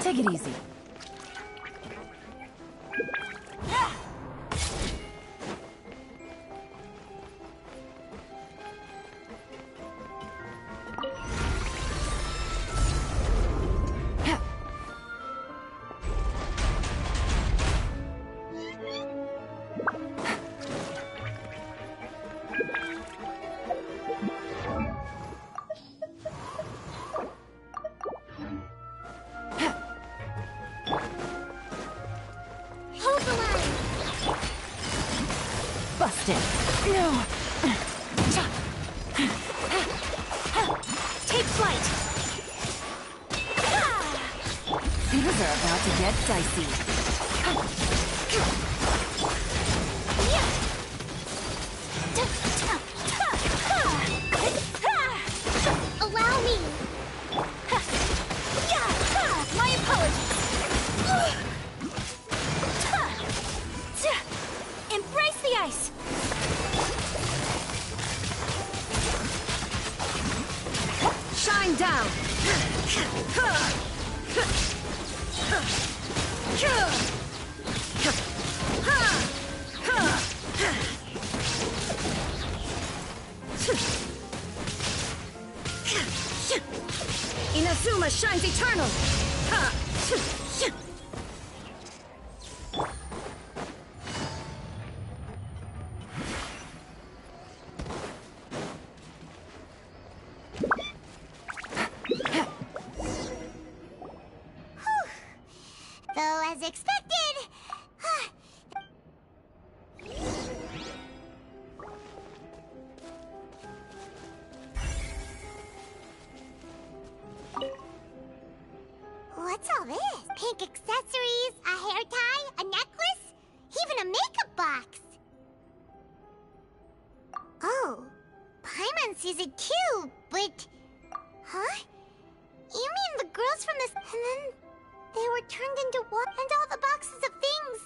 Speaker 19: Take it easy.
Speaker 1: Hold the line!
Speaker 19: Busted. No.
Speaker 2: Take flight!
Speaker 19: Things are about to get dicey.
Speaker 1: Allow me!
Speaker 2: My apologies! Embrace the ice! Shine down! Inazuma shines eternal!
Speaker 1: Though, as expected... What's all this? Pink accessories, a hair tie, a necklace, even a makeup box. Oh, Paimon sees it too, but... Huh? You mean the girls from this... And then they were turned into what? And all the boxes of things.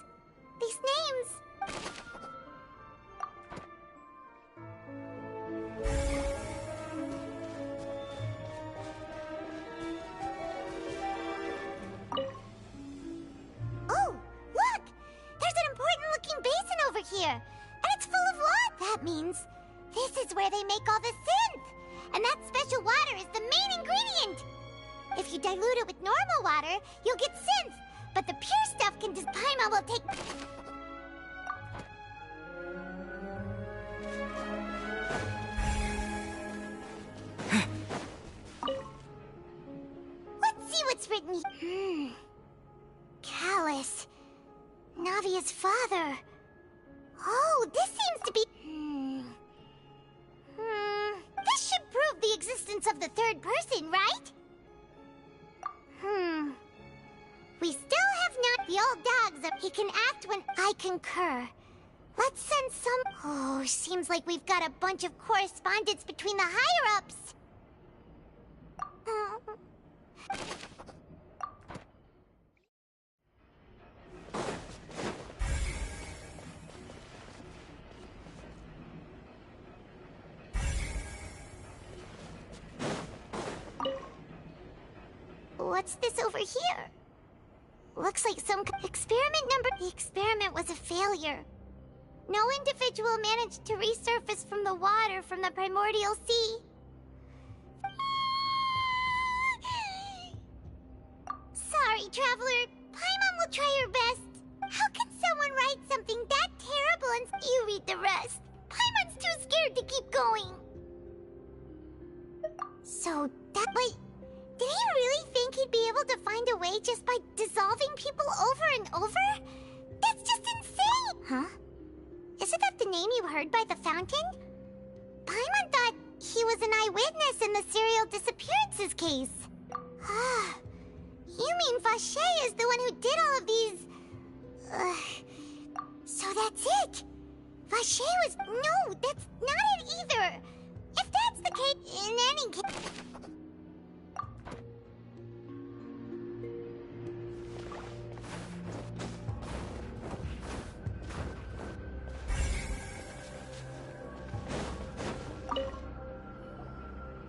Speaker 1: These names. Oh, look! There's an important-looking basin over here. And it's full of water. That means this is where they make all the synth. And that special water is the main ingredient. If you dilute it with normal water, you'll get synth. But the pure stuff can just... Paimon will take... Let's see what's written here. Callus. Navia's father. Oh, this seems to be... This should prove the existence of the third person, right? We still have not the old dogs. He can act when I concur. Let's send some... Oh, seems like we've got a bunch of correspondence between the higher-ups. What's this over here? Looks like some experiment number... The experiment was a failure. No individual managed to resurface from the water from the primordial sea. Sorry, Traveler. Paimon will try her best. How can someone write something that terrible and you read the rest? Paimon's too scared to keep going. So that... But did he really think he'd be able to find a way just by dissolving people over and over? That's just insane! Huh? Isn't that the name you heard by the fountain? Paimon thought he was an eyewitness in the serial disappearances case. Ah, you mean Vache is the one who did all of these... So that's it! Vache was... No, that's not it either! If that's the case... In any case...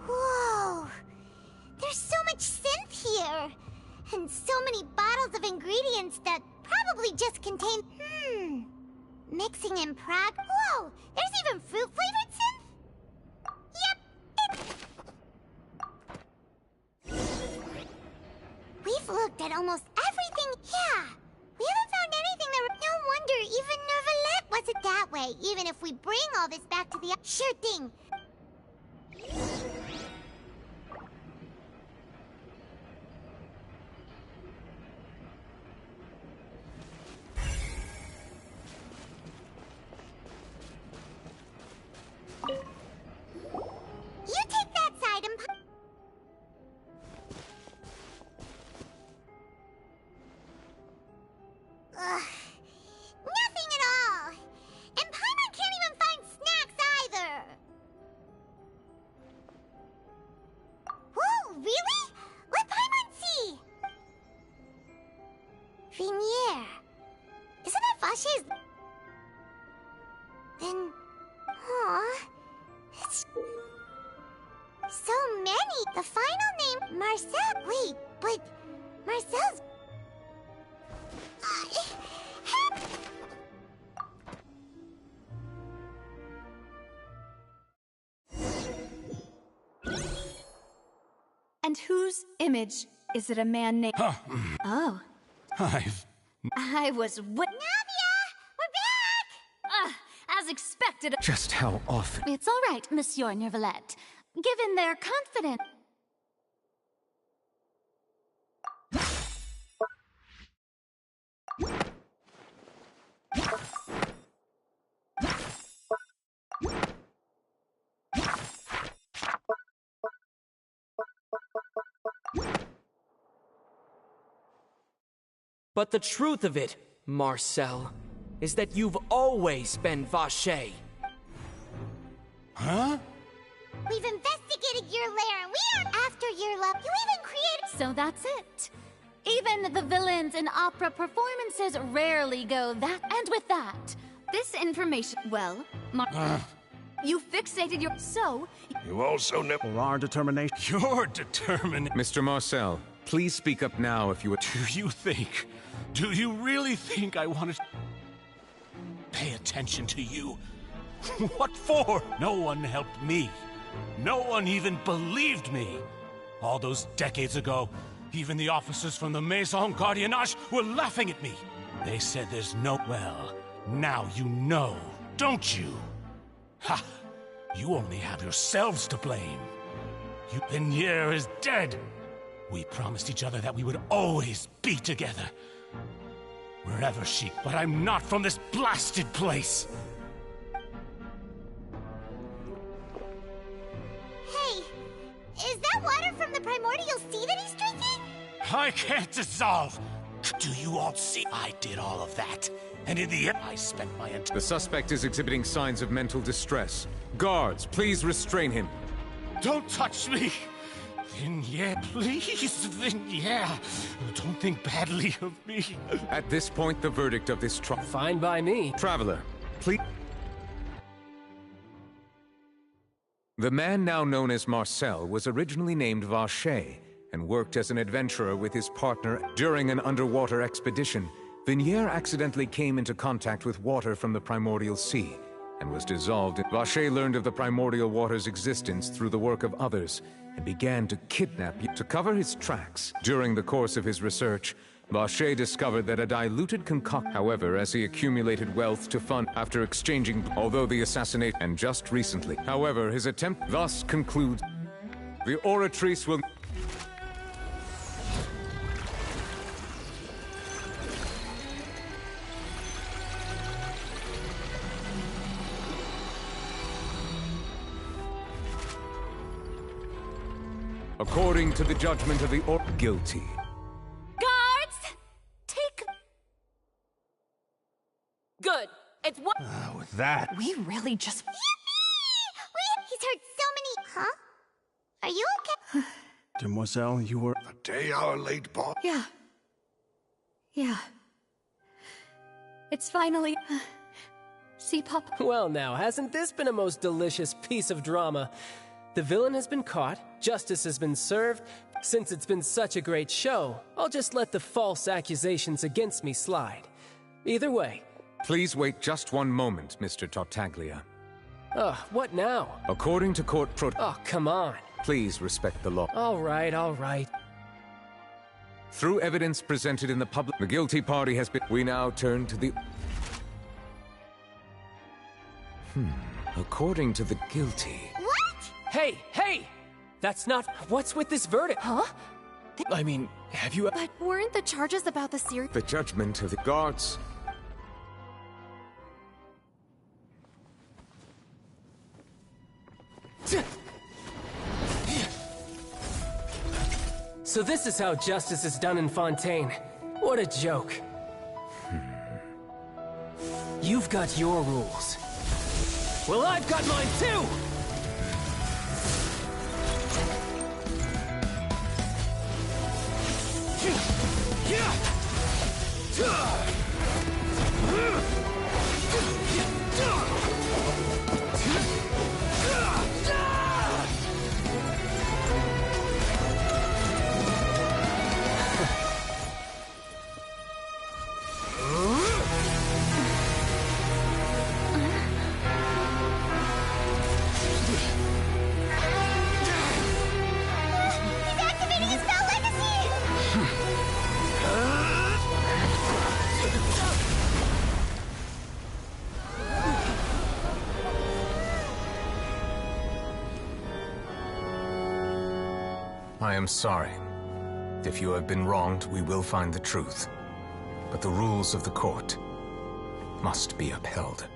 Speaker 1: Whoa! There's so much synth here! And so many bottles of ingredients that probably just contain... Mixing in Prague... Whoa! There's even fruit-flavored synth? Yep! We've looked at almost everything... Yeah! We haven't found anything that... No wonder even Nervalette wasn't that way, even if we bring all this back to the... Sure thing! You take that side and... Ugh. Nothing at all! And Paimon can't even find snacks either! Whoa, really? Let Paimon see! Vinier. Isn't that Vache's... Then... Aw... It's... So many! The final name... Marcel... Wait, but... Marcel's...
Speaker 12: And whose image Is it a man named... Oh. I was...
Speaker 1: Navia! We're back!
Speaker 7: As expected.
Speaker 17: Just how often?
Speaker 7: It's all right, Monsieur Nervalette. Given their confidence...
Speaker 5: But the truth of it, Marcel, is that you've always been Vacher.
Speaker 16: Huh?
Speaker 1: We've investigated your lair, and we are after your love. You even created...
Speaker 7: So that's it. Even the villains in opera performances rarely go that. And with that,
Speaker 12: this information... Well, you fixated your... So...
Speaker 22: You also never...
Speaker 23: For our determination...
Speaker 16: You're determined.
Speaker 17: Mr. Marcel, please speak up now if you...
Speaker 16: Do you really think I want to... pay attention to you? What for? No one helped me. No one even believed me. All those decades ago, even the officers from the Maison Gardiennage were laughing at me. They said there's no... Well, now you know, don't you? Ha! You only have yourselves to blame. Vignier is dead. We promised each other that we would always be together. Wherever she... But I'm not from this blasted place!
Speaker 1: Hey, is that water from the primordial sea that he's drinking?
Speaker 16: I can't dissolve! Do you all see? I did all of that. And in the end, I spent my entire...
Speaker 17: The suspect is exhibiting signs of mental distress. Guards, please restrain him.
Speaker 16: Don't touch me! Vignier, please, Vignier. Don't think badly of me.
Speaker 17: At this point, the verdict of this trial...
Speaker 14: Fine by me.
Speaker 17: Traveler, please... The man now known as Marcel was originally named Vacher and worked as an adventurer with his partner. During an underwater expedition, Vignier accidentally came into contact with water from the primordial sea and was dissolved. Vacher learned of the primordial water's existence through the work of others and began to kidnap you to cover his tracks. During the course of his research, Vacher discovered that a diluted concoction. However, as he accumulated wealth to fund after exchanging, although the assassination and just recently. However, his attempt thus concludes. The oratrice will... According to the judgment of the guilty.
Speaker 7: Guards! Take...
Speaker 20: Good. It's what...
Speaker 16: With that...
Speaker 12: We really just...
Speaker 1: Yippee! He's heard so many... Huh? Are you okay?
Speaker 23: Demoiselle, you were...
Speaker 22: A day-hour late, boss.
Speaker 12: Yeah. Yeah. It's finally... See, Pop?
Speaker 14: Well now, hasn't this been a most delicious piece of drama? The villain has been caught, justice has been served. Since it's been such a great show, I'll just let the false accusations against me slide. Either way.
Speaker 17: Please wait just one moment, Mr. Tartaglia.
Speaker 14: What now?
Speaker 17: According to court
Speaker 14: Oh, come on.
Speaker 17: Please respect the law.
Speaker 14: All right.
Speaker 17: Through evidence presented in the public, the guilty party has been... We now turn to the... According to the guilty...
Speaker 14: Hey! That's not... What's with this verdict?
Speaker 12: Huh?
Speaker 14: I mean, have you...
Speaker 12: But weren't the charges about the series...
Speaker 17: The judgment of the guards...
Speaker 14: So this is how justice is done in Fontaine. What a joke. You've got your rules. Well, I've got mine too!
Speaker 17: I am sorry. If you have been wronged, we will find the truth. But the rules of the court must be upheld.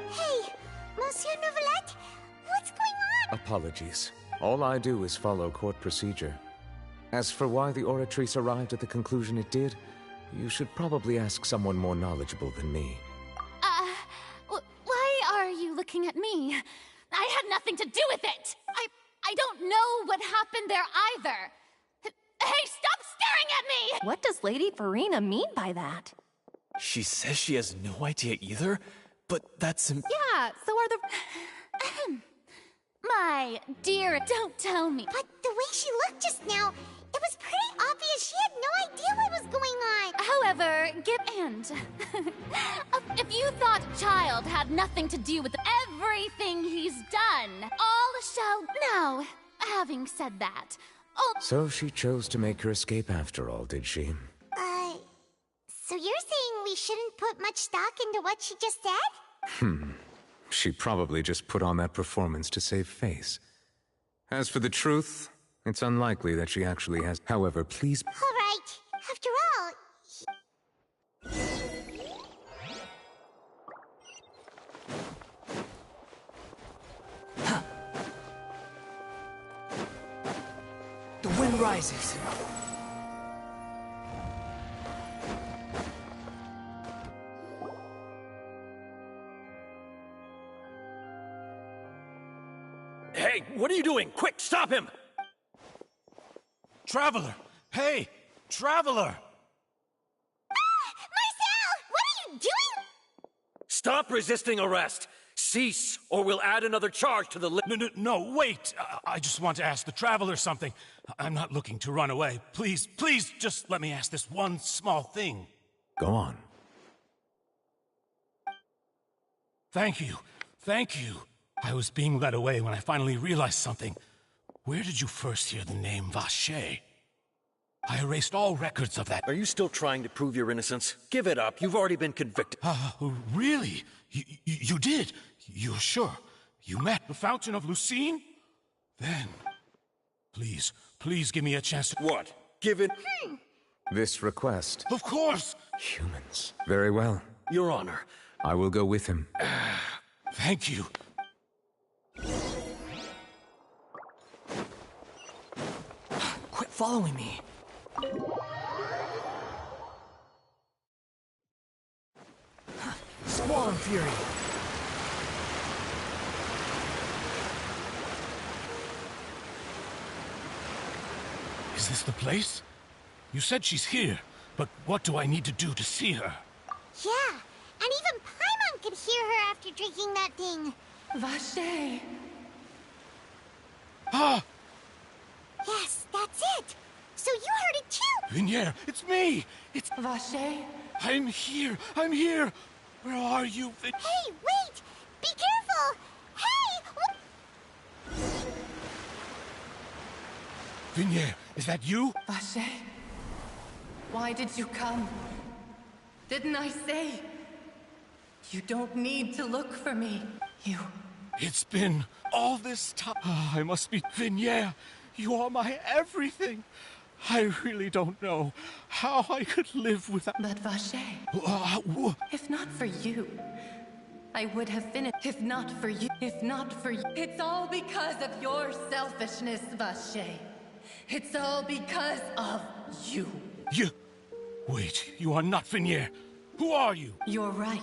Speaker 1: Hey, Monsieur Neuvillette, what's going on?
Speaker 17: Apologies. All I do is follow court procedure. As for why the Oratrice arrived at the conclusion it did, you should probably ask someone more knowledgeable than me.
Speaker 7: Why are you looking at me? I had nothing to do with it! I don't know what happened there either! Hey, stop staring at me!
Speaker 18: What does Lady Farina mean by that?
Speaker 15: She says she has no idea either, but that's
Speaker 18: Yeah, so are the...
Speaker 7: My dear, don't tell me.
Speaker 1: But the way she looked just now, it was pretty obvious she had no idea what was going on.
Speaker 7: However, if you thought Child had nothing to do with everything he's done, all shall know. Having said that,
Speaker 17: So she chose to make her escape after all, did she?
Speaker 1: So you're saying we shouldn't put much stock into what she just said?
Speaker 17: She probably just put on that performance to save face. As for the truth, it's unlikely that she actually has. However, please...
Speaker 1: All right. After all...
Speaker 14: The wind rises.
Speaker 13: Hey, what are you doing? Quick, stop him!
Speaker 16: Traveler! Hey! Traveler!
Speaker 1: Marcel! What are you doing?
Speaker 13: Stop resisting arrest! Cease, or we'll add another charge to the list.
Speaker 16: No, wait! I just want to ask the Traveler something. I'm not looking to run away. Please, please, just let me ask this one small thing.
Speaker 17: Go on.
Speaker 16: Thank you. Thank you. I was being led away when I finally realized something. Where did you first hear the name Vache? I erased all records of that.
Speaker 13: Are you still trying to prove your innocence? Give it up. You've already been convicted.
Speaker 16: Really? You did? You're sure? You met the Fountain of Lucine? Then, please, please give me a chance to...
Speaker 13: What? Give it...
Speaker 17: This request...
Speaker 16: Of course!
Speaker 17: Humans. Very well.
Speaker 13: Your Honor.
Speaker 17: I will go with him.
Speaker 16: Thank you.
Speaker 14: Quit following me. Squall and Fury.
Speaker 16: Is this the place? You said she's here, but what do I need to do to see her?
Speaker 1: Yeah, and even Paimon could hear her after drinking that thing.
Speaker 19: Vache.
Speaker 16: Ah!
Speaker 1: Yes, that's it. So you heard it too.
Speaker 16: Vignere, it's me! It's...
Speaker 19: Vache?
Speaker 16: I'm here! I'm here! Where are you,
Speaker 1: Hey, wait! Be careful! Hey!
Speaker 16: Vignere, is that you?
Speaker 19: Vache? Why did you come? Didn't I say? You don't need to look for me. You...
Speaker 16: It's been all this time. I must be Vignere. You are my everything. I really don't know how I could live without...
Speaker 19: But Vache... If not for you, I would have finished. If not for you, it's all because of your selfishness, Vache. It's all because of you.
Speaker 16: You... Wait, you are not Vignere. Who are you?
Speaker 19: You're right.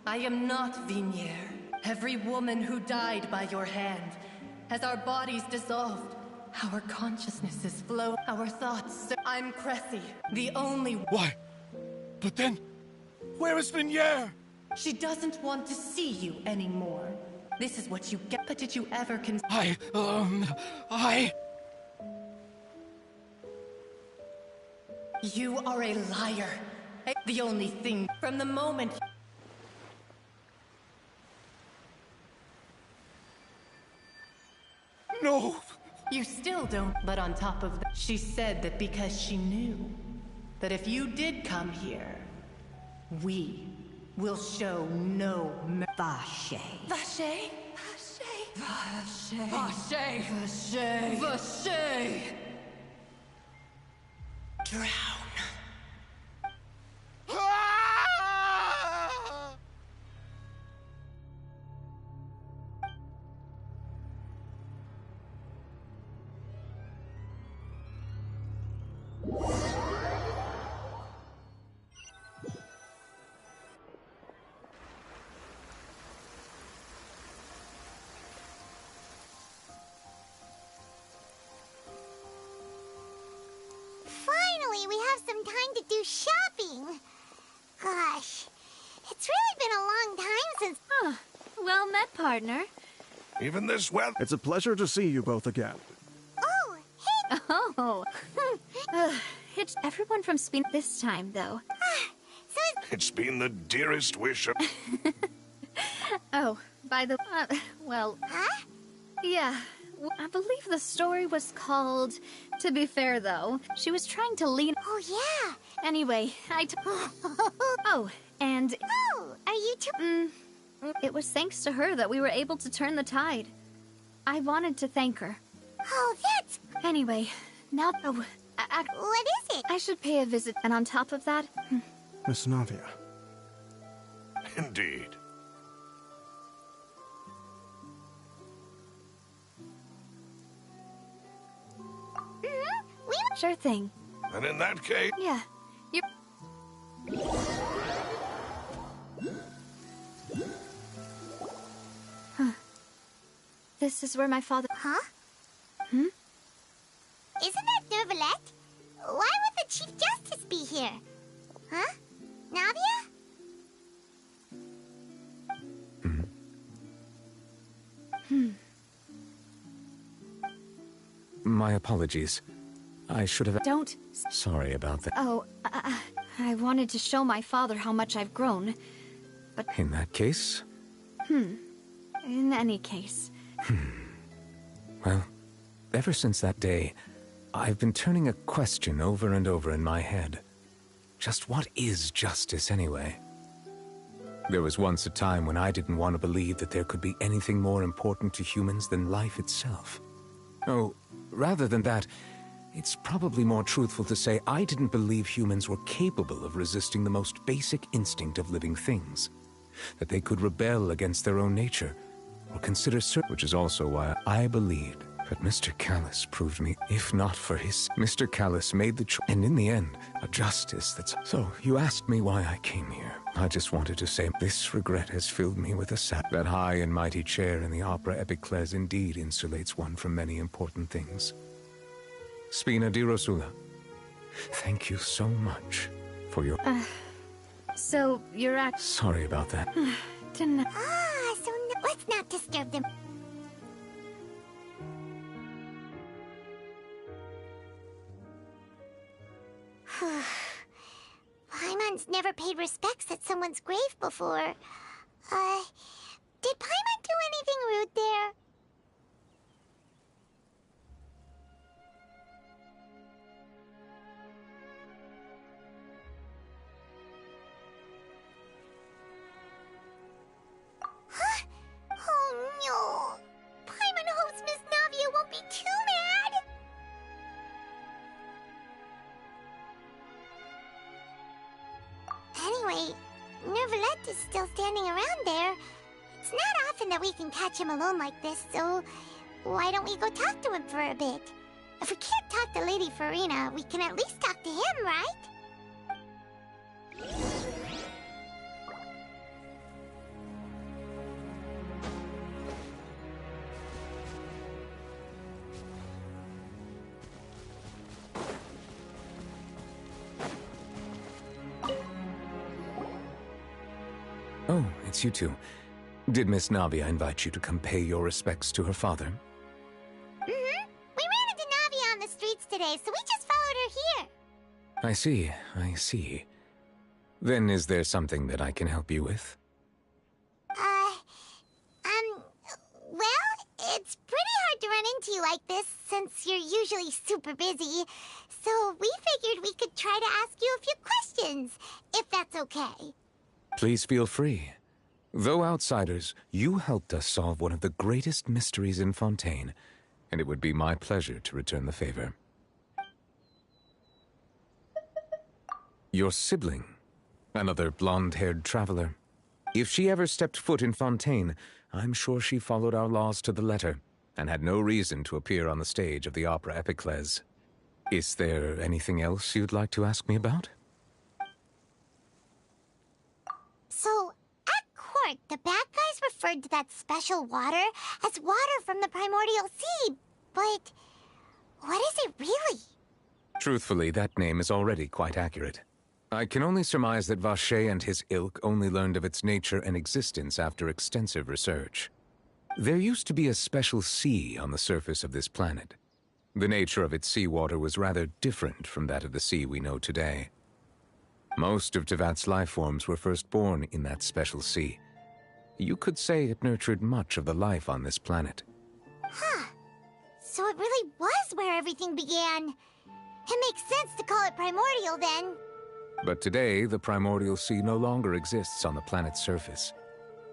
Speaker 19: I am not Vignere. Every woman who died by your hand, as our bodies dissolved, our consciousnesses flow, our thoughts... I'm Cressy, the only...
Speaker 16: Why? But then, where is Vignere?
Speaker 19: She doesn't want to see you anymore. This is what you get. But did you ever You are a liar. The only thing from the moment...
Speaker 16: No!
Speaker 19: You still don't. But on top of that, she said that because she knew that if you did come here, we will show no
Speaker 2: Vache.
Speaker 19: Vache?
Speaker 2: Vache.
Speaker 19: Vache!
Speaker 2: Vache.
Speaker 19: Vache!
Speaker 2: Drown.
Speaker 1: Finally, we have some time to do shopping. Gosh, it's really been a long time since...
Speaker 4: Well met, partner.
Speaker 22: Even this weather.
Speaker 23: It's a pleasure to see you both again.
Speaker 1: Oh, hey!
Speaker 4: Oh. It's everyone from Spain this time, though.
Speaker 22: It's been the dearest wish of...
Speaker 4: Oh, by the... well...
Speaker 1: Huh?
Speaker 4: Yeah, I believe the story was called... To be fair, though, she was trying to lean...
Speaker 1: Oh, yeah.
Speaker 4: Anyway, Oh, and...
Speaker 1: Oh, are you two...
Speaker 4: It was thanks to her that we were able to turn the tide. I wanted to thank her.
Speaker 1: Oh, that's...
Speaker 4: Anyway, now... Oh,
Speaker 1: what is it?
Speaker 4: I should pay a visit, and on top of that...
Speaker 23: Miss Navia.
Speaker 22: Indeed.
Speaker 4: Sure thing.
Speaker 22: And in that case...
Speaker 4: Yeah, you... Huh. This is where my father...
Speaker 1: Huh?
Speaker 4: Hmm?
Speaker 1: Isn't that Nervalette? Why would the Chief Justice be here? Huh? Navia?
Speaker 17: My apologies. I should have...
Speaker 4: Don't...
Speaker 17: Sorry about that.
Speaker 4: Oh, I wanted to show my father how much I've grown, but...
Speaker 17: In that case...
Speaker 4: In any case...
Speaker 17: Well, ever since that day, I've been turning a question over and over in my head. Just what is justice, anyway? There was once a time when I didn't want to believe that there could be anything more important to humans than life itself. Oh, rather than that, it's probably more truthful to say I didn't believe humans were capable of resisting the most basic instinct of living things. That they could rebel against their own nature, or consider which is also why I believed. But Mr. Callus proved me, if not for his... Mr. Callus made the choice, and in the end, a justice that's... So, you asked me why I came here. I just wanted to say, this regret has filled me with a sad... That high and mighty chair in the Opera Epiclese indeed insulates one from many important things. Spina di Rosula, thank you so much for your...
Speaker 4: So, you're at...
Speaker 17: Sorry about that.
Speaker 4: Didn't...
Speaker 1: So let's not disturb them. Paimon's never paid respects at someone's grave before. Did Paimon do anything rude there? Huh? Oh no! Paimon hopes Miss Navia won't be too mad! Anyway, Nervalette is still standing around there. It's not often that we can catch him alone like this, so why don't we go talk to him for a bit? If we can't talk to Lady Farina, we can at least talk to him, right?
Speaker 17: Oh, it's you two. Did Miss Navia invite you to come pay your respects to her father?
Speaker 1: We ran into Navia on the streets today, so we just followed her here.
Speaker 17: I see. Then is there something that I can help you with?
Speaker 1: Well, it's pretty hard to to run into you like this, since you're usually super busy. So we figured we could try to ask you a few questions, if that's okay.
Speaker 17: Please feel free. Though outsiders, you helped us solve one of the greatest mysteries in Fontaine, and it would be my pleasure to return the favor. Your sibling, another blonde-haired traveler. If she ever stepped foot in Fontaine, I'm sure she followed our laws to the letter, and had no reason to appear on the stage of the opera Epiclese. Is there anything else you'd like to ask me about?
Speaker 1: So, at court, the bad guys referred to that special water as water from the primordial sea, but what is it really?
Speaker 17: Truthfully, that name is already quite accurate. I can only surmise that Vacher and his ilk only learned of its nature and existence after extensive research. There used to be a special sea on the surface of this planet. The nature of its seawater was rather different from that of the sea we know today. Most of Tevat's life forms were first born in that special sea. You could say it nurtured much of the life on this planet.
Speaker 1: Huh. So it really was where everything began. It makes sense to call it primordial then.
Speaker 17: But today, the primordial sea no longer exists on the planet's surface.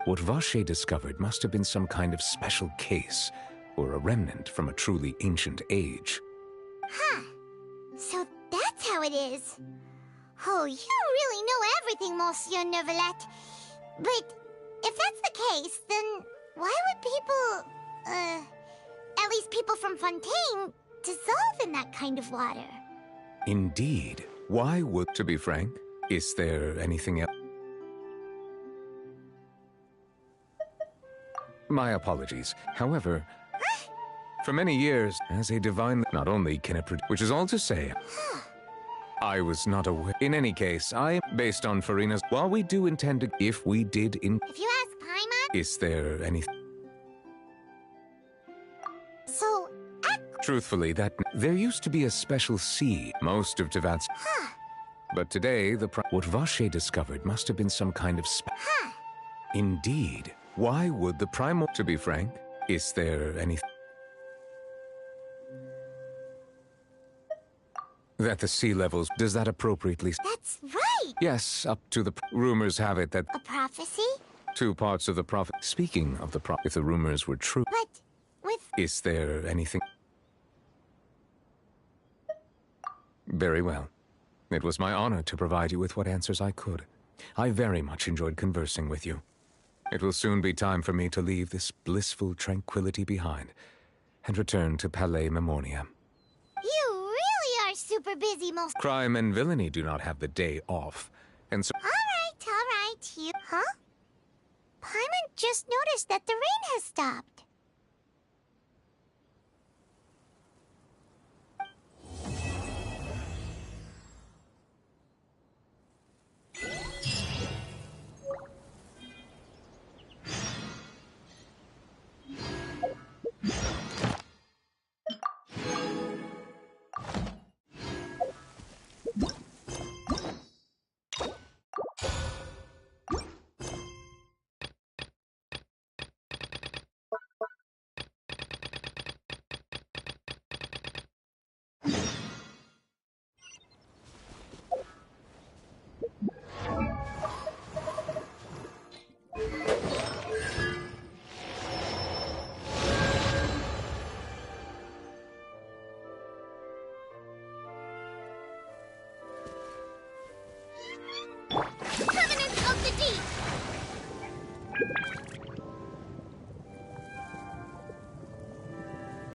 Speaker 17: What Vacher discovered must have been some kind of special case, or a remnant from a truly ancient age.
Speaker 1: Huh. So that's how it is. Oh, you really know everything, Monsieur Neuvillette. But if that's the case, then why would people, at least people from Fontaine, dissolve in that kind of water?
Speaker 17: Indeed. Why would, to be frank, is there anything else? My apologies. However, for many years, as a divine, not only can it produce, which is all to say, I was not aware. In any case, based on Farina's, while we do intend to, if we did
Speaker 1: If you ask Paimon?
Speaker 17: is there anything?
Speaker 1: So,
Speaker 17: Truthfully, there used to be a special sea, most of Tevat's. But today, what Vacher discovered must have been some kind of Indeed. Why would the primal, to be frank, is there anything? That the sea levels, does that appropriately?
Speaker 1: That's right!
Speaker 17: Yes, up to the, rumors have it that
Speaker 1: A prophecy?
Speaker 17: 2 parts of the prophet, speaking of the if the rumors were true.
Speaker 1: But, with...
Speaker 17: Is there anything? Very well. It was my honor to provide you with what answers I could. I very much enjoyed conversing with you. It will soon be time for me to leave this blissful tranquility behind and return to Palais Memornia.
Speaker 1: You really are super busy, most...
Speaker 17: Crime and villainy do not have the day off, and so...
Speaker 1: All right, you... Huh? Paimon just noticed that the rain has stopped.